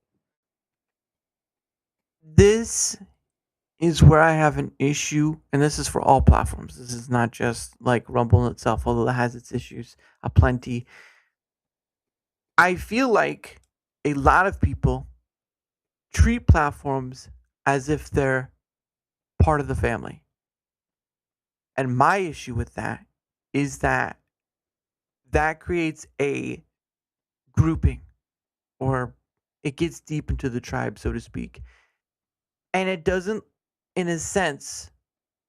This is where I have an issue, and this is for all platforms. This is not just like Rumble in itself, although it has its issues aplenty. I feel like a lot of people treat platforms as if they're part of the family. And my issue with that is that creates a grouping, or it gets deep into the tribe, so to speak. And it doesn't, in a sense,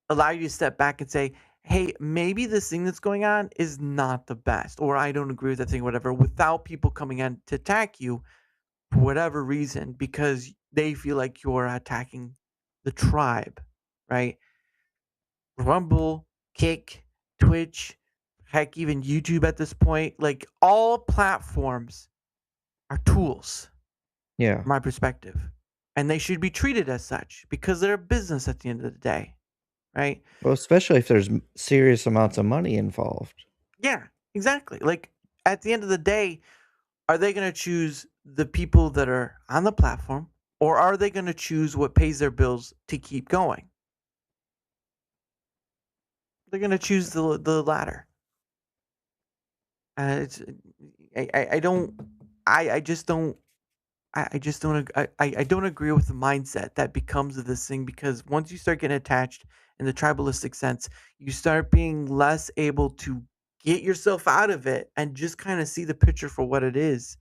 allow you to step back and say, hey, maybe this thing that's going on is not the best, or I don't agree with that thing, whatever, without people coming in to attack you for whatever reason because they feel like you're attacking the tribe, right? Rumble, Kick, Twitch, heck, even YouTube at this point, like all platforms are tools. Yeah. From my perspective. And they should be treated as such because they're a business at the end of the day, right? well, especially if there's serious amounts of money involved. Yeah, exactly. Like at the end of the day, are they going to choose the people that are on the platform, or are they going to choose what pays their bills to keep going? They're going to choose the latter. It's I don't I just don't I just don't I don't agree with the mindset that becomes of this thing, because once you start getting attached in the tribalistic sense, you start being less able to get yourself out of it and just kind of see the picture for what it is.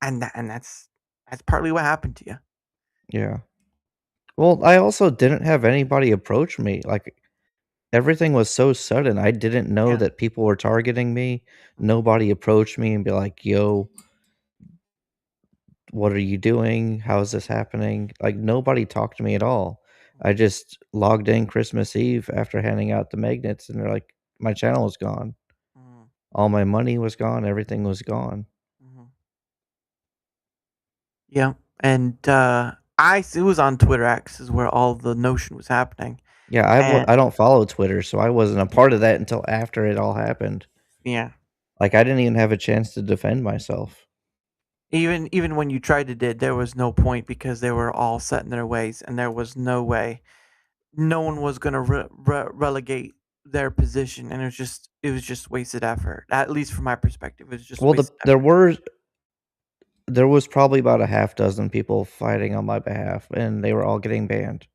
And that's partly what happened to you. Yeah. Well, I also didn't have anybody approach me. Like everything was so sudden. I didn't know that people were targeting me. Nobody approached me and be like, "Yo, what are you doing? How is this happening?" Like nobody talked to me at all. I just logged in Christmas Eve after handing out the magnets, and they're like, my channel was gone. All my money was gone. Everything was gone. Yeah, and it was on Twitter X is where all the notion was happening. Yeah, I don't follow Twitter, so I wasn't a part of that until after it all happened. Yeah. Like I didn't even have a chance to defend myself. Even when you tried to did, there was no point because they were all set in their ways, and there was no way, no one was gonna relegate their position, and it was just wasted effort. At least from my perspective, it was just Well, wasted there effort. was probably about a half dozen people fighting on my behalf, and they were all getting banned.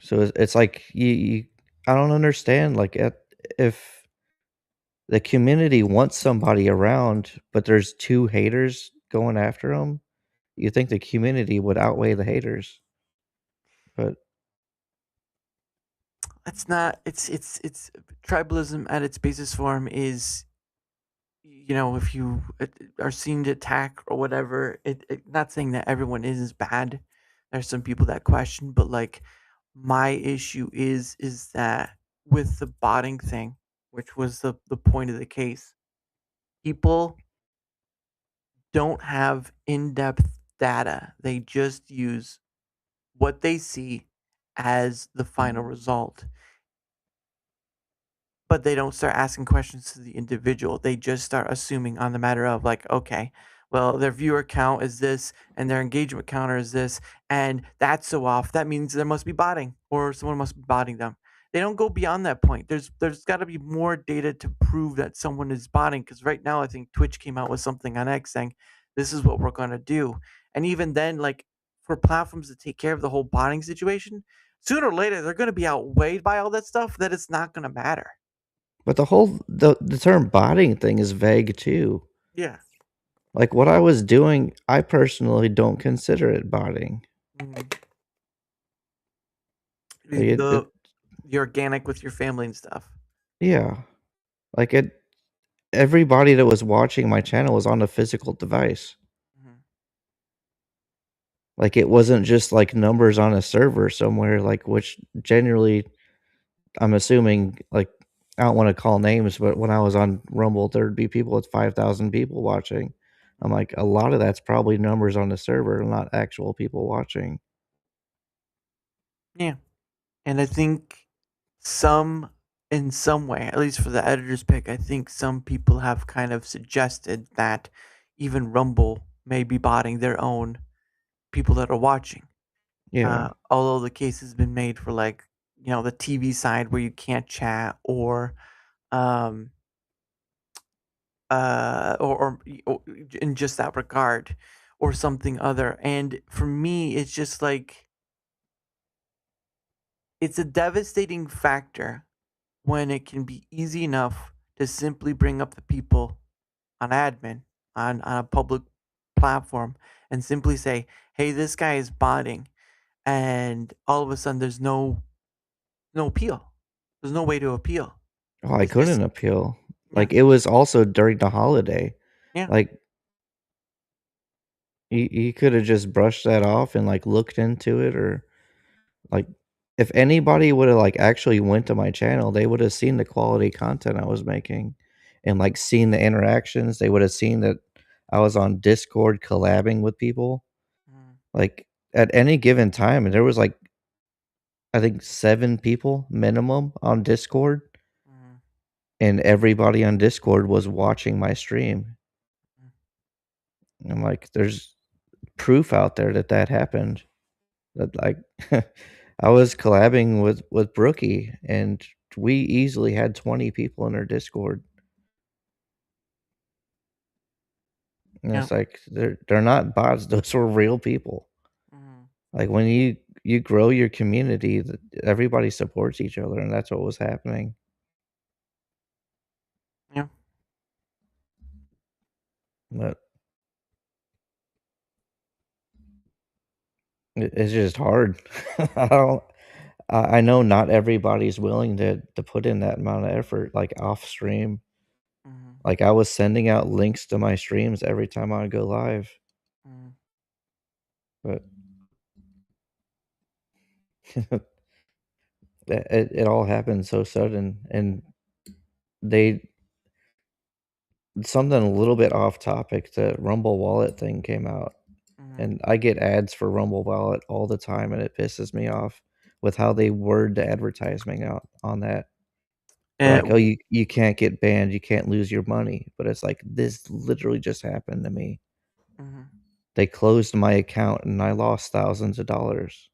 So it's like I don't understand. Like if the community wants somebody around, but there's two haters going after them, you think the community would outweigh the haters, but It's not. It's tribalism at its basis form is, if you are seen to attack or whatever. Not saying that everyone is bad. There's some people that question, but like my issue is that with the botting thing, which was the point of the case, people don't have in-depth data. They just use what they see as the final result. But they don't start asking questions to the individual. They just start assuming on the matter of like, okay, well, their viewer count is this and their engagement counter is this, and that's so off. That means there must be botting or someone must be botting them. They don't go beyond that point. There's got to be more data to prove that someone is botting, because right now I think Twitch came out with something on X saying this is what we're going to do. And even then, like, for platforms to take care of the whole botting situation, sooner or later they're going to be outweighed by all that stuff that it's not going to matter. But the term botting thing is vague too. Yeah. Like what I was doing, I personally don't consider it botting. The organic with your family and stuff. Yeah. Like everybody that was watching my channel was on a physical device. Like it wasn't just like numbers on a server somewhere, like which generally I'm assuming, like, I don't want to call names, but when I was on Rumble, there'd be people with 5,000 people watching. I'm like, a lot of that's probably numbers on the server, not actual people watching. Yeah. And I think in some way, at least for the editor's pick, I think some people have kind of suggested that even Rumble may be botting their own people that are watching. Yeah. Although the case has been made for like, the TV side where you can't chat or or in just that regard or something other. And for me, it's just like it's a devastating factor when it can be easy enough to simply bring up the people on admin on a public platform and simply say, hey, this guy is botting, and all of a sudden there's no appeal. There's no way to appeal. Oh, I It's couldn't just appeal. Like it was also during the holiday. Yeah. Like you could have just brushed that off and like looked into it, or like if anybody would have like actually went to my channel, they would have seen the quality content I was making and like seen the interactions. They would have seen that I was on Discord collabing with people. Like at any given time, and there was like I think 7 people minimum on Discord. And everybody on Discord was watching my stream. I'm like, there's proof out there that happened. That like I was collabing with Brookie, and we easily had 20 people in our Discord. And Yeah. it's like they're not bots; those were real people. Like when you grow your community, everybody supports each other, and that's what was happening. Yeah. But it's just hard. I don't. I know not everybody's willing to put in that amount of effort, like off stream. Like I was sending out links to my streams every time I would go live. But it all happened so sudden, and something a little bit off topic. The Rumble Wallet thing came out, and I get ads for Rumble Wallet all the time, and it pisses me off with how they word the advertisement out on that. Like, oh, you can't get banned, you can't lose your money. But it's like, this literally just happened to me. They closed my account and I lost thousands of dollars.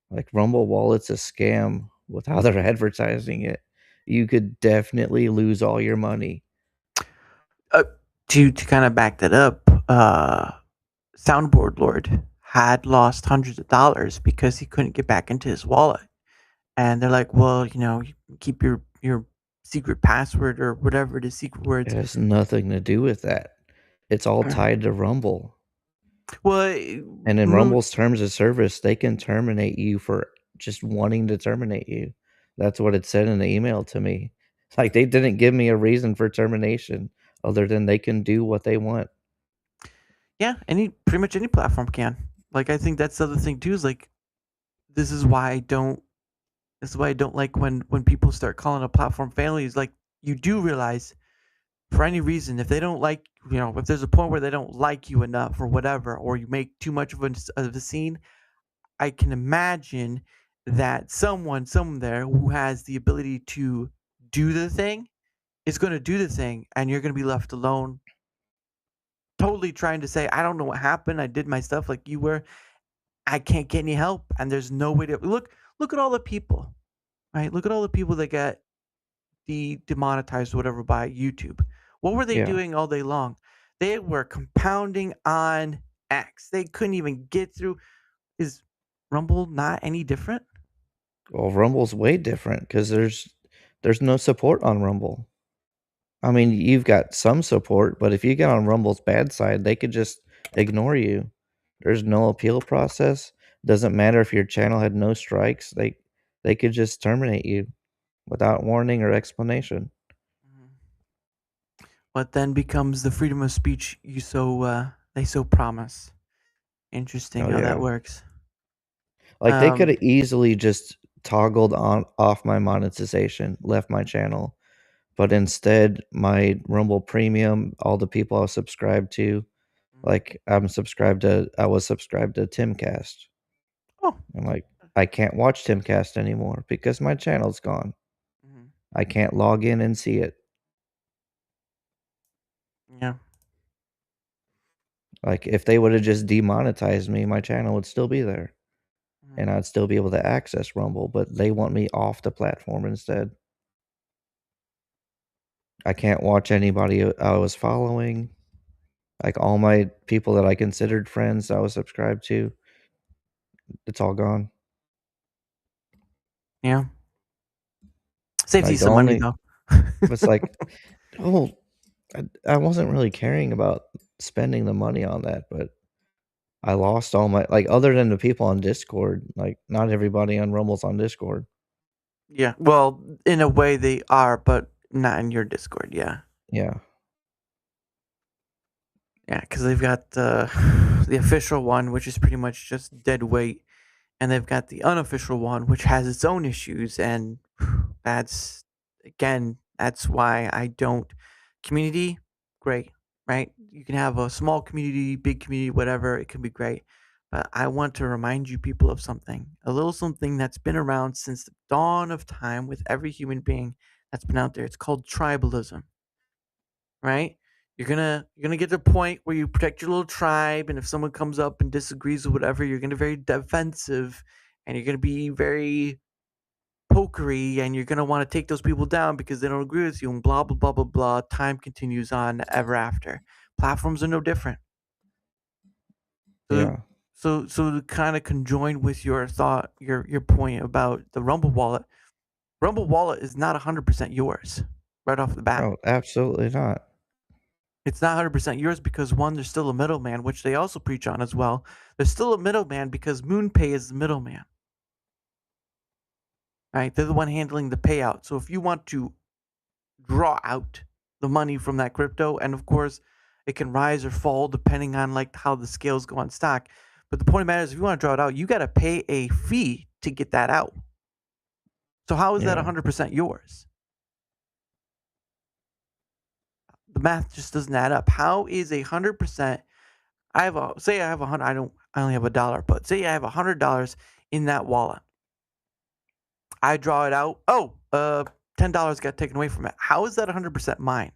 Like, Rumble Wallet's a scam with how they're advertising it. You could definitely lose all your money. To kind of back that up, Soundboard Lord had lost hundreds of dollars because he couldn't get back into his wallet. And they're like, well, you keep your secret password or whatever the secret words. It has nothing to do with that. It's all tied to Rumble. Well, and in Rumble's terms of service, they can terminate you for just wanting to terminate you. That's what it said in the email to me. Like, they didn't give me a reason for termination other than they can do what they want. Yeah, pretty much any platform can. Like, I think that's the other thing too, is like, this is why I don't like when people start calling a platform family. Is like, you do realize, for any reason, if they don't like, if there's a point where they don't like you enough or whatever, or you make too much of a scene, I can imagine that someone there who has the ability to do the thing is going to do the thing, and you're going to be left alone, totally trying to say, I don't know what happened, I did my stuff like you were, I can't get any help, and there's no way to look at all the people, right? Look at all the people that got demonetized or whatever by YouTube. What were they doing all day long? They were compounding on X. They couldn't even get through. Is Rumble not any different? Well, Rumble's way different because there's no support on Rumble. I mean, you've got some support, but if you get on Rumble's bad side, they could just ignore you. There's no appeal process. Doesn't matter if your channel had no strikes. They could just terminate you without warning or explanation. What then becomes the freedom of speech they so promise? Interesting how that works. Like, they could have easily just toggled off my monetization, left my channel. But instead, my Rumble Premium, all the people I was subscribed to, like, I was subscribed to Timcast. Oh. I'm like, I can't watch Timcast anymore because my channel's gone. I can't log in and see it. Yeah. Like, if they would have just demonetized me, my channel would still be there. And I'd still be able to access Rumble, but they want me off the platform instead. I can't watch anybody I was following. Like, all my people that I considered friends I was subscribed to, it's all gone. Yeah. Saves you some money, though. It's like, oh, I wasn't really caring about spending the money on that, but I lost all my, like, other than the people on Discord, like, not everybody on Rumble's on Discord. Yeah. Well, in a way they are, but not in your Discord. Yeah. Yeah. Yeah, because they've got the official one, which is pretty much just dead weight, and they've got the unofficial one, which has its own issues, and that's why I don't. Community, great, right? You can have a small community, big community, whatever. It can be great, but I want to remind you people of something, a little something that's been around since the dawn of time with every human being that's been out there. It's called tribalism, right? You're gonna get to a point where you protect your little tribe, and if someone comes up and disagrees with whatever, you're gonna be very defensive, and you're gonna be very pokery, and you're gonna want to take those people down because they don't agree with you, and blah blah blah blah blah. Time continues on ever after. Platforms are no different. Yeah. So to kind of conjoin with your thought, your point about the Rumble Wallet is not 100% yours right off the bat. Oh, absolutely not. It's not 100% yours because, one, there's still a middleman, which they also preach on as well. There's still a middleman because MoonPay is the middleman. Right? They're the one handling the payout. So if you want to draw out the money from that crypto, and of course, it can rise or fall depending on like how the scales go on stock. But the point of the matter is, if you want to draw it out, you got to pay a fee to get that out. So how is that 100% yours? The math just doesn't add up. How is 100%? I have $100. I only have $1, but say I have $100 in that wallet. I draw it out. $10 got taken away from it. How is that 100% mine?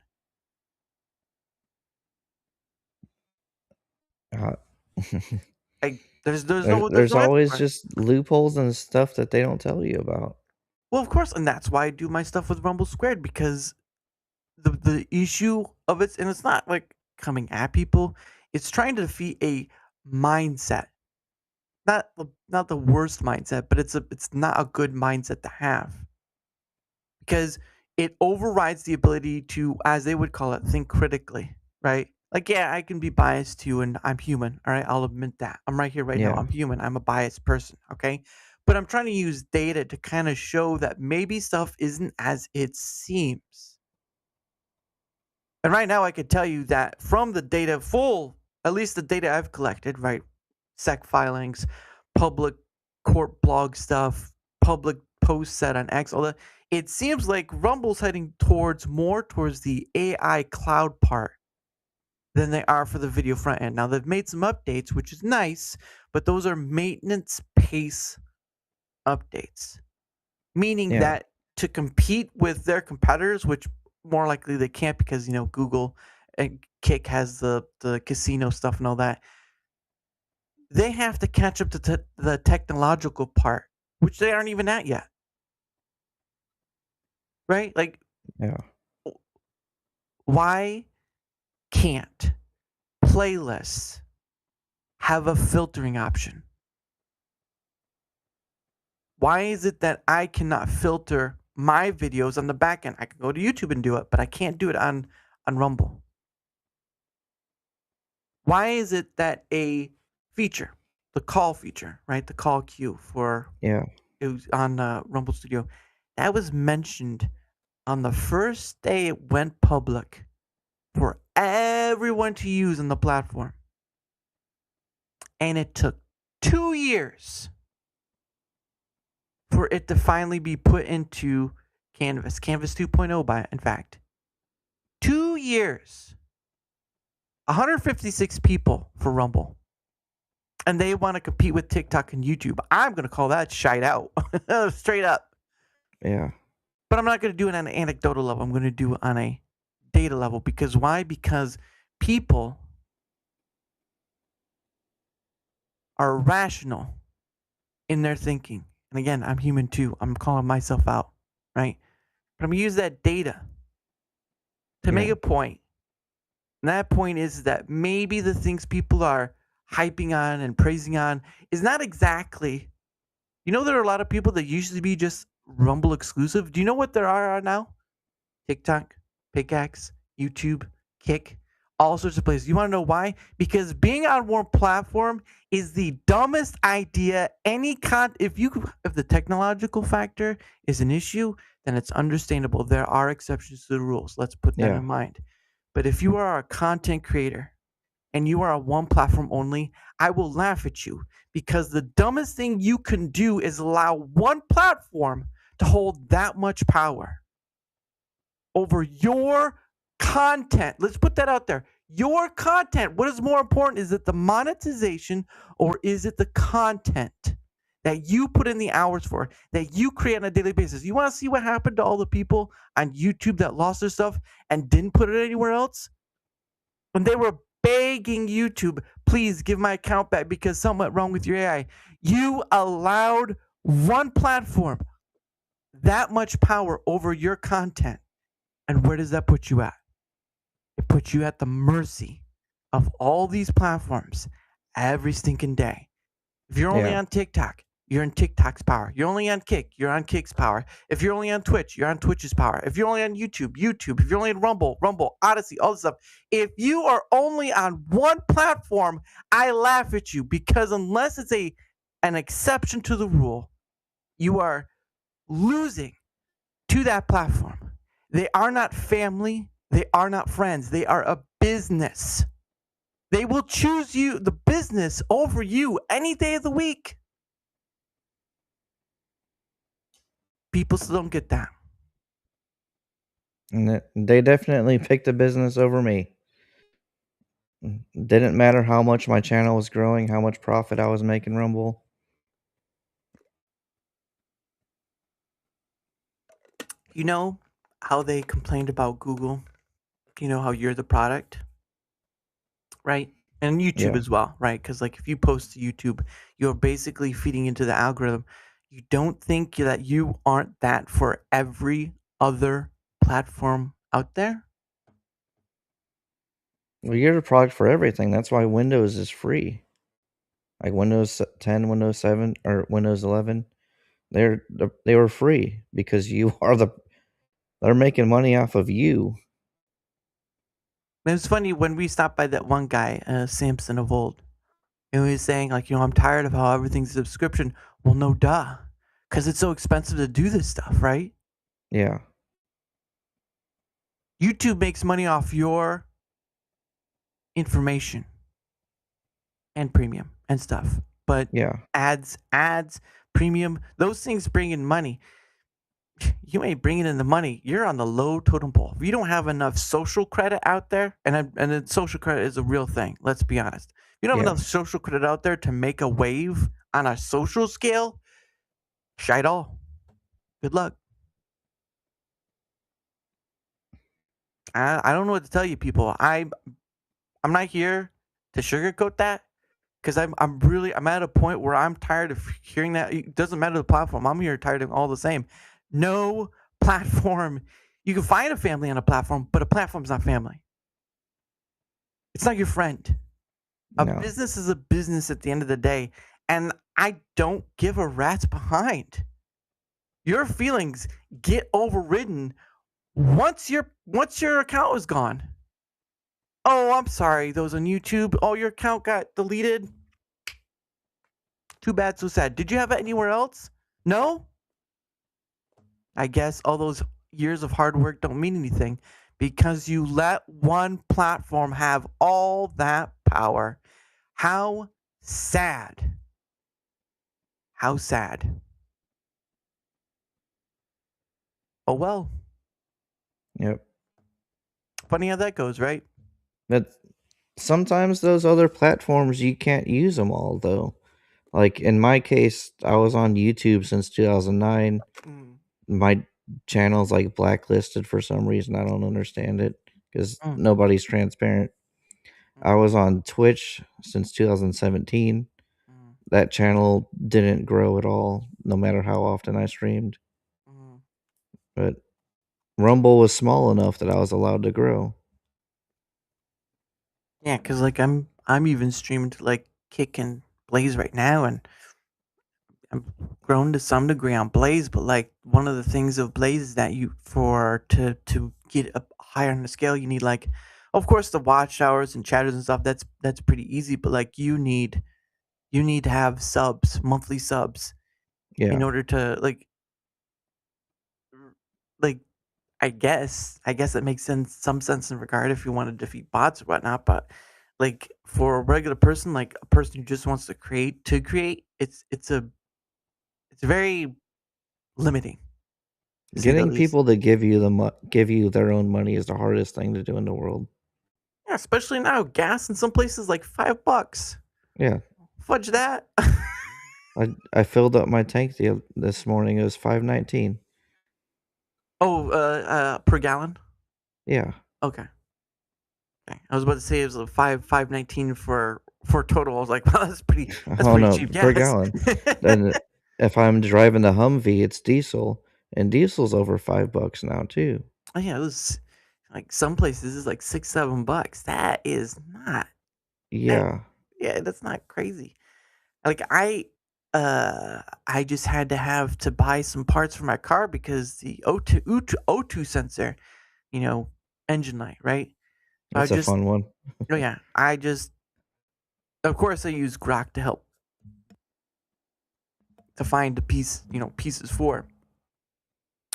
There's There's no always answer. just loopholes and stuff that they don't tell you about. Well, of course, and that's why I do my stuff with Rumble Squared, because the issue of it, and it's not like coming at people, it's trying to defeat a mindset. Not the worst mindset, but it's not a good mindset to have, because it overrides the ability to, as they would call it, think critically, right? Like, yeah, I can be biased too, and I'm human. All right, I'll admit that. I'm right here, right now. Yeah. I'm human. I'm a biased person. Okay, but I'm trying to use data to kind of show that maybe stuff isn't as it seems. And right now, I could tell you that from the data, at least the data I've collected, right? SEC filings, public court blog stuff, public posts set on X, all that. It seems like Rumble's heading more towards the AI cloud part than they are for the video front end. Now, they've made some updates, which is nice, but those are maintenance pace updates, meaning that to compete with their competitors, which more likely they can't because, Google and Kick has the casino stuff and all that, they have to catch up to the technological part, which they aren't even at yet. Right? Like, why can't playlists have a filtering option? Why is it that I cannot filter my videos on the back end? I can go to YouTube and do it, but I can't do it on Rumble. Why is it that a feature, the call feature, right? The call queue it was on Rumble Studio, that was mentioned on the first day it went public for everyone to use on the platform. And it took 2 years for it to finally be put into Canvas 2.0 in fact. 2 years. 156 people for Rumble. And they want to compete with TikTok and YouTube. I'm going to call that shite out. Straight up. Yeah. But I'm not going to do it on an anecdotal level. I'm going to do it on a data level. Because why? Because people are rational in their thinking. And again, I'm human too. I'm calling myself out, right? But I'm going to use that data to make a point. And that point is that maybe the things people are hyping on and praising on is not exactly... there are a lot of people that used to be just Rumble exclusive. Do you know what there are now? TikTok, Pickaxe, YouTube, Kick, all sorts of places. You want to know why? Because being on one platform is the dumbest idea. If the technological factor is an issue, then it's understandable. There are exceptions to the rules. Let's put that in mind. But if you are a content creator and you are on one platform only, I will laugh at you, because the dumbest thing you can do is allow one platform to hold that much power over your content. Let's put that out there. Your content. What is more important? Is it the monetization, or is it the content that you put in the hours for, that you create on a daily basis? You want to see what happened to all the people on YouTube that lost their stuff and didn't put it anywhere else? When they were begging YouTube, please give my account back because something went wrong with your AI. You allowed one platform that much power over your content. And where does that put you at? It puts you at the mercy of all these platforms every stinking day. If you're only on TikTok, you're in TikTok's power. You're only on Kick, you're on Kick's power. If you're only on Twitch, you're on Twitch's power. If you're only on YouTube. If you're only on Rumble, Odyssey, all this stuff. If you are only on one platform, I laugh at you, because unless it's an exception to the rule, you are losing to that platform. They are not family. They are not friends. They are a business. They will choose you, the business, over you any day of the week. People still don't get that. And they definitely picked the business over me. Didn't matter how much my channel was growing, how much profit I was making Rumble. You know how they complained about Google? You know how you're the product, right? And YouTube Yeah. as well, right? Because like if you post to YouTube, you're basically feeding into the algorithm. You don't think that you aren't that for every other platform out there? Well, you're the product for everything. That's why Windows is free. Like Windows 10, Windows 7, or Windows 11, they were free because you are they're making money off of you. It was funny when we stopped by that one guy, Samson of old, and he was saying like, I'm tired of how everything's a subscription. Well, no, duh, because it's so expensive to do this stuff, right? Yeah. YouTube makes money off your information and premium and stuff, but Yeah. ads, premium, those things bring in money. You ain't bringing in the money. You're on the low totem pole. If you don't have enough social credit out there, and social credit is a real thing. Let's be honest. If you don't have Yeah. enough social credit out there to make a wave on a social scale, shite all. Good luck. I don't know what to tell you, people. I'm not here to sugarcoat that because I'm at a point where I'm tired of hearing that. It doesn't matter the platform. I'm here tired of all the same. No platform. You can find a family on a platform, but a platform's not family. It's not your friend. A No. business is a business at the end of the day, and I don't give a rat's behind. Your feelings get overridden once your account is gone. Oh, I'm sorry. Those on YouTube. Oh, your account got deleted. Too bad, so sad. Did you have it anywhere else? No? I guess all those years of hard work don't mean anything because you let one platform have all that power. How sad. How sad. Oh well. Yep. Funny how that goes, right? But sometimes those other platforms you can't use them all though. Like in my case, I was on YouTube since 2009. My channel's like blacklisted for some reason. I don't understand it because nobody's transparent. I was on Twitch since 2017. That channel didn't grow at all, no matter how often I streamed. But Rumble was small enough that I was allowed to grow. Yeah, because like I'm even streaming to like Kick and Blaze right now, and I'm grown to some degree on Blaze. But like one of the things of Blaze is that you to get up higher on the scale, you need like, of course, the watchtowers and chatters and stuff. That's pretty easy. But like you need to have subs, monthly subs, in Yeah. order to like I guess it makes some sense in regard if you want to defeat bots or whatnot, but like for a regular person, like a person who just wants to create, it's very limiting, to say the Getting least. people to give you their own money is the hardest thing to do in the world. Yeah, especially now, gas in some places like $5. Yeah. Fudge that. I filled up my tank this morning. It was $5.19. Oh, per gallon. Yeah. Okay. I was about to say it was a $5.19 for total. I was like, wow, that's pretty No, cheap per gas. gallon. Then if I'm driving the Humvee, it's diesel, and diesel's over $5 now too. Oh yeah, it was like some places is like $6-7. That is not. Yeah. Yeah, that's not crazy. Like I just had to buy some parts for my car because the O2 sensor, engine light, right? So That's a fun one. Oh yeah, of course I use Grok to help to find the pieces for.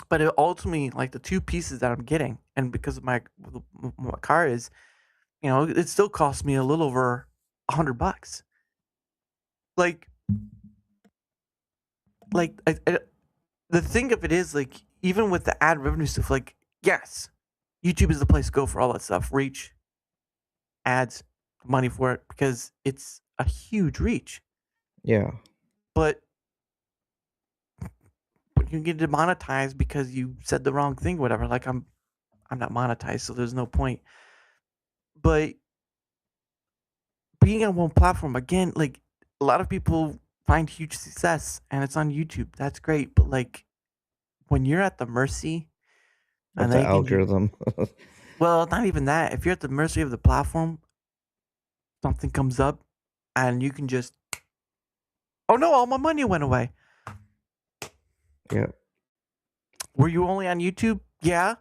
But ultimately, like the two pieces that I'm getting, and because of my car is, it still costs me a little over $100. Like the thing of it is, like, even with the ad revenue stuff, like, yes, YouTube is the place to go for all that stuff, reach, ads, money for it, because it's a huge reach. Yeah. But you can get demonetized because you said the wrong thing, whatever. Like I'm not monetized, so there's no point. But being on one platform again, like a lot of people find huge success and it's on YouTube. That's great, but like when you're at the mercy Of and the they can algorithm. well, not even that. If you're at the mercy of the platform, something comes up and you can just oh no, all my money went away. Yeah. Were you only on YouTube? Yeah.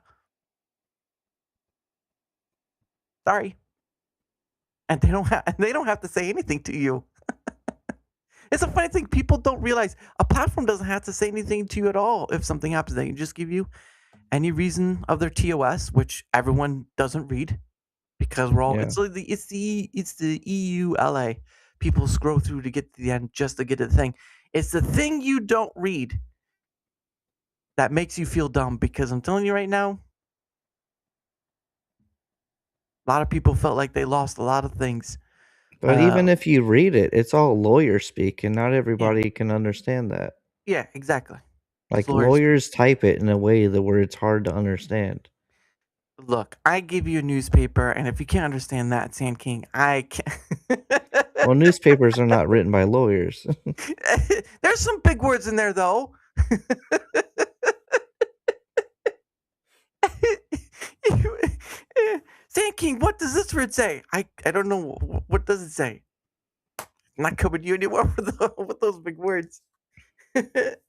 Sorry. And they don't have to say anything to you. It's a funny thing. People don't realize a platform doesn't have to say anything to you at all if something happens. They can just give you any reason of their TOS, which everyone doesn't read because we're all Yeah. it's the EULA. People scroll through to get to the end just to get to the thing. It's the thing you don't read that makes you feel dumb because I'm telling you right now, a lot of people felt like they lost a lot of things. But even if you read it, it's all lawyer speak, and not everybody can understand that. Yeah, exactly. Like lawyers- lawyers type it in a way that where it's hard to understand. Look, I give you a newspaper, and if you can't understand that, SandKing, I can't. Well, newspapers are not written by lawyers. There's some big words in there, though. SandKing, what does this word say? I don't know. What does it say? I'm not coming to you anymore with those big words. But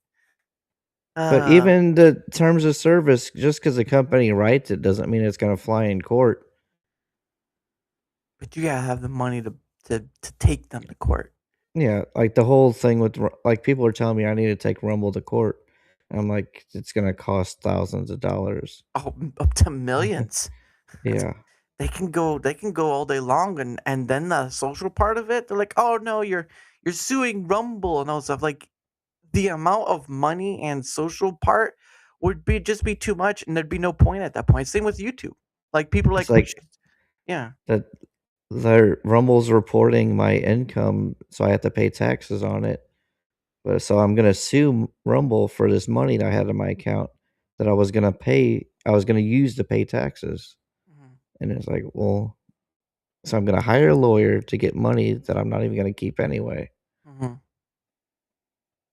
even the terms of service, just because a company writes it doesn't mean it's going to fly in court. But you gotta have the money to take them to court. Yeah, like the whole thing with like people are telling me I need to take Rumble to court. And I'm like, it's going to cost thousands of dollars. Oh, up to millions. Yeah. They can go all day long, and then the social part of it, they're like, oh no, you're suing Rumble and all stuff. Like the amount of money and social part would just be too much, and there'd be no point at that point. Same with YouTube. Like people are It's like, like yeah. that their Rumble's reporting my income, so I have to pay taxes on it. But so I'm gonna sue Rumble for this money that I had in my account that I was gonna use to pay taxes. And it's like, well, so I'm gonna hire a lawyer to get money that I'm not even gonna keep anyway. Mm-hmm. You're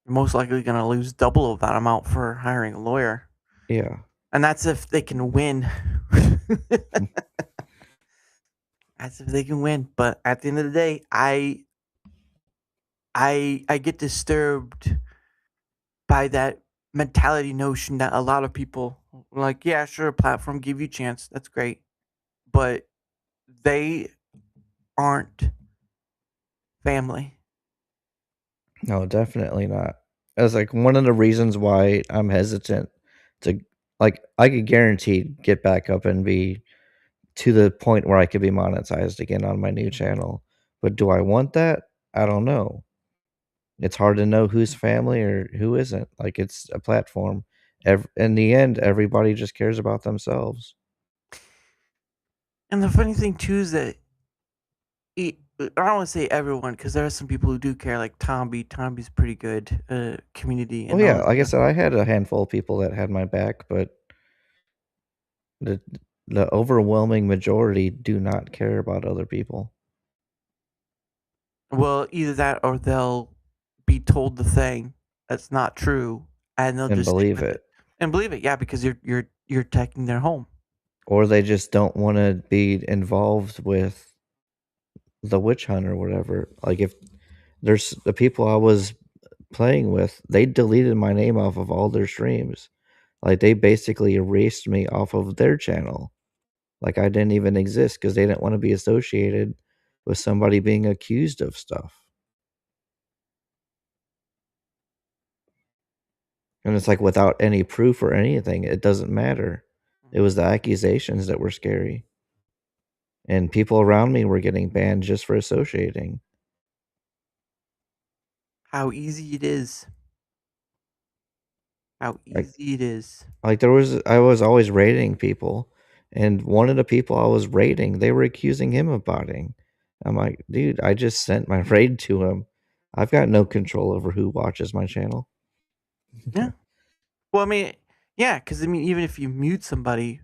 most likely gonna lose double of that amount for hiring a lawyer. Yeah. And that's if they can win. That's if they can win. But at the end of the day, I get disturbed by that mentality notion that a lot of people are like, yeah, sure, platform give you a chance. That's great. But they aren't family. No, definitely not. That's like one of the reasons why I'm hesitant to like I could guarantee get back up and be to the point where I could be monetized again on my new channel. But do I want that? I don't know. It's hard to know who's family or who isn't. Like it's a platform. In the end, everybody just cares about themselves. And the funny thing too is that I don't want to say everyone because there are some people who do care, like Tomby. Tomby's pretty good community. Well, yeah, like I said, I had a handful of people that had my back, but the overwhelming majority do not care about other people. Well, either that or they'll be told the thing that's not true, and they'll just believe it. And believe it, yeah, because you're taking their home. Or they just don't want to be involved with the witch hunt or whatever. Like if there's the people I was playing with, they deleted my name off of all their streams. Like they basically erased me off of their channel. Like I didn't even exist because they didn't want to be associated with somebody being accused of stuff. And it's like without any proof or anything, it doesn't matter. It was the accusations that were scary. And people around me were getting banned just for associating. How easy it is. How easy it is. Like I was always raiding people, and one of the people I was raiding, they were accusing him of botting. I'm like, dude, I just sent my raid to him. I've got no control over who watches my channel. Yeah. Well, I mean, yeah, because I mean, even if you mute somebody,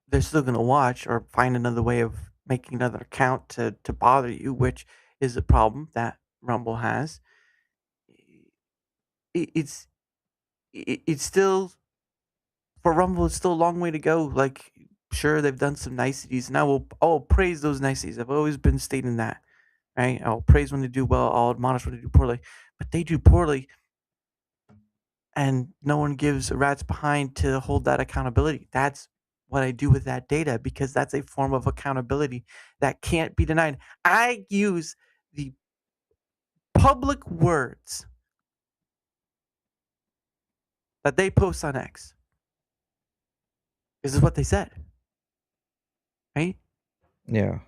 they're still gonna watch or find another way of making another account to bother you, which is a problem that Rumble has. It's it's still for Rumble. It's still a long way to go. Like, sure, they've done some niceties, and I will praise those niceties. I've always been stating that, right? I'll praise when they do well. I'll admonish when they do poorly, but they do poorly, and no one gives a rat's behind to hold that accountability. That's what I do with that data because that's a form of accountability that can't be denied. I use the public words that they post on X. This is what they said. Right? Yeah.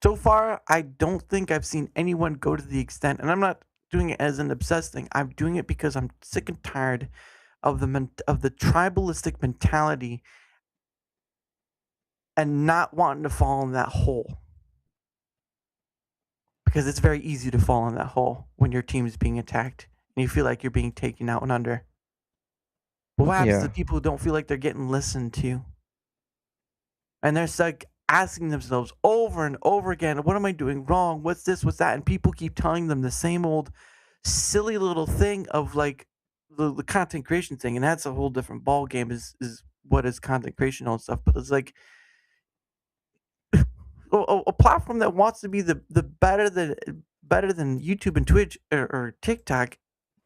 So far, I don't think I've seen anyone go to the extent, and I'm not doing it as an obsessed thing. I'm doing it because I'm sick and tired of the tribalistic mentality and not wanting to fall in that hole. Because it's very easy to fall in that hole when your team is being attacked and you feel like you're being taken out and under. But what happens to people who don't feel like they're getting listened to? And they're like asking themselves over and over again, what am I doing wrong? What's this? What's that? And people keep telling them the same old silly little thing of like the content creation thing. And that's a whole different ball game is what is content creation and stuff. But it's like a platform that wants to be the better than YouTube and Twitch or TikTok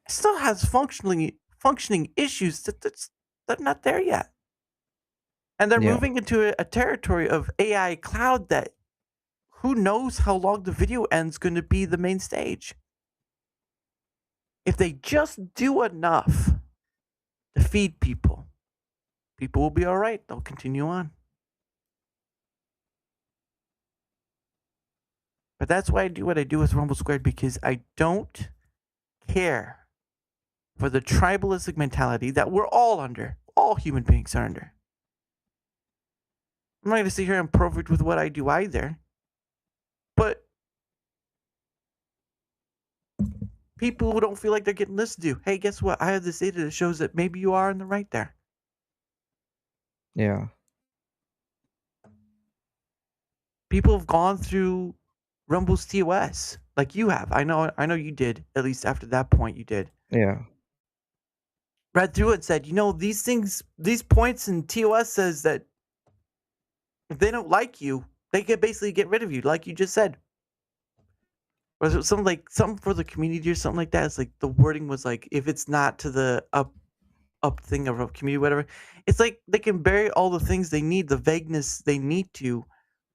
still has functioning issues that's not there yet. And they're moving into a territory of AI cloud that who knows how long the video end's going to be the main stage. If they just do enough to feed people, people will be all right. They'll continue on. But that's why I do what I do with Rumble Squared, because I don't care for the tribalistic mentality that we're all under. All human beings are under. I'm not going to sit here and perfect with what I do either. But people who don't feel like they're getting listened to, hey, guess what? I have this data that shows that maybe you are in the right there. Yeah. People have gone through Rumble's TOS like you have. I know you did. At least after that point, you did. Yeah. Read through it and said, these points in TOS says that if they don't like you, they could basically get rid of you, like you just said. Was it something for the community or something like that? It's like the wording was like, if it's not to the up thing of a community, whatever. It's like they can bury all the things they need, the vagueness they need to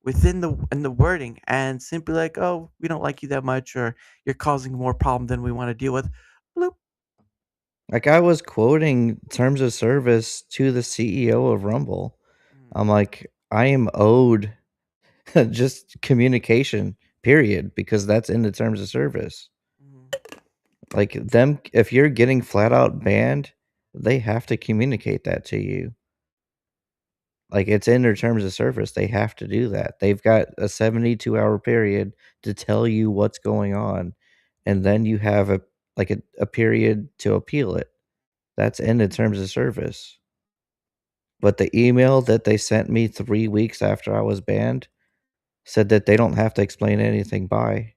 within the wording, and simply like, oh, we don't like you that much, or you're causing more problem than we want to deal with. Bloop. Like I was quoting terms of service to the CEO of Rumble. I'm like, I am owed just communication, period, because that's in the terms of service. Like them, if you're getting flat out banned, they have to communicate that to you. Like it's in their terms of service. They have to do that. They've got a 72-hour period to tell you what's going on. And then you have a period to appeal it. That's in the terms of service. But the email that they sent me 3 weeks after I was banned said that they don't have to explain anything by.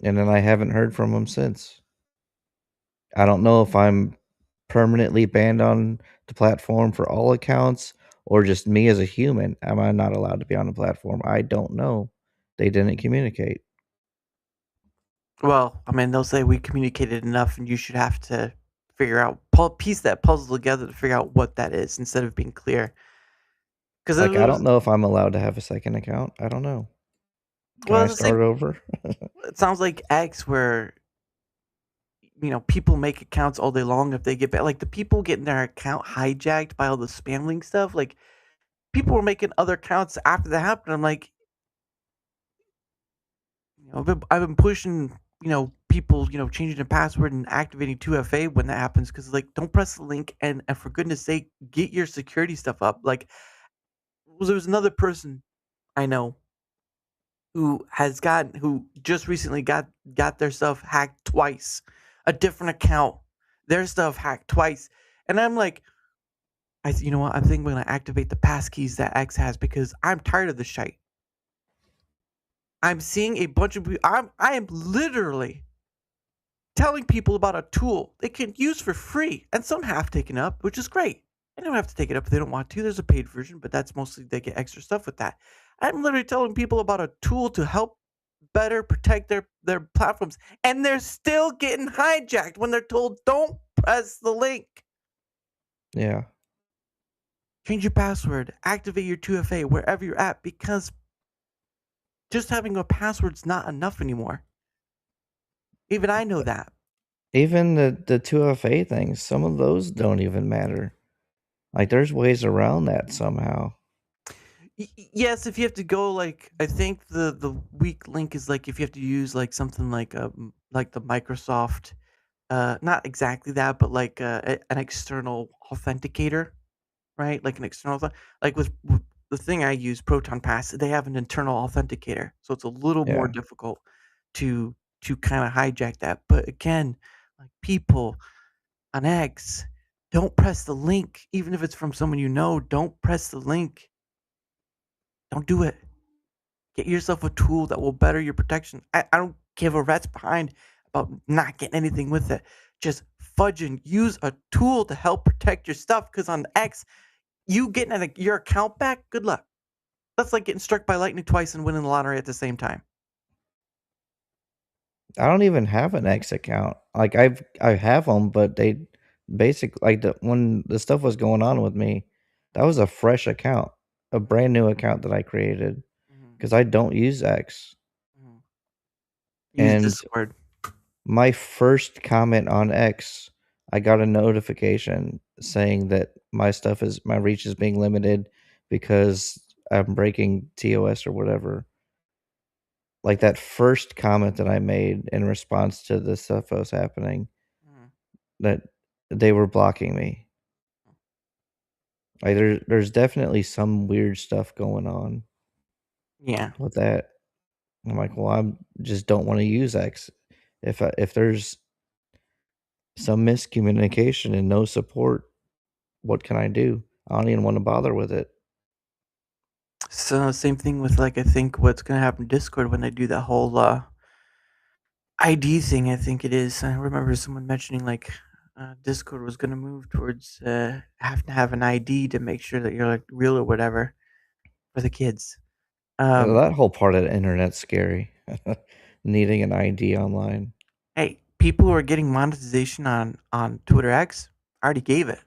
And then I haven't heard from them since. I don't know if I'm permanently banned on the platform for all accounts or just me as a human. Am I not allowed to be on the platform? I don't know. They didn't communicate. Well, I mean, they'll say we communicated enough and you should have to figure out, piece that puzzle together to figure out what that is instead of being clear. Because I don't know if I'm allowed to have a second account. I don't know. Can I start over? It sounds like X, where people make accounts all day long if they get back. Like the people getting their account hijacked by all the spam link stuff. Like people were making other accounts after that happened. I'm like, I've been pushing, people, changing the password and activating 2FA when that happens, because like don't press the link and for goodness sake get your security stuff up. Like there was another person I know who just recently got their stuff hacked twice, a different account, their stuff hacked twice, and I'm like, you know what? I think we're gonna activate the passkeys that X has because I'm tired of this shit. I'm seeing a bunch of people. I am literally telling people about a tool they can use for free, and some have taken up, which is great. They don't have to take it up if they don't want to. There's a paid version, but that's mostly they get extra stuff with that. I'm literally telling people about a tool to help better protect their platforms, and they're still getting hijacked when they're told don't press the link. Yeah. Change your password, activate your 2FA wherever you're at, because just having a password's not enough anymore. Even I know that. Even the 2FA things, some of those don't even matter. Like, there's ways around that somehow. Yes, if you have to go, like, I think the weak link is like if you have to use like something like the Microsoft, not exactly that, but like an external authenticator, right? Like an external, like with the thing I use, Proton Pass, they have an internal authenticator, so it's a little more Yeah. difficult to kind of hijack that. But again, like people on X, don't press the link, even if it's from someone you know. Don't press the link. Don't do it. Get yourself a tool that will better your protection. I don't give a rat's behind about not getting anything with it. Just fudge and use a tool to help protect your stuff. Because on X, you getting your account back, good luck. That's like getting struck by lightning twice and winning the lottery at the same time. I don't even have an X account. Like, I have them, but they basically, like, when the stuff was going on with me, that was a fresh account, a brand new account that I created because I don't use X. Use And Discord. my first comment on X, I got a notification saying that my reach is being limited because I'm breaking TOS or whatever. Like, that first comment that I made in response to the stuff that was happening, that they were blocking me. Like, there's definitely some weird stuff going on. Yeah. With that. I'm like, well, I just don't want to use X. If there's some miscommunication and no support, what can I do? I don't even want to bother with it. So same thing with like I think what's gonna happen in Discord when they do that whole ID thing. I think it is. I remember someone mentioning like Discord was gonna move towards have to have an ID to make sure that you're like real or whatever for the kids. That whole part of the internet's scary. Needing an ID online. Hey, people who are getting monetization on Twitter X already gave it.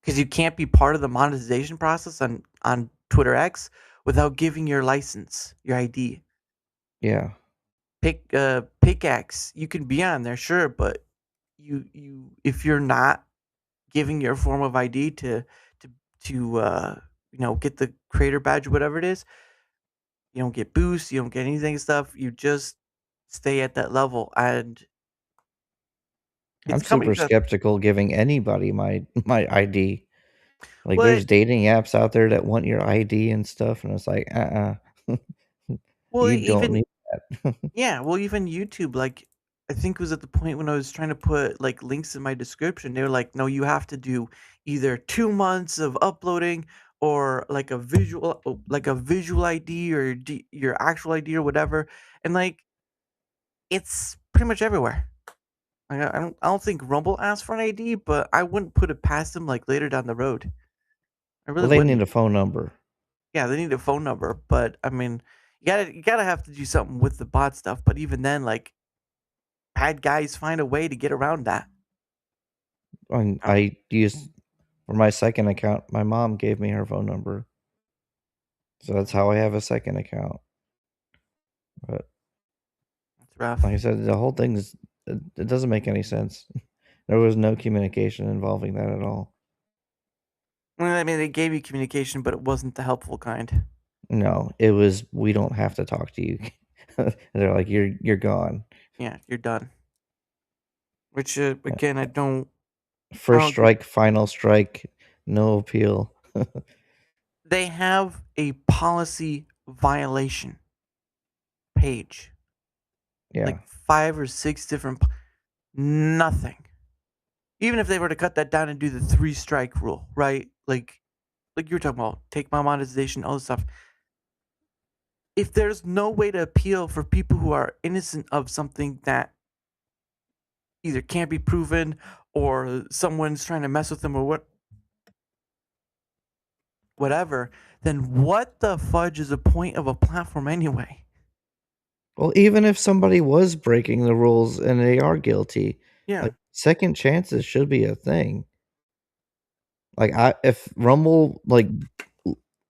Because you can't be part of the monetization process on Twitter X without giving your license, your ID. Yeah. Pickaxe, you can be on there, sure, but you if you're not giving your form of ID to get the creator badge or whatever it is, you don't get boosts, you don't get anything stuff. You just stay at that level, and I'm super skeptical giving anybody my ID. Like, Well, there's dating apps out there that want your ID and stuff, and it's like, Well, you don't even need that. yeah, well, even YouTube, like I think it was at the point when I was trying to put like links in my description, they were like, no, you have to do either 2 months of uploading or like a visual ID or your actual ID or whatever, and like it's pretty much everywhere. Like, I don't think Rumble asks for an ID, but I wouldn't put it past them like later down the road. I really Well, they wouldn't. need a phone number. Yeah, they need a phone number, but I mean, you gotta have to do something with the bot stuff. But even then, like, bad guys find a way to get around that. I used for my second account. My mom gave me her phone number, so that's how I have a second account. But That's rough. like I said, the whole thing it doesn't make any sense. There was no communication involving that at all. Well, I mean, they gave you communication, but it wasn't the helpful kind. No, it was we don't have to talk to you. They're like you're gone. Yeah, you're done. Which again, I don't. First strike, final strike, no appeal. They have a policy violation. page. Yeah. Like 5 or 6 different. Nothing. Even if they were to cut that down and do the 3-strike rule, right? Like you were talking about, take my monetization, all this stuff. If there's no way to appeal for people who are innocent of something that either can't be proven or someone's trying to mess with them or whatever, then what the fudge is the point of a platform anyway? Well, even if somebody was breaking the rules and they are guilty, Yeah. like second chances should be a thing. Like if Rumble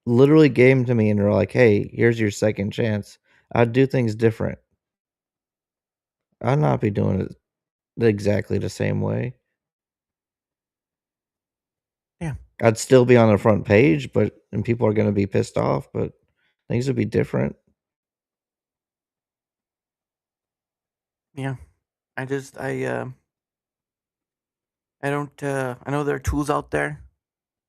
literally gave them to me and they're like, "Hey, here's your second chance," I'd do things different. I'd not be doing it exactly the same way. Yeah. I'd still be on the front page, and people are going to be pissed off, but things would be different. Yeah. I don't I know there are tools out there,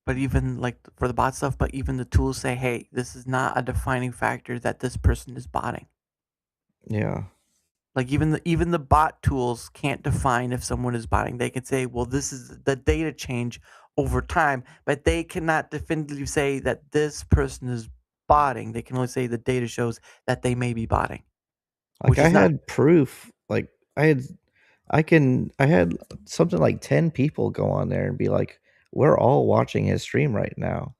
but even like for the bot stuff, but even the tools say, hey, this is not a defining factor that this person is botting. Yeah. Like even the bot tools can't define if someone is botting. They can say, well, this is the data change over time, but they cannot definitively say that this person is botting. They can only say the data shows that they may be botting. Like I had proof. Like I had something like 10 people go on there and be like, "We're all watching his stream right now."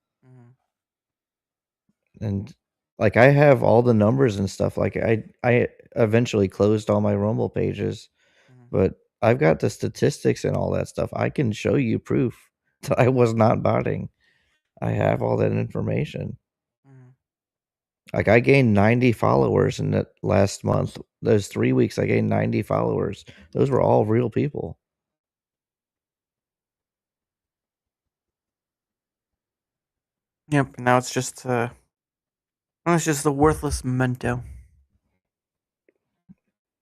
And like I have all the numbers and stuff. Like I eventually closed all my Rumble pages, but I've got the statistics and all that stuff. I can show you proof that I was not botting. I have all that information. Like I gained 90 followers in that last month. Those 3 weeks I gained 90 followers. Those were all real people. Yep. Now it's just a worthless memento.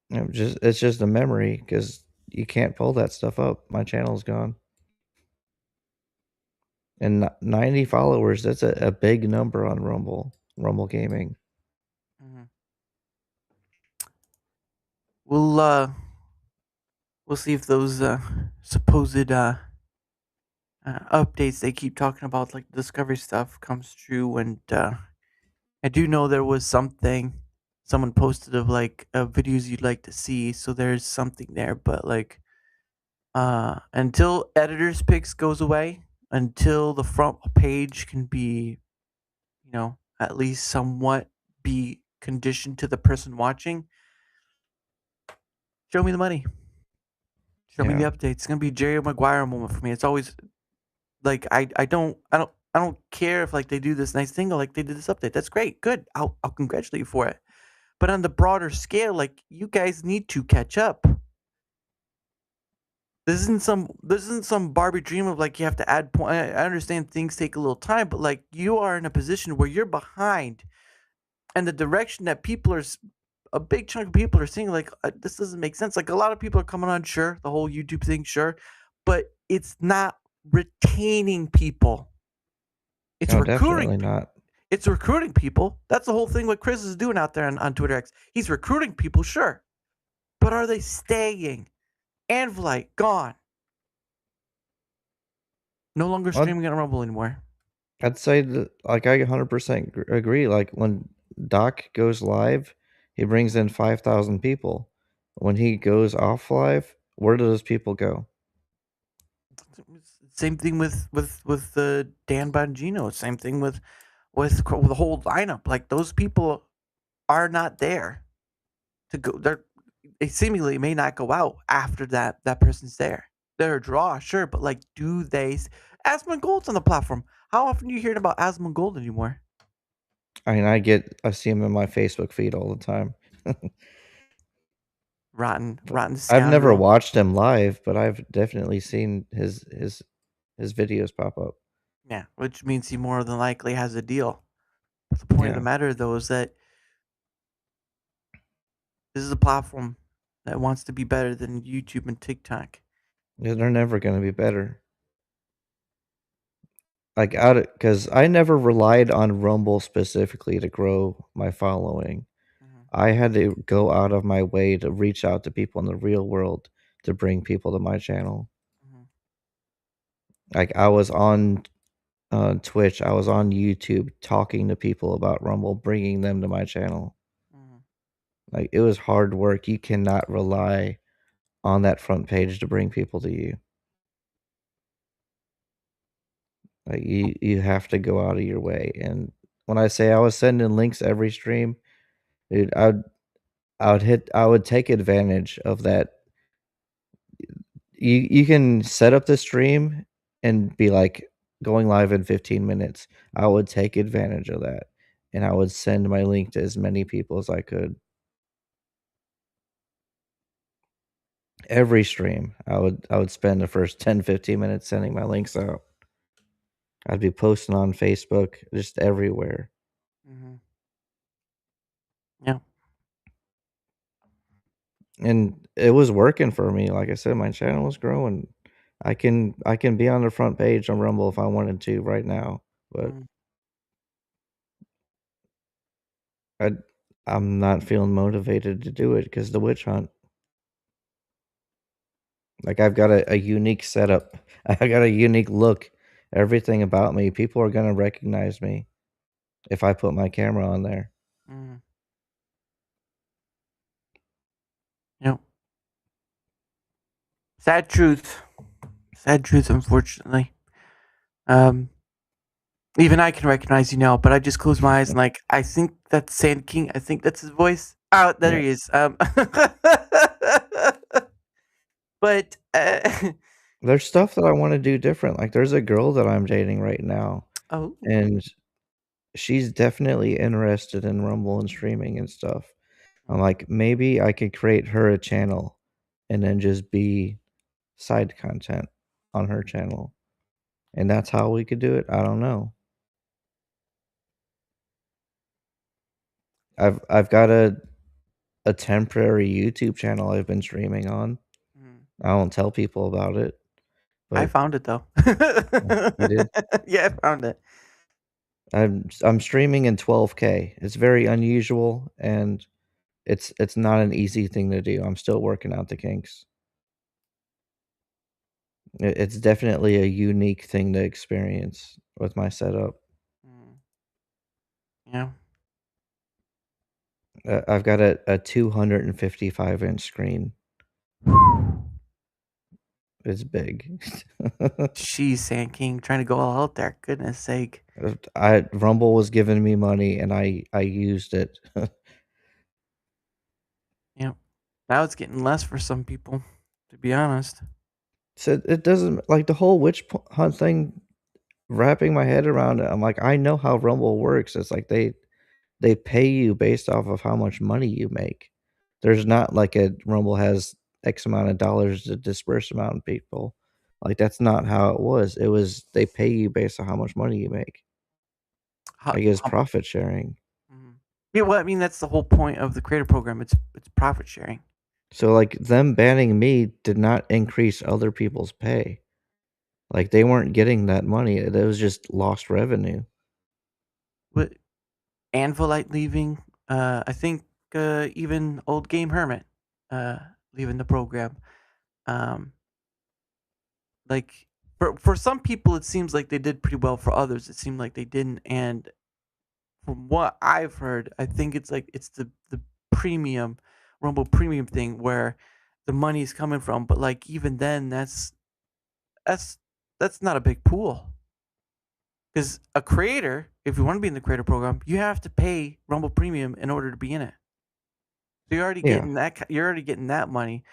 It's just a memory because you can't pull that stuff up. My channel's gone. And 90 followers, that's a big number on Rumble Gaming. We'll see if those supposed updates they keep talking about, like Discovery stuff, comes true. And I do know there was something someone posted of like videos you'd like to see, so there's something there. But like until editor's picks goes away, until the front page can be, at least somewhat be conditioned to the person watching, show me the money. Show me the updates. It's gonna be Jerry Maguire moment for me. It's always like I don't care if like they do this nice thing or like they did this update. That's great, good. I'll congratulate you for it. But on the broader scale, like you guys need to catch up. This isn't some Barbie dream of like you have to add point. I understand things take a little time, but like you are in a position where you're behind, and the direction that a big chunk of people are seeing like this doesn't make sense. Like a lot of people are coming on, sure, the whole YouTube thing, sure, but it's not retaining people. It's recruiting. Definitely not. It's recruiting people. That's the whole thing what Chris is doing out there on Twitter X. He's recruiting people, sure, but are they staying? Anvilite gone. No longer streaming on Rumble anymore. I'd say that, like, I 100% agree. Like, when Doc goes live, he brings in 5,000 people. When he goes off live, where do those people go? Same thing with Dan Bongino. Same thing with the whole lineup. Like, those people are not there to go. They seemingly may not go out after that person's there. They're a draw, sure, but like, do they? Asmongold's on the platform. How often do you hear about Asmongold anymore? I mean, I see him in my Facebook feed all the time. rotten I've scoundrel. never watched him live, but I've definitely seen his videos pop up. Yeah, which means he more than likely has a deal. But the point of the matter, though, is that this is a platform that wants to be better than YouTube and TikTok. Yeah, they're never going to be better. Like, because I never relied on Rumble specifically to grow my following. I had to go out of my way to reach out to people in the real world to bring people to my channel. Like I was on Twitch, I was on YouTube talking to people about Rumble, bringing them to my channel. Like it was hard work. You cannot rely on that front page to bring people to you. Like you have to go out of your way. And when I say I was sending links every stream, dude, I would take advantage of that. You can set up the stream and be like going live in 15 minutes. I would take advantage of that, and I would send my link to as many people as I could. Every stream, I would spend the first 10-15 minutes sending my links out. I'd be posting on Facebook, just everywhere. Yeah. And it was working for me. Like I said, my channel was growing. I can be on the front page on Rumble if I wanted to right now, but I'm not feeling motivated to do it because the witch hunt. Like I've got a unique setup. I got a unique look. Everything about me. People are gonna recognize me if I put my camera on there. Yep. Sad truth. Sad truth, unfortunately. Even I can recognize you now, but I just close my eyes and like I think that's SandKing. I think that's his voice. Oh, there he is. But there's stuff that I want to do different. Like there's a girl that I'm dating right now. Oh. And she's definitely interested in Rumble and streaming and stuff. I'm like, maybe I could create her a channel and then just be side content on her channel. And that's how we could do it. I don't know. I've got a temporary YouTube channel I've been streaming on. I won't tell people about it. I found it though. You did? Yeah, I found it. I'm streaming in 12K. It's very unusual and it's not an easy thing to do. I'm still working out the kinks. It's definitely a unique thing to experience with my setup. Yeah. I've got a 255-inch screen. It's big. She's SandKing trying to go all out there. Goodness sake. Rumble was giving me money and I used it. Yep. Now it's getting less for some people, to be honest. So it doesn't like the whole witch hunt thing. Wrapping my head around it, I'm like, I know how Rumble works. It's like they pay you based off of how much money you make. There's not like a Rumble has X amount of dollars to disperse amount of people. Like that's not how it was. It was they pay you based on how much money you make. I guess profit sharing. Yeah, well, I mean that's the whole point of the creator program. It's profit sharing. So like them banning me did not increase other people's pay. Like they weren't getting that money. It was just lost revenue. But Anvilite leaving, I think even Old Game Hermit leaving the program. Like for some people it seems like they did pretty well. For others it seemed like they didn't. And from what I've heard, I think it's like it's the premium Rumble premium thing where the money's coming from. But like even then that's not a big pool. Because a creator, if you want to be in the creator program, you have to pay Rumble Premium in order to be in it. So you're already getting that. You're already getting that money.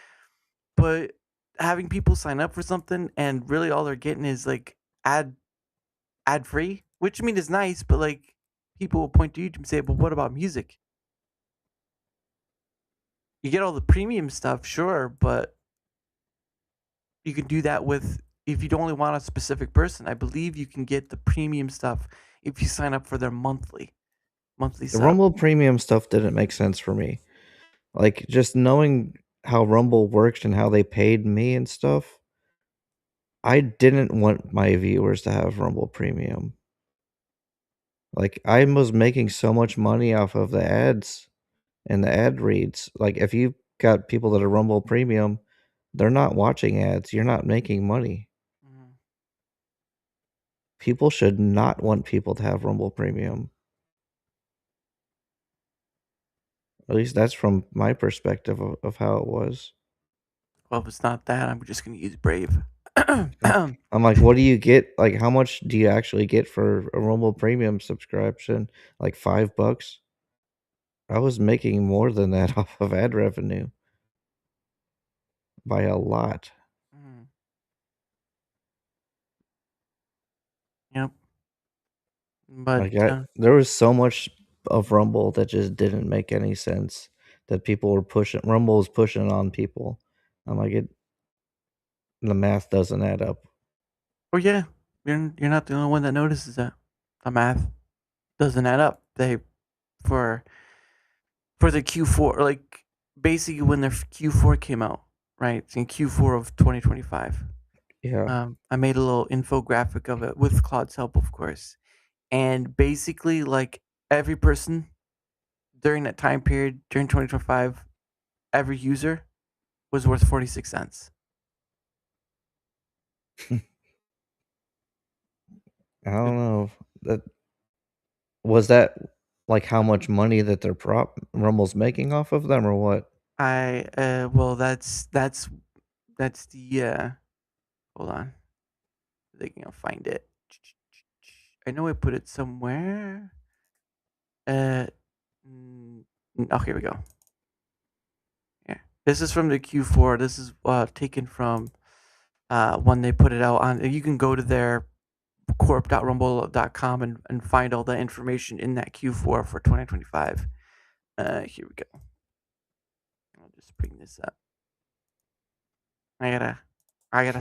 But having people sign up for something and really all they're getting is like ad free, which I mean is nice, but like people will point to YouTube and say, "But what about music? You get all the premium stuff, sure, but you can do that with." If you don't only want a specific person, I believe you can get the premium stuff if you sign up for their monthly The sub. Rumble premium stuff didn't make sense for me. Like just knowing how Rumble worked and how they paid me and stuff. I didn't want my viewers to have Rumble premium. Like I was making so much money off of the ads and the ad reads. Like if you've got people that are Rumble Premium, they're not watching ads. You're not making money. People should not want people to have Rumble Premium. At least that's from my perspective of how it was. Well, if it's not that, I'm just gonna use Brave. I'm like, what do you get? Like, how much do you actually get for a Rumble Premium subscription? Like $5? I was making more than that off of ad revenue by a lot. Yep. But Like there was so much of Rumble that just didn't make any sense that people were pushing. Rumble was pushing on people. I'm like, the math doesn't add up. oh yeah, you're not the only one that notices that. The math doesn't add up. They for the Q4, like basically when their Q4 came out, right? It's in Q4 of 2025. Yeah. I made a little infographic of it with Claude's help, of course. And basically, like every person during that time period, during 2025, every user was worth 46 cents. I don't know. Was that like how much money that their Rumble's making off of them or what? Well, that's the hold on. I think I'll find it. I know I put it somewhere. Oh, here we go. Yeah, this is from the Q4. This is taken from when they put it out on. You can go to their corp.rumble.com and find all the information in that Q4 for 2025. Here we go. I'll just bring this up. I gotta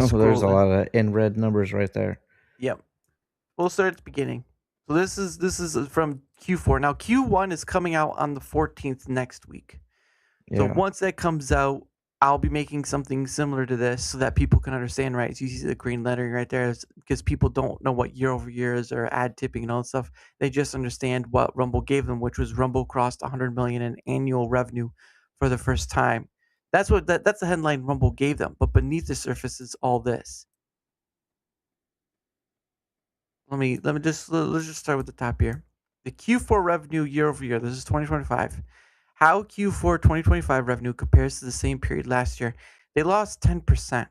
scroll. There's a lot of in red numbers right there. Yep. We'll start at the beginning. So this is from Q4. Now Q1 is coming out on the 14th next week. So Yeah. once that comes out, I'll be making something similar to this so that people can understand, right? So you see the green lettering right there, because people don't know what year over year is or ad tipping and all that stuff. They just understand what Rumble gave them, which was Rumble crossed 100 million in annual revenue for the first time. That's the headline Rumble gave them. But beneath the surface is all this. Let's just start with the top here. The Q4 revenue year over year. This is 2025. How Q4 2025 revenue compares to the same period last year. They lost 10%.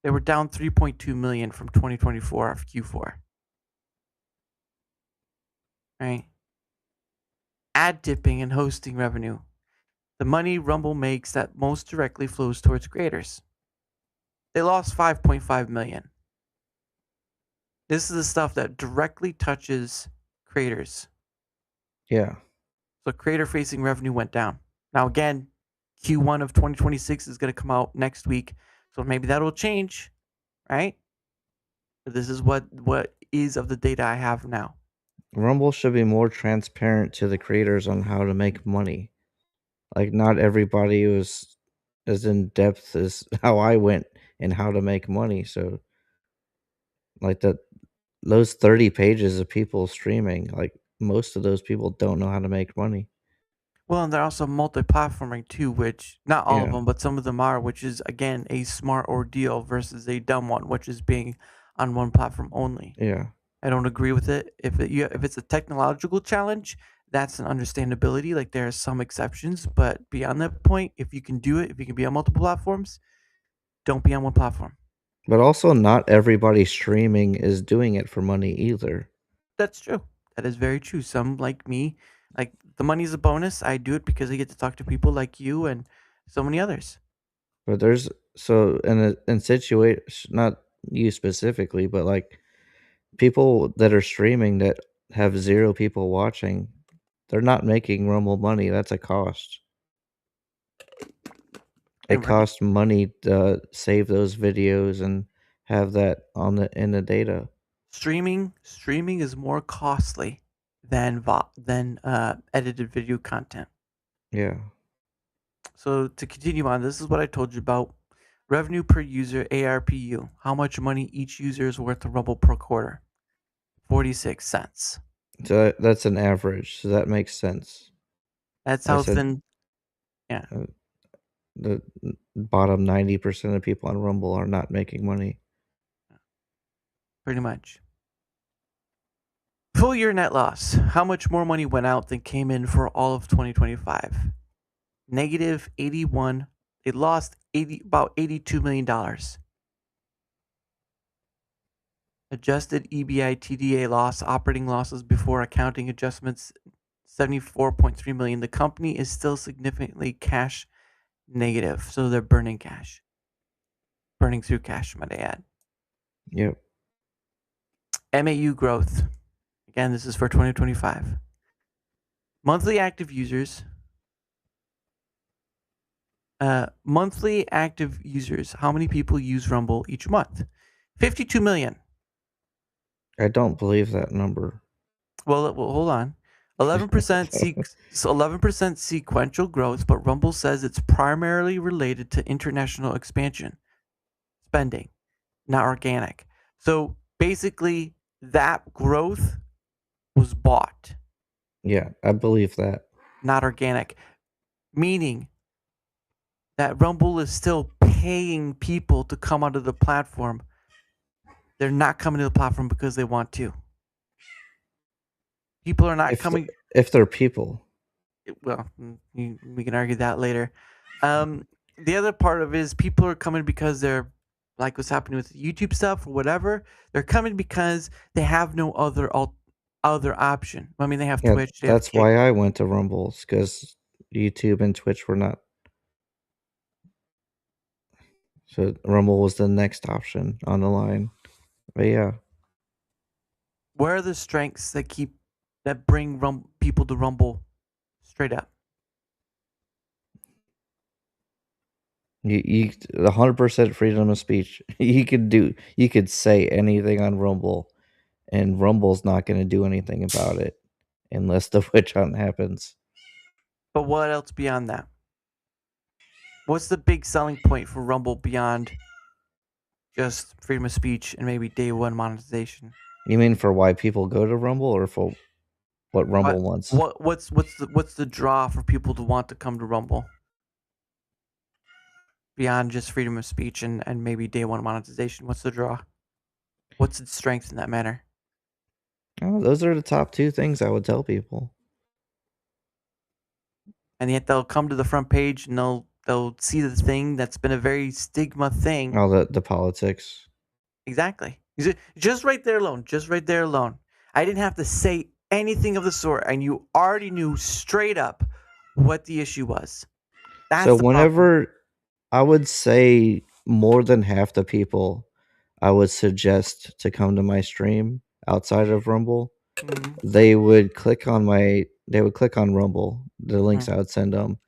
They were down 3.2 million from 2024 of Q4. Right? Ad tipping and hosting revenue. The money Rumble makes that most directly flows towards creators. They lost 5.5 million. This is the stuff that directly touches creators. Yeah. So creator-facing revenue went down. Now again, Q1 of 2026 is going to come out next week, so maybe that will change, right? But this is what is of the data I have now. Rumble should be more transparent to the creators on how to make money. Like not everybody was as in depth as how I went in how to make money. So like those 30 pages of people streaming, like most of those people don't know how to make money. Well, and they're also multi-platforming too, which not all of Yeah. them, but some of them are, which is again a smart ordeal versus a dumb one, which is being on one platform only. Yeah. I don't agree with it. If it's a technological challenge, that's an understandability. Like there are some exceptions, but beyond that point, if you can do it, if you can be on multiple platforms, don't be on one platform. But also not everybody streaming is doing it for money either. That's true. That is very true. Some like me, like the money's a bonus. I do it because I get to talk to people like you and so many others. But there's so in situation, not you specifically, but like people that are streaming that have 0 people watching, they're not making Rumble money. That's a cost. It costs money to save those videos and have that in the data. Streaming is more costly than edited video content. Yeah. So to continue on, this is what I told you about revenue per user, ARPU. How much money each user is worth to Rumble per quarter? 46 cents. So that's an average. So that makes sense. That's I how said thin. Yeah. the bottom 90% of people on Rumble are not making money. Pretty much. Full year net loss. How much more money went out than came in for all of 2025? Negative 81. They lost about $82 million. Adjusted EBITDA loss, operating losses before accounting adjustments, $74.3 million. The company is still significantly cash negative, so they're burning cash. Burning through cash, might I add. Yep. MAU growth. Again, this is for 2025. Monthly active users. Monthly active users. How many people use Rumble each month? 52 million. I don't believe that number. Well, hold on. 11% sequential growth, but Rumble says it's primarily related to international expansion spending, not organic. So basically, that growth was bought. Yeah, I believe that. Not organic. Meaning that Rumble is still paying people to come onto the platform. They're not coming to the platform because they want to. People are not coming. If they're people. Well, we can argue that later. The other part of it is people are coming because they're like what's happening with YouTube stuff or whatever. They're coming because they have no other option. I mean, they have Twitch. That's why I went to Rumble, because YouTube and Twitch were not. So Rumble was the next option on the line. But yeah. Where are the strengths that bring people to Rumble straight up? You 100% freedom of speech. You could say anything on Rumble, and Rumble's not going to do anything about it unless the witch hunt happens. But what else beyond that? What's the big selling point for Rumble beyond just freedom of speech and maybe day one monetization? You mean for why people go to Rumble, or for what Rumble wants? What's the draw for people to want to come to Rumble? Beyond just freedom of speech and maybe day one monetization, what's the draw? What's its strength in that manner? Oh, those are the top two things I would tell people. And yet they'll come to the front page and they'll see the thing that's been a very stigma thing. Oh, the politics. Exactly. Just right there alone. I didn't have to say anything of the sort, and you already knew straight up what the issue was. So whenever I would say more than half the people I would suggest to come to my stream outside of Rumble, they would click on Rumble, the links I would send them,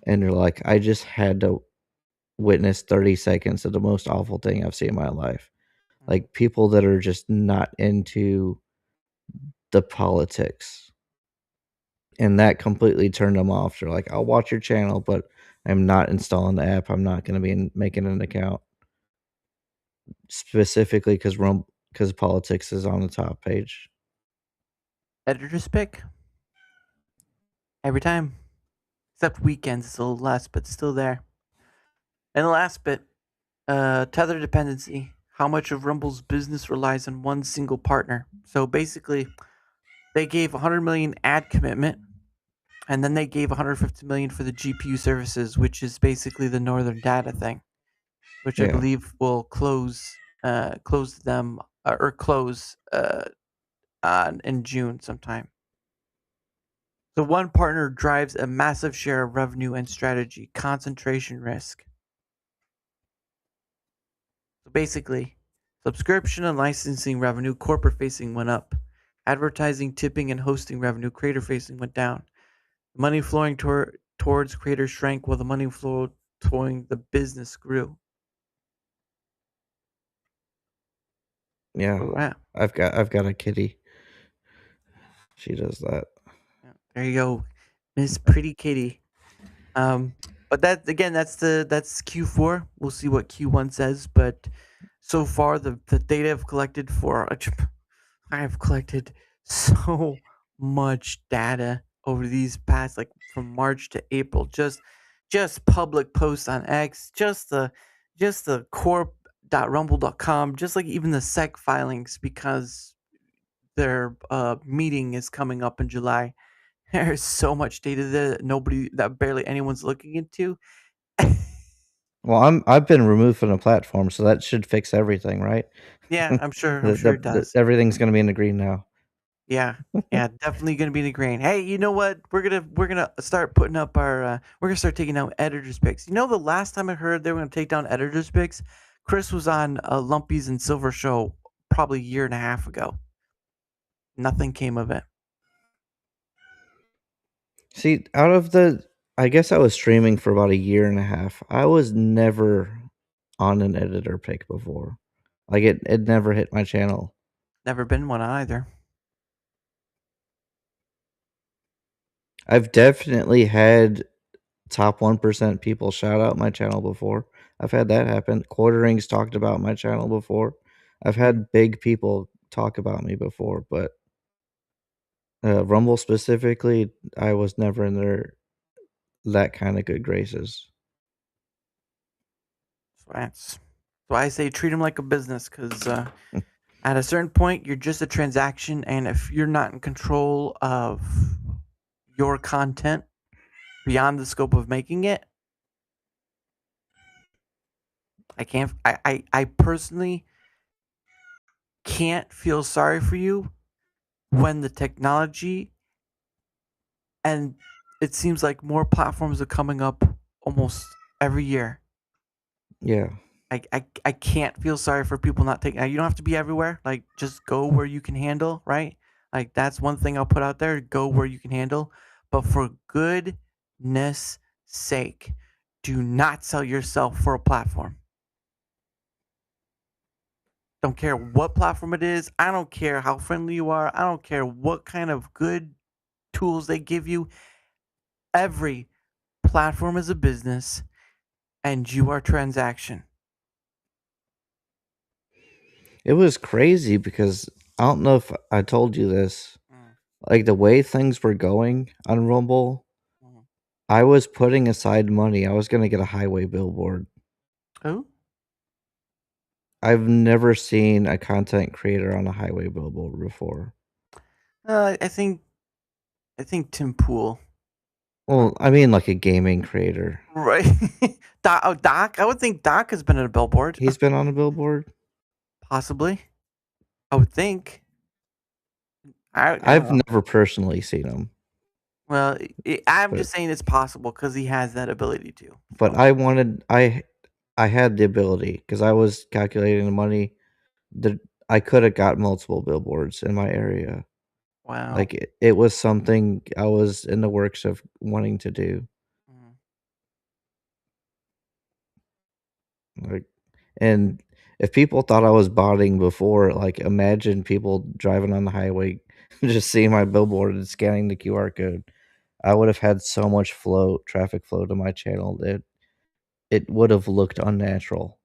and they're like, I just had to witness 30 seconds of the most awful thing I've seen in my life. Like people that are just not into the politics. And that completely turned them off. They're like, I'll watch your channel, but I'm not installing the app. I'm not going to be making an account. Specifically because politics is on the top page. Editor's pick. Every time. Except weekends, it's a little less, but still there. And the last bit, tether dependency. How much of Rumble's business relies on one single partner? So basically, they gave 100 million ad commitment, and then they gave 150 million for the GPU services, which is basically the Northern Data thing, which I believe will close in June sometime. So one partner drives a massive share of revenue and strategy, concentration risk. So basically, subscription and licensing revenue, corporate facing went up. Advertising, tipping, and hosting revenue, creator facing went down. Money flowing towards creators shrank while the money flowing toward the business grew. Yeah, I've got a kitty. She does that. There you go, Miss Pretty Kitty. But that's Q4. We'll see what Q1 says. But so far, the data I've collected I have collected so much data over these past from March to April. Just public posts on X, just the core.rumble.com, just like even the sec filings, because their meeting is coming up in July. There's so much data that barely anyone's looking into. Well, I've been removed from the platform, so that should fix everything, right? Yeah, I'm sure it does. Everything's gonna be in the green now. Yeah, definitely gonna be the green. Hey, you know what? We're gonna start putting up our. We're gonna start taking down editors' picks. You know, the last time I heard they were gonna take down editors' picks, Chris was on a Lumpies and Silver show probably a year and a half ago. Nothing came of it. See, I guess I was streaming for about a year and a half. I was never on an editor pick before. Like it never hit my channel. Never been one either. I've definitely had top 1% people shout out my channel before. I've had that happen. Quartering's talked about my channel before. I've had big people talk about me before, but Rumble specifically, I was never in that kind of good graces. That's why I say treat them like a business, because at a certain point, you're just a transaction, and if you're not in control of your content beyond the scope of making it, I personally can't feel sorry for you when the technology, and it seems like more platforms are coming up almost every year. Yeah. I can't feel sorry for people not taking. You don't have to be everywhere. Like, just go where you can handle, right? Like, that's one thing I'll put out there. Go where you can handle. But for goodness sake, do not sell yourself for a platform. Don't care what platform it is. I don't care how friendly you are. I don't care what kind of good tools they give you. Every platform is a business, and you are a transaction. It was crazy because I don't know if I told you this. Like the way things were going on Rumble, I was putting aside money. I was going to get a highway billboard. Oh? I've never seen a content creator on a highway billboard before. I think Tim Pool. Well, I mean like a gaming creator. Right. Doc. I would think Doc has been on a billboard. He's been on a billboard? Possibly. I would think. I've never personally seen him. Well, I'm just saying it's possible because he has that ability to. But I had the ability because I was calculating the money that I could have got multiple billboards in my area. Wow. Like it was something I was in the works of wanting to do. Like, and if people thought I was botting before, like imagine people driving on the highway just seeing my billboard and scanning the QR code. I would have had so much traffic flow to my channel that it would have looked unnatural.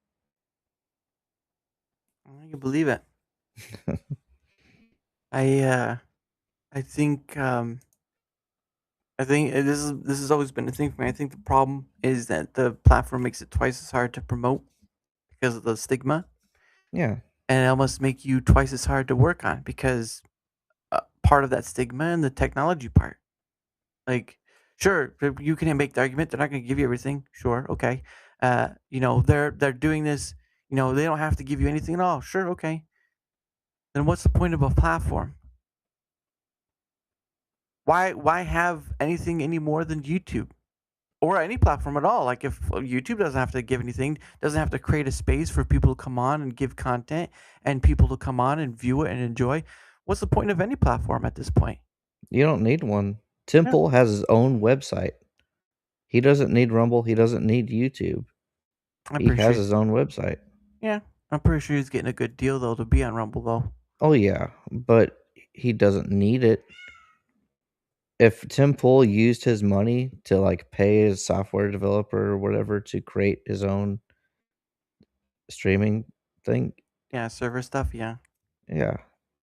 I can believe it. I think this has always been a thing for me. I think the problem is that the platform makes it twice as hard to promote because of the stigma. Yeah. And it almost make you twice as hard to work on because part of that stigma and the technology part. Like, sure, you can make the argument they're not going to give you everything. Sure, okay. They're doing this. They don't have to give you anything at all. Sure, okay. Then what's the point of a platform? Why have anything any more than YouTube or any platform at all? Like if YouTube doesn't have to give anything, doesn't have to create a space for people to come on and give content and people to come on and view it and enjoy. What's the point of any platform at this point? You don't need one. Temple has his own website. He doesn't need Rumble. He doesn't need YouTube. He has his own website. Yeah, I'm pretty sure he's getting a good deal though to be on Rumble though. Oh yeah, but he doesn't need it. If Tim Pool used his money to like pay his software developer or whatever to create his own streaming thing, yeah, server stuff, yeah,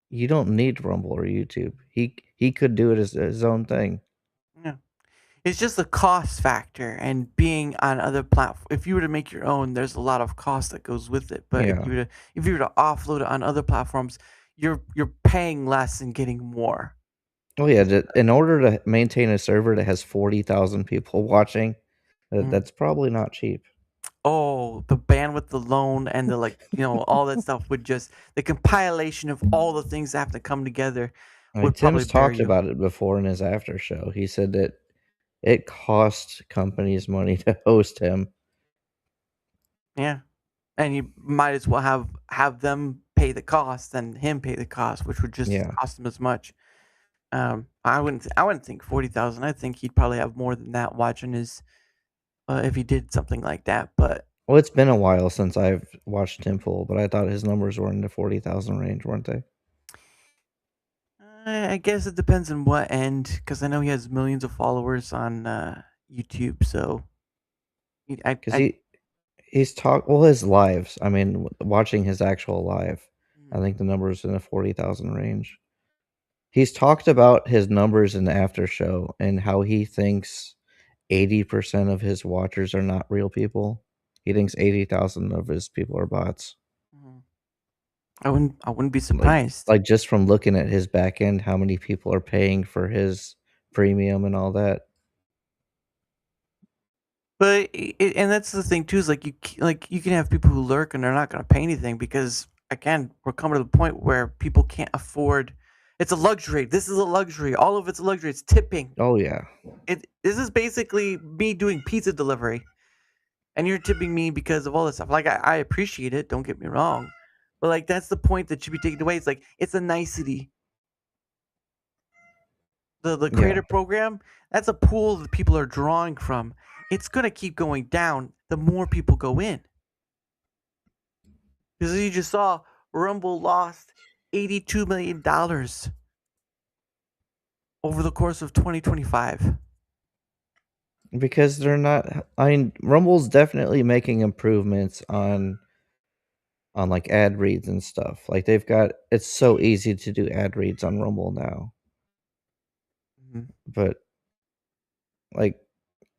you don't need Rumble or YouTube. He could do it as his own thing. Yeah, It's just the cost factor and being on other platforms. If you were to make your own, there's a lot of cost that goes with it. But Yeah. if you were to offload it on other platforms, you're paying less and getting more. Oh yeah, in order to maintain a server that has 40,000 people watching, that's probably not cheap. Oh, the bandwidth alone and the all that stuff would just the compilation of all the things that have to come together I mean, would probably Tim's bear talked you. about it before in his after show. He said that it costs companies money to host him. Yeah, and you might as well have them pay the cost than him pay the cost, which would just Yeah. cost him as much. I wouldn't think 40,000. I think he'd probably have more than that watching his if he did something like that. But Well, it's been a while since I've watched Tim Pool, but I thought his numbers were in the 40,000 range, weren't they? I guess it depends on what end, because I know he has millions of followers on YouTube. So Because he's his lives. I mean, watching his actual live, I think the numbers in the 40,000 range. He's talked about his numbers in the after show and how he thinks 80% of his watchers are not real people. He thinks 80,000 of his people are bots. I wouldn't be surprised. Like just from looking at his back end, how many people are paying for his premium and all that. But and that's the thing too, is like you can have people who lurk and they're not going to pay anything because again we're coming to the point where people can't afford. It's a luxury. This is a luxury. All of it's a luxury. It's tipping. Oh yeah. This is basically me doing pizza delivery, and you're tipping me because of all this stuff. Like I appreciate it. Don't get me wrong, but like that's the point that should be taken away. It's like it's a nicety. The creator program, that's a pool that people are drawing from. It's going to keep going down the more people go in. Because as you just saw, Rumble lost $82 million over the course of 2025. Because they're not. I mean, Rumble's definitely making improvements on like ad reads and stuff. Like they've got. It's so easy to do ad reads on Rumble now. But like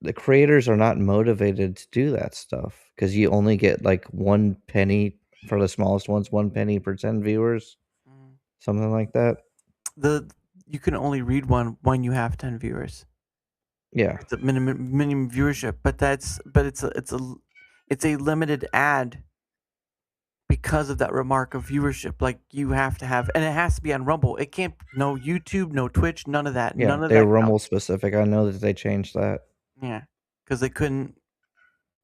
the creators are not motivated to do that stuff because you only get like 1 penny for the smallest ones, 1 penny per 10 viewers, something like that. You can only read one when you have 10 viewers. Yeah, it's a minimum viewership, but it's a limited ad because of that remark of viewership. Like you have to have, and it has to be on Rumble. It can't no YouTube, no Twitch, none of that. Yeah, none of they're that Rumble specific. I know that they changed that. Yeah, because they couldn't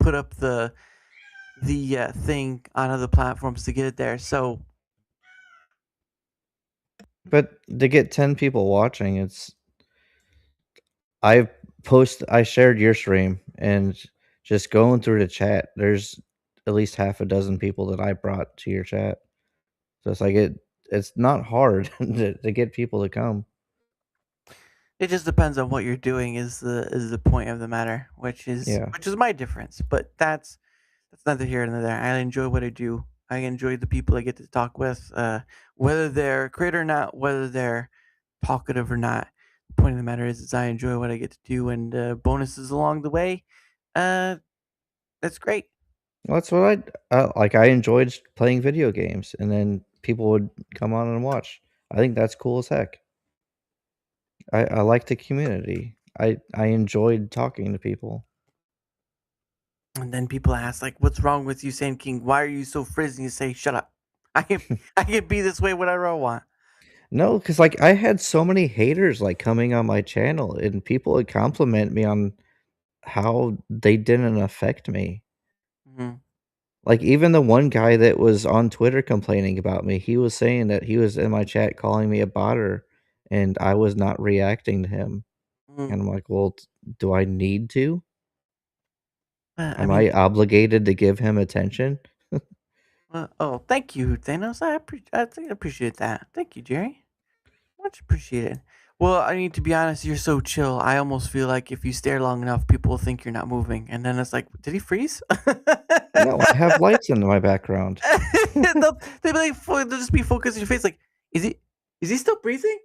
put up the thing on other platforms to get it there. So, but to get 10 people watching, it's. I shared your stream and just going through the chat. There's at least half a dozen people that I brought to your chat. So it's like it's not hard to get people to come. it just depends on what you're doing. Is the point of the matter, which is my difference. But that's neither here nor there. I enjoy what I do. I enjoy the people I get to talk with, whether they're a creator or not, whether they're talkative or not. The point of the matter is I enjoy what I get to do, and bonuses along the way. That's great. Well, that's what I like. I enjoyed playing video games, and then people would come on and watch. I think that's cool as heck. I like the community. I enjoyed talking to people. And then people ask, like, "What's wrong with you, SandKing? Why are you so frizzy?" You say, "Shut up. I can be this way whenever I want." No, because like I had so many haters like coming on my channel, and people would compliment me on how they didn't affect me. Like even the one guy that was on Twitter complaining about me, he was saying that he was in my chat calling me a botter, and I was not reacting to him. And I'm like, well, do I need to? Am I obligated to give him attention? Oh, thank you, Thanos. I appreciate that. Thank you, Jerry. Much appreciated. Well, I need to be honest. You're so chill. I almost feel like if you stare long enough, people will think you're not moving, and then it's like, did he freeze? No, I have lights in my background. they'll just be focused on your face. Like, is he still breathing?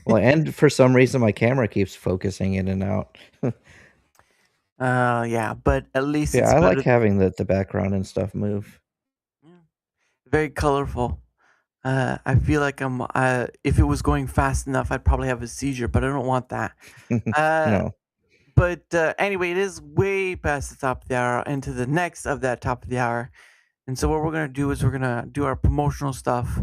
Well, and for some reason, my camera keeps focusing in and out. Yeah, but at least Yeah, it's I like better. having the background and stuff move. Very colorful. I feel like if it was going fast enough, I'd probably have a seizure, but I don't want that. No. But anyway, it is way past the top of the hour into the next of that top of the hour. And so what we're going to do is we're going to do our promotional stuff,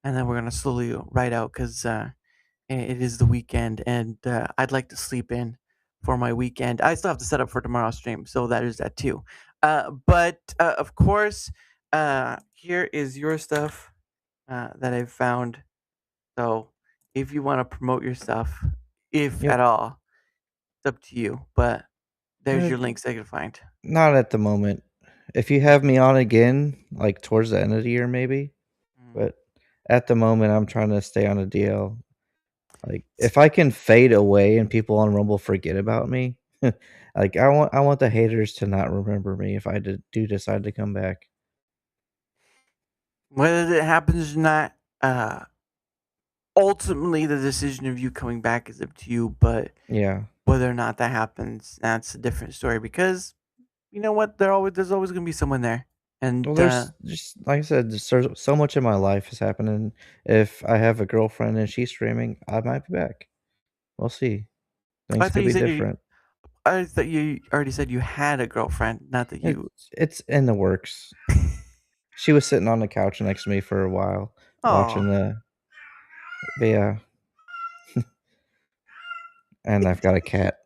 and then we're going to slowly write out because it is the weekend, and I'd like to sleep in for my weekend. I still have to set up for tomorrow's stream, so that is that too. But of course, here is your stuff that I've found. So if you want to promote your stuff, if Yep. at all, it's up to you. But there's Eh, your links I can find. Not at the moment. If you have me on again, like towards the end of the year, maybe. But at the moment, I'm trying to stay on a DL. Like, if I can fade away and people on Rumble forget about me, like I want the haters to not remember me if I do decide to come back. Whether it happens or not, ultimately the decision of you coming back is up to you. But Yeah. whether or not that happens, that's a different story. Because you know what, there's always gonna be someone there, and Well, there's just like I said, there's so much in my life is happening. If I have a girlfriend and she's streaming, I might be back. We'll see. I Things thought could you be said different. I thought you already said you had a girlfriend, not that you. It's in the works. She was sitting on the couch next to me for a while, watching the. But yeah. And I've got a cat.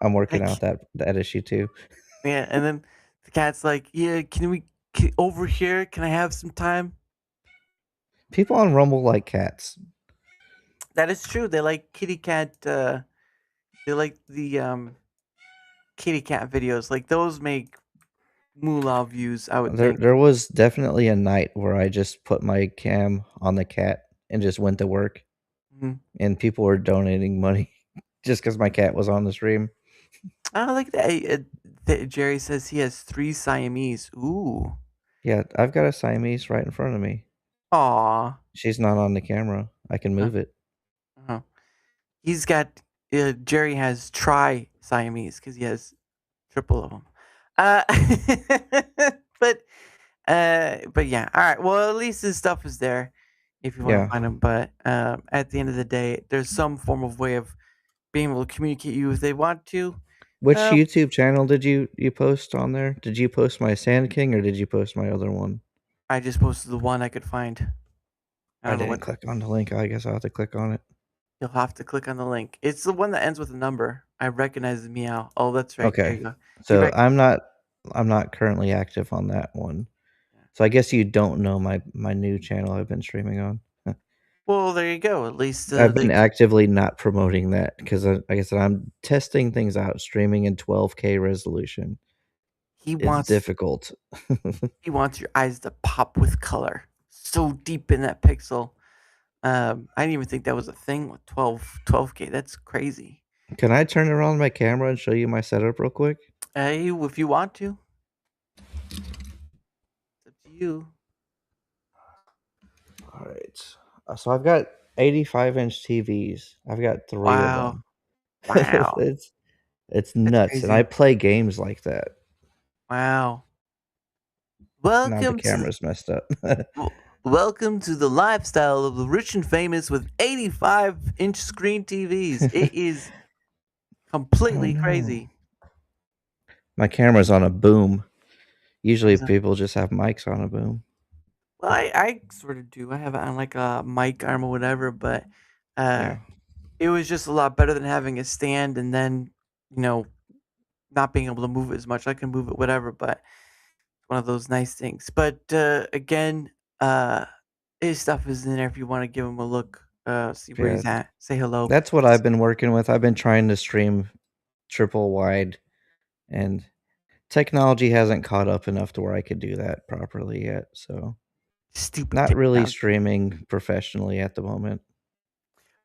I'm working out that issue too. Yeah, and then the cat's like, "Yeah, over here? Can I have some time?" People on Rumble like cats. That is true. They like kitty cat. They like the kitty cat videos. Like those make moolah views. I would think. There was definitely a night where I just put my cam on the cat and just went to work, Mhm. and people were donating money just because my cat was on the stream. I like that. Jerry says he has 3 Siamese. Ooh. Yeah, I've got a Siamese right in front of me. Aw. She's not on the camera. I can move it. Oh. He's got. Jerry has Siamese because he has triple of them. But yeah. All right. Well, at least his stuff is there if you want to Yeah. find him. But at the end of the day, there's some form of way of being able to communicate you if they want to. Which YouTube channel did you post on there? Did you post my SandKing or did you post my other one? I just posted the one I could find. I didn't click on the link. I guess I'll have to click on it. You'll have to click on the link. It's the one that ends with a number. I recognize the meow. Oh, that's right. There Okay. you go. So I'm not currently active on that one. So I guess you don't know my new channel I've been streaming on. Well, there you go. At least I've been actively not promoting that because, like I said, I'm testing things out. Streaming in 12K resolution. It's difficult. He wants your eyes to pop with color so deep in that pixel. I didn't even think that was a thing with 12K. That's crazy. Can I turn around my camera and show you my setup real quick? If you want to. It's up to you. All right. So I've got 85-inch TVs. I've got 3 of them. Wow. It's nuts, and I play games like that. Wow. Now the Welcome camera's messed up. Welcome to the lifestyle of the rich and famous with 85-inch screen TVs. It is completely crazy. My camera's on a boom. Usually people just have mics on a boom. Well, I sort of do. I have it on like a mic arm or whatever, but it was just a lot better than having a stand and then, not being able to move it as much. I can move it whatever, but it's one of those nice things. But again, his stuff is in there if you want to give him a look, see where he's at, say hello. That's what I've been working with. I've been trying to stream triple wide, and technology hasn't caught up enough to where I could do that properly yet. So, not really streaming professionally at the moment.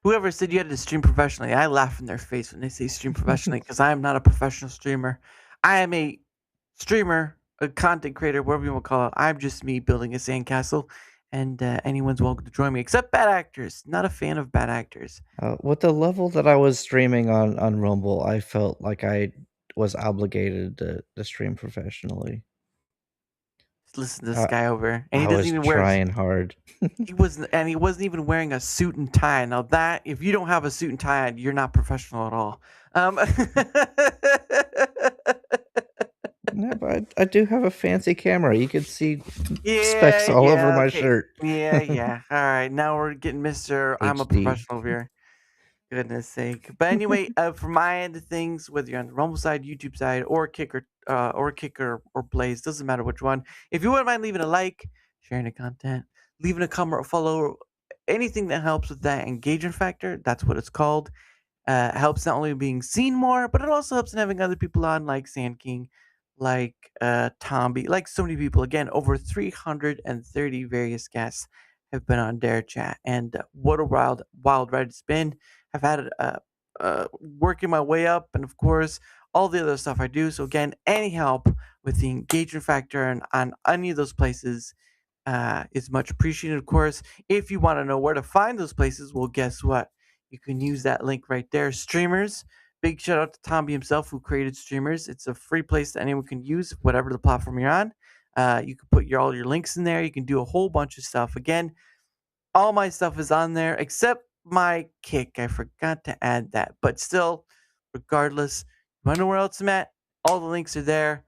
Whoever said you had to stream professionally, I laugh in their face when they say stream professionally because I am not a professional streamer. I am a streamer, a content creator, whatever you want to call it. I'm just me building a sandcastle, and anyone's welcome to join me, except bad actors. Not a fan of bad actors. With the level that I was streaming on Rumble, I felt like I was obligated to stream professionally. Just listen to this guy over, and I he doesn't was even trying hard. He wasn't even wearing a suit and tie. Now that if you don't have a suit and tie on, you're not professional at all. No, but I do have a fancy camera. You could see specs all over my okay. shirt. Yeah. All right, now we're getting Mr. I'm a HD. professional here. Goodness sake. But anyway, from my end of things, whether you're on the Rumble side, YouTube side, or Kicker, or Blaze, doesn't matter which one. If you wouldn't mind leaving a like, sharing the content, leaving a comment or follow, anything that helps with that engagement factor, that's what it's called. Helps not only being seen more, but it also helps in having other people on, like SandKing, like Tomby, like so many people. Again, over 330 various guests have been on DaraChat, and what a wild ride it's been. I've had working my way up, and of course, all the other stuff I do. So again, any help with the engagement factor and on any of those places is much appreciated. Of course, if you want to know where to find those places, well, guess what? You can use that link right there. Streamers. Big shout out to Tomby himself who created Streamers. It's a free place that anyone can use, whatever the platform you're on. You can put all your links in there. You can do a whole bunch of stuff. Again, all my stuff is on there except my Kick. I forgot to add that. But still, regardless, you want to know where else I'm at? All the links are there.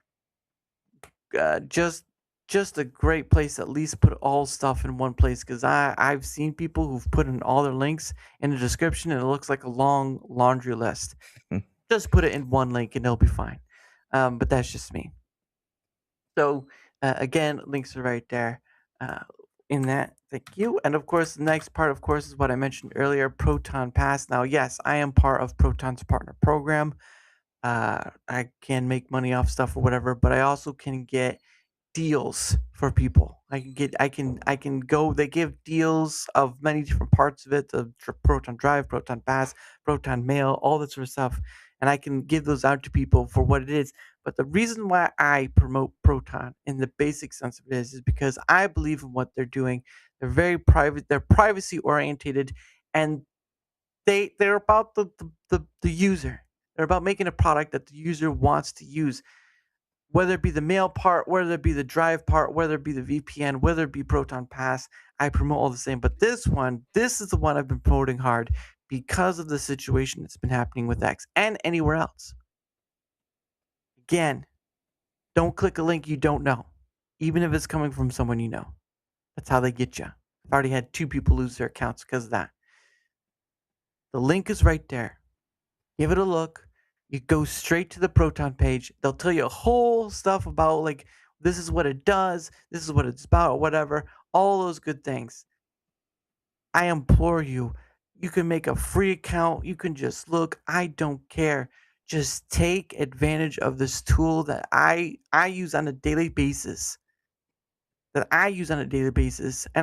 Just a great place to at least put all stuff in one place, because I've seen people who've put in all their links in the description and it looks like a long laundry list. Just put it in one link and it'll be fine. But that's just me. So again, links are right there in that. Thank you. And of course, the next part, of course, is what I mentioned earlier, Proton Pass. Now, yes, I am part of Proton's partner program. I can make money off stuff or whatever, but I also can get deals for people. I can go. They give deals of many different parts of it: the Proton Drive, Proton Pass, Proton Mail, all that sort of stuff, and I can give those out to people for what it is. But the reason why I promote Proton in the basic sense of it is because I believe in what they're doing. They're very private. They're privacy orientated, and they're about the user. They're about making a product that the user wants to use. Whether it be the mail part, whether it be the drive part, whether it be the VPN, whether it be Proton Pass, I promote all the same. But this is the one I've been promoting hard because of the situation that's been happening with X and anywhere else. Again, don't click a link you don't know, even if it's coming from someone you know. That's how they get you. I've already had 2 people lose their accounts because of that. The link is right there. Give it a look. You go straight to the Proton page. They'll tell you a whole stuff about, like, this is what it does, this is what it's about, or whatever. All those good things. I implore you, you can make a free account. You can just look. I don't care. Just take advantage of this tool that I use on a daily basis. And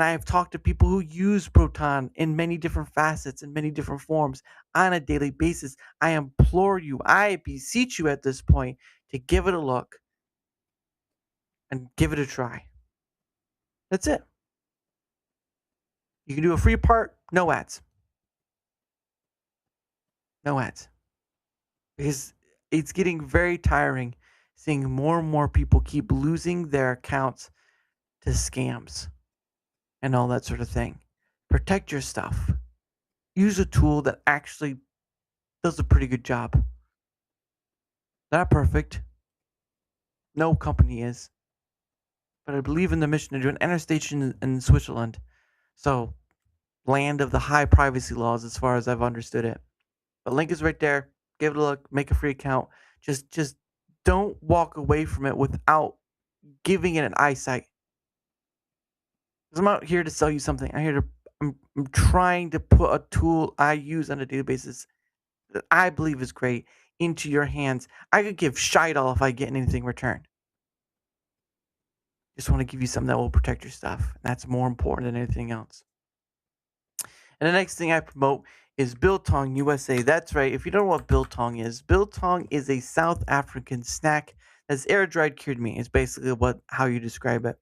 I have talked to people who use Proton in many different facets, in many different forms on a daily basis. I implore you, I beseech you at this point to give it a look and give it a try. That's it. You can do a free part, no ads. No ads. Because it's getting very tiring seeing more and more people keep losing their accounts to scams and all that sort of thing. Protect your stuff. Use a tool that actually does a pretty good job. Not perfect. No company is. But I believe in the mission to do an interstation in Switzerland. So, land of the high privacy laws as far as I've understood it. The link is right there. Give it a look. Make a free account. Just don't walk away from it without giving it an eyesight. I'm not here to sell you something. I'm trying to put a tool I use on a daily basis that I believe is great into your hands. I could give shite all if I get anything returned. Just want to give you something that will protect your stuff. That's more important than anything else. And the next thing I promote is Biltong USA. That's right. If you don't know what Biltong is a South African snack that's air dried cured meat. It's basically how you describe it.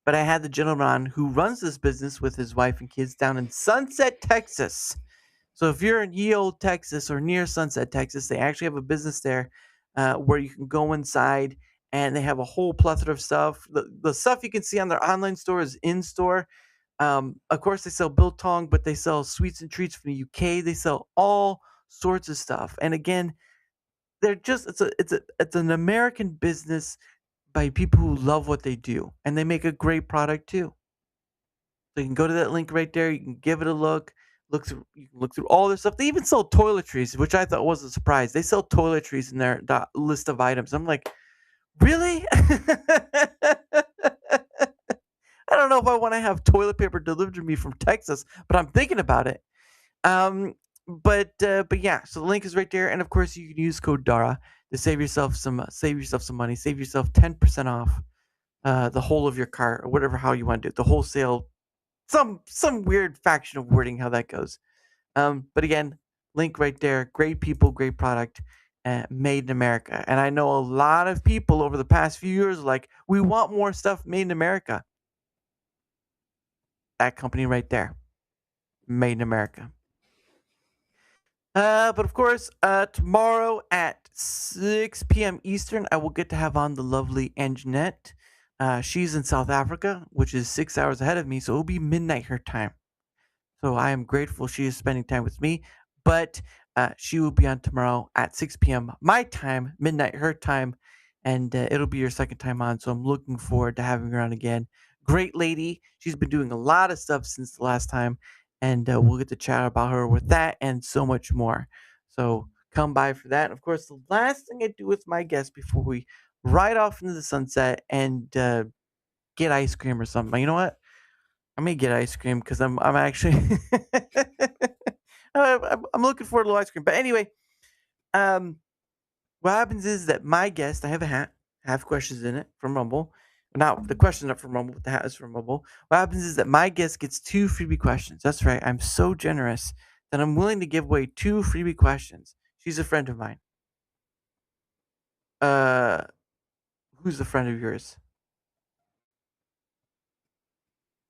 but I had the gentleman on who runs this business with his wife and kids down in Sunset, Texas. So if you're in Ye Old, Texas, or near Sunset, Texas, they actually have a business there where you can go inside, and they have a whole plethora of stuff. The stuff you can see on their online store is in store. Of course, they sell biltong, but they sell sweets and treats from the UK. They sell all sorts of stuff. And again, they're just it's an American business by people who love what they do, and they make a great product too. So you can go to that link right there. You can give it a look. You can look through all their stuff. They even sell toiletries, which I thought was a surprise. They sell toiletries in their list of items. I'm like, really? I don't know if I want to have toilet paper delivered to me from Texas, but I'm thinking about it. But yeah, so the link is right there, and of course you can use code Dara to save yourself some money, save yourself 10% off the whole of your cart, or whatever how you want to do it, the wholesale. Some weird faction of wording how that goes. But again, link right there. Great people, great product, made in America. And I know a lot of people over the past few years like, we want more stuff made in America. That company right there, made in America. But of course, tomorrow at 6 p.m. Eastern, I will get to have on the lovely Anjanette. She's in South Africa, which is 6 hours ahead of me, so it'll be midnight her time. So I am grateful she is spending time with me, but she will be on tomorrow at 6 p.m. my time, midnight her time, and it'll be her second time on, so I'm looking forward to having her on again. Great lady. She's been doing a lot of stuff since the last time, and we'll get to chat about her with that and so much more. So come by for that. And of course, the last thing I do with my guests before we ride off into the sunset and get ice cream or something. You know what? I may get ice cream because I'm actually I'm looking forward to ice cream. But anyway, what happens is that my guest, I have a hat, have questions in it from Rumble. Not the questions are from Rumble, but the hat is from Rumble. What happens is that my guest gets 2 freebie questions. That's right. I'm so generous that I'm willing to give away 2 freebie questions. She's a friend of mine. Who's a friend of yours?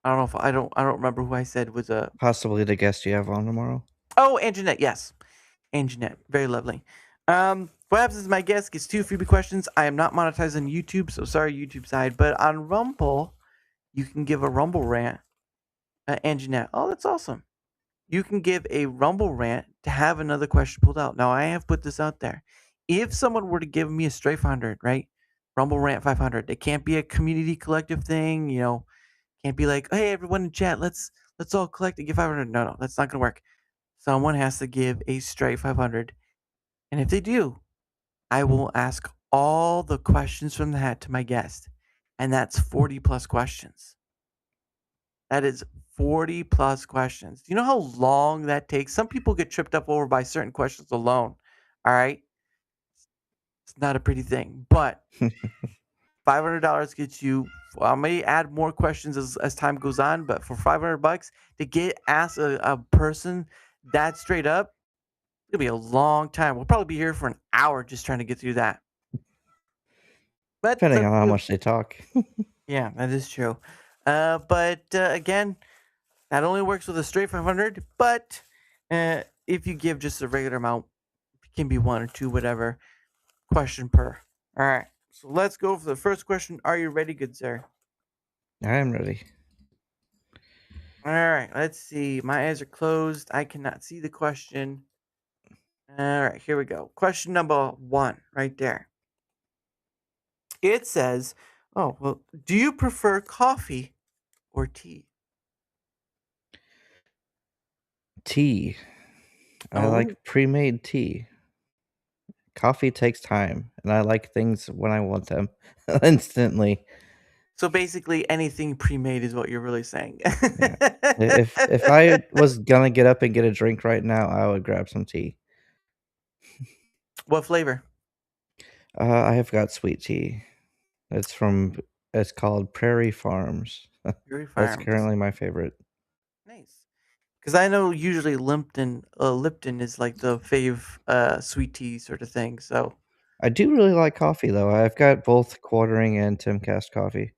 I don't know if I don't remember who I said was a Possibly the guest you have on tomorrow. Oh, Anjanette, yes. Anjanette, very lovely. What happens is my guest gets 2 freebie questions. I am not monetized on YouTube, so sorry, YouTube side. But on Rumble, you can give a Rumble rant. Anjanette, oh, that's awesome. You can give a Rumble rant to have another question pulled out. Now, I have put this out there. If someone were to give me a straight 500, right? Rumble rant 500. It can't be a community collective thing, you know. Can't be like, hey, everyone in chat, let's all collect and give 500. No, that's not going to work. Someone has to give a straight 500. And if they do, I will ask all the questions from the hat to my guest. And that's 40 plus questions. That is 40 plus questions. Do you know how long that takes? Some people get tripped up over by certain questions alone. All right. It's not a pretty thing, but $500 gets you. I may add more questions as time goes on, but for $500 to get asked a person that straight up, it'll be a long time. We'll probably be here for an hour just trying to get through that. But Depending on how much they talk. Yeah, that is true. But again, that only works with a straight 500. But if you give just a regular amount, it can be 1 or 2, whatever, question per. All right. So let's go for the first question. Are you ready, good sir? I am ready. All right. Let's see. My eyes are closed. I cannot see the question. All right. Here we go. Question number 1 right there. It says, oh, well, do you prefer coffee or tea? Tea. I like pre-made tea. Coffee takes time, and I like things when I want them instantly. So basically, anything pre-made is what you're really saying. Yeah. If I was gonna get up and get a drink right now, I would grab some tea. What flavor? I have got sweet tea. It's called Prairie Farms. Prairie That's Farms. currently my favorite. Nice. Because I know usually Lipton is like the fave sweet tea sort of thing. So I do really like coffee though. I've got both Quartering and Timcast coffee.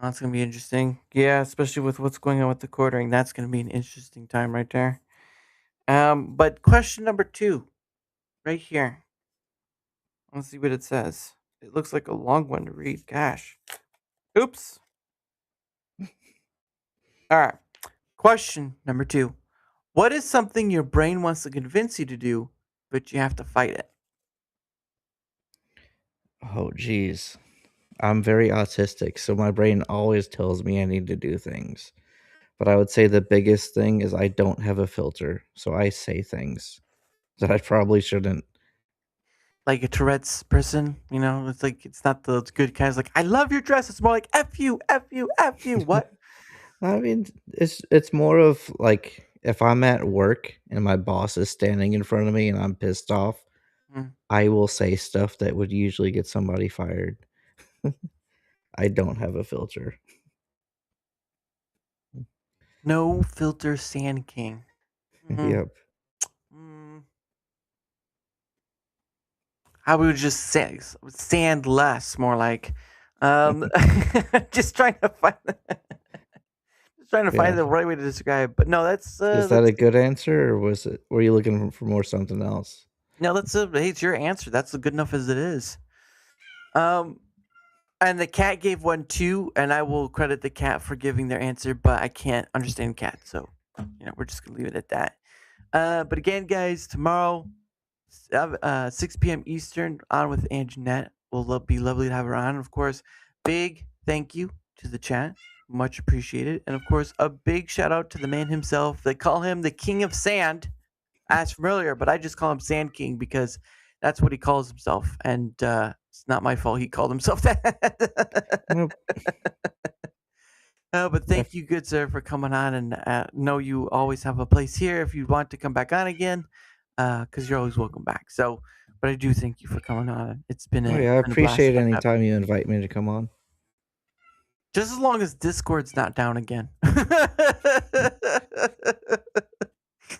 That's gonna be interesting. Yeah, especially with what's going on with the quartering. That's gonna be an interesting time right there. But question number 2, right here. Let's see what it says. It looks like a long one to read. Gosh. Oops. All right. Question number 2. What is something your brain wants to convince you to do, but you have to fight it? Oh, geez. I'm very autistic, so my brain always tells me I need to do things. But I would say the biggest thing is I don't have a filter, so I say things that I probably shouldn't. Like a Tourette's person, it's like it's not the good kind. It's like, I love your dress. It's more like F you, F you, F you. What? I mean, it's more of like if I'm at work and my boss is standing in front of me and I'm pissed off, I will say stuff that would usually get somebody fired. I don't have a filter. No filter SandKing. Yep. I would just say sand less, more like. Just trying to find the right way to describe. But no, that's. Is that a good answer, or were you looking for more something else? No, hey, it's your answer. That's good enough as it is. And the cat gave one too, and I will credit the cat for giving their answer, but I can't understand cat, so we're just gonna leave it at that. But again, guys, tomorrow, 6 p.m. Eastern, on with Anjanette. Will be lovely to have her on. Of course, big thank you to the chat, much appreciated, and of course, a big shout out to the man himself. They call him the King of Sand, as from earlier, but I just call him SandKing because that's what he calls himself, and it's not my fault he called himself that. Nope. But thank you, good sir, for coming on, and know you always have a place here if you want to come back on again, because you're always welcome back. So, but I do thank you for coming on. It's been I appreciate any time you invite me to come on. Just as long as Discord's not down again.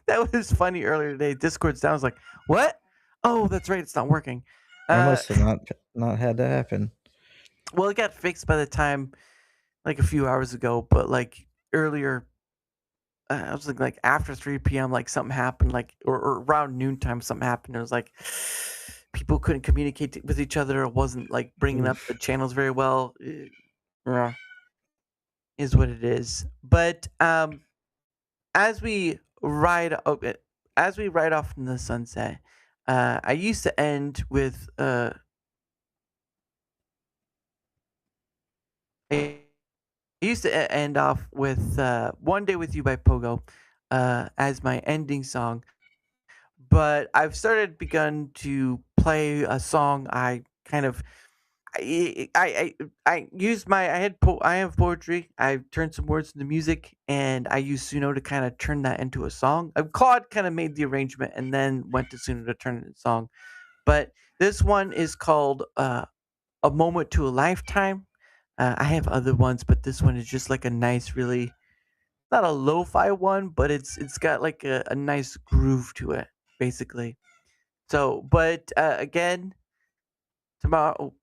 That was funny earlier today. Discord's down. I was like, what? Oh, that's right. It's not working. I must have not had that happen. Well, it got fixed by the time, like a few hours ago, but like earlier, I was like after 3 p.m., like something happened, like or around noontime, something happened. It was like people couldn't communicate with each other. It wasn't like bringing up the channels very well. Is what it is. But as we ride off in the sunset, I used to end with One Day With You by Pogo as my ending song, but I've begun to play a song I have poetry. I turned some words into music, and I used Suno to kind of turn that into a song. Claude kind of made the arrangement and then went to Suno to turn it into a song. But this one is called A Moment to a Lifetime. I have other ones, but this one is just like a nice, really, not a lo-fi one, but it's got like a nice groove to it, basically. So, but again, tomorrow,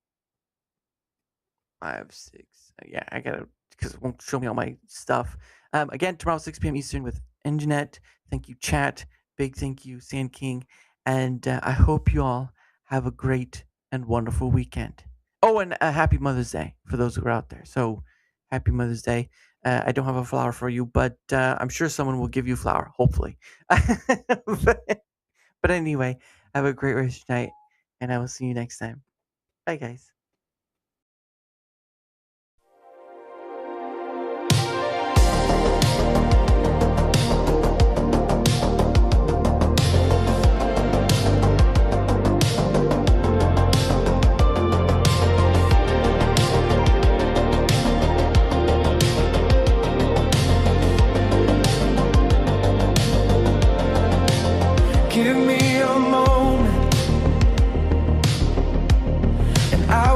5, 6. Yeah, I gotta, because it won't show me all my stuff. Again, tomorrow, 6 p.m. Eastern with Anjanette. Thank you, chat. Big thank you, SandKing. And I hope you all have a great and wonderful weekend. Oh, and a happy Mother's Day for those who are out there. So, happy Mother's Day. I don't have a flower for you, but I'm sure someone will give you a flower, hopefully. But anyway, have a great rest of your night, and I will see you next time. Bye, guys. Give me a moment, and I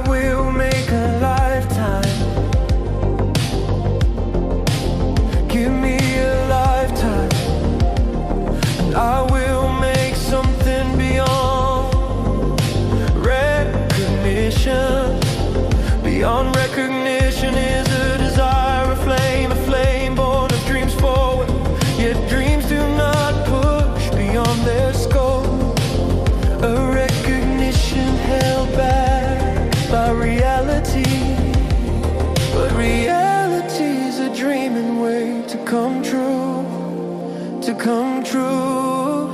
come true, to come true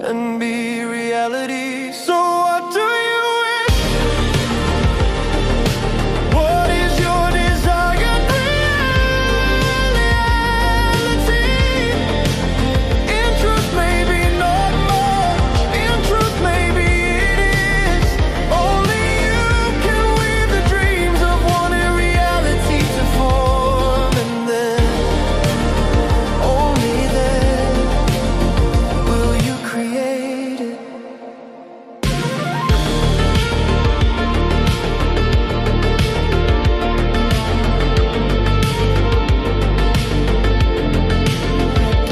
and be reality. So what do you wish? What is your desired reality? In truth, maybe not more. In truth, maybe it is. Only you can weave the dreams of wanting reality to form, and then, only then, will you create it.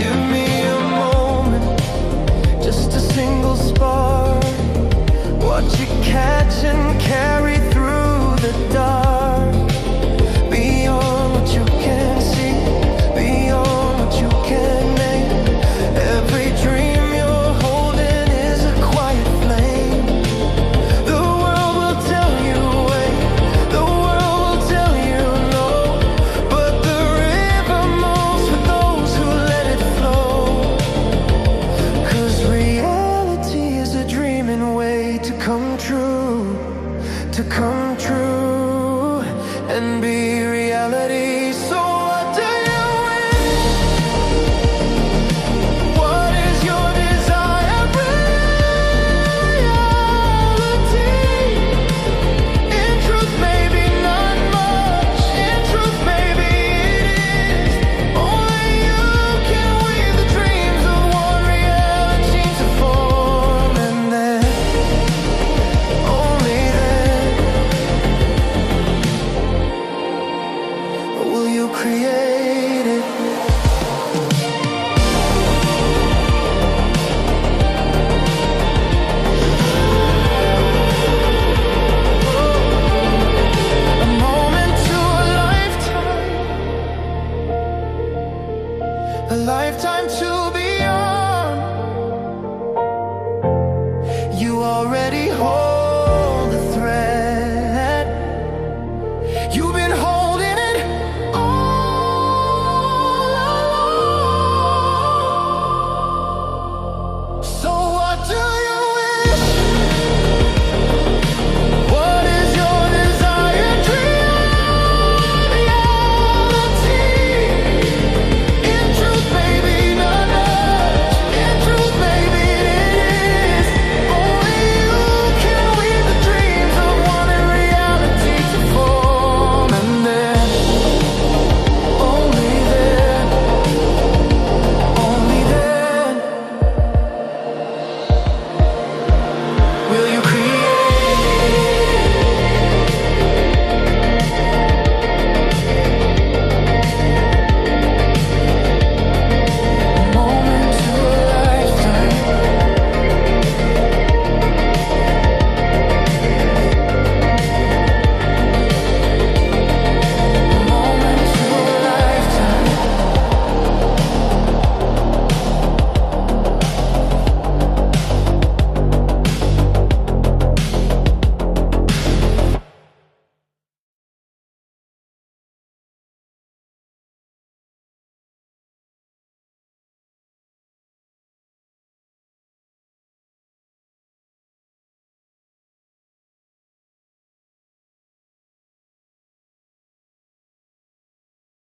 Give me a moment, just a single spark. Watch it catch and carry through the dark. Beyond what you can see, beyond what you can name. Every dream you're holding is a quiet flame. The world will tell you wait, the world will tell you no, but the river moves for those who let it flow. 'Cause reality is a dreaming way to come true, to come true and be reality. So what do you wish? What is your desired reality? In truth, maybe not much. In truth, maybe it is. Only you can weave the dreams of one reality to form, and then, only then, will you create it. A moment to a lifetime to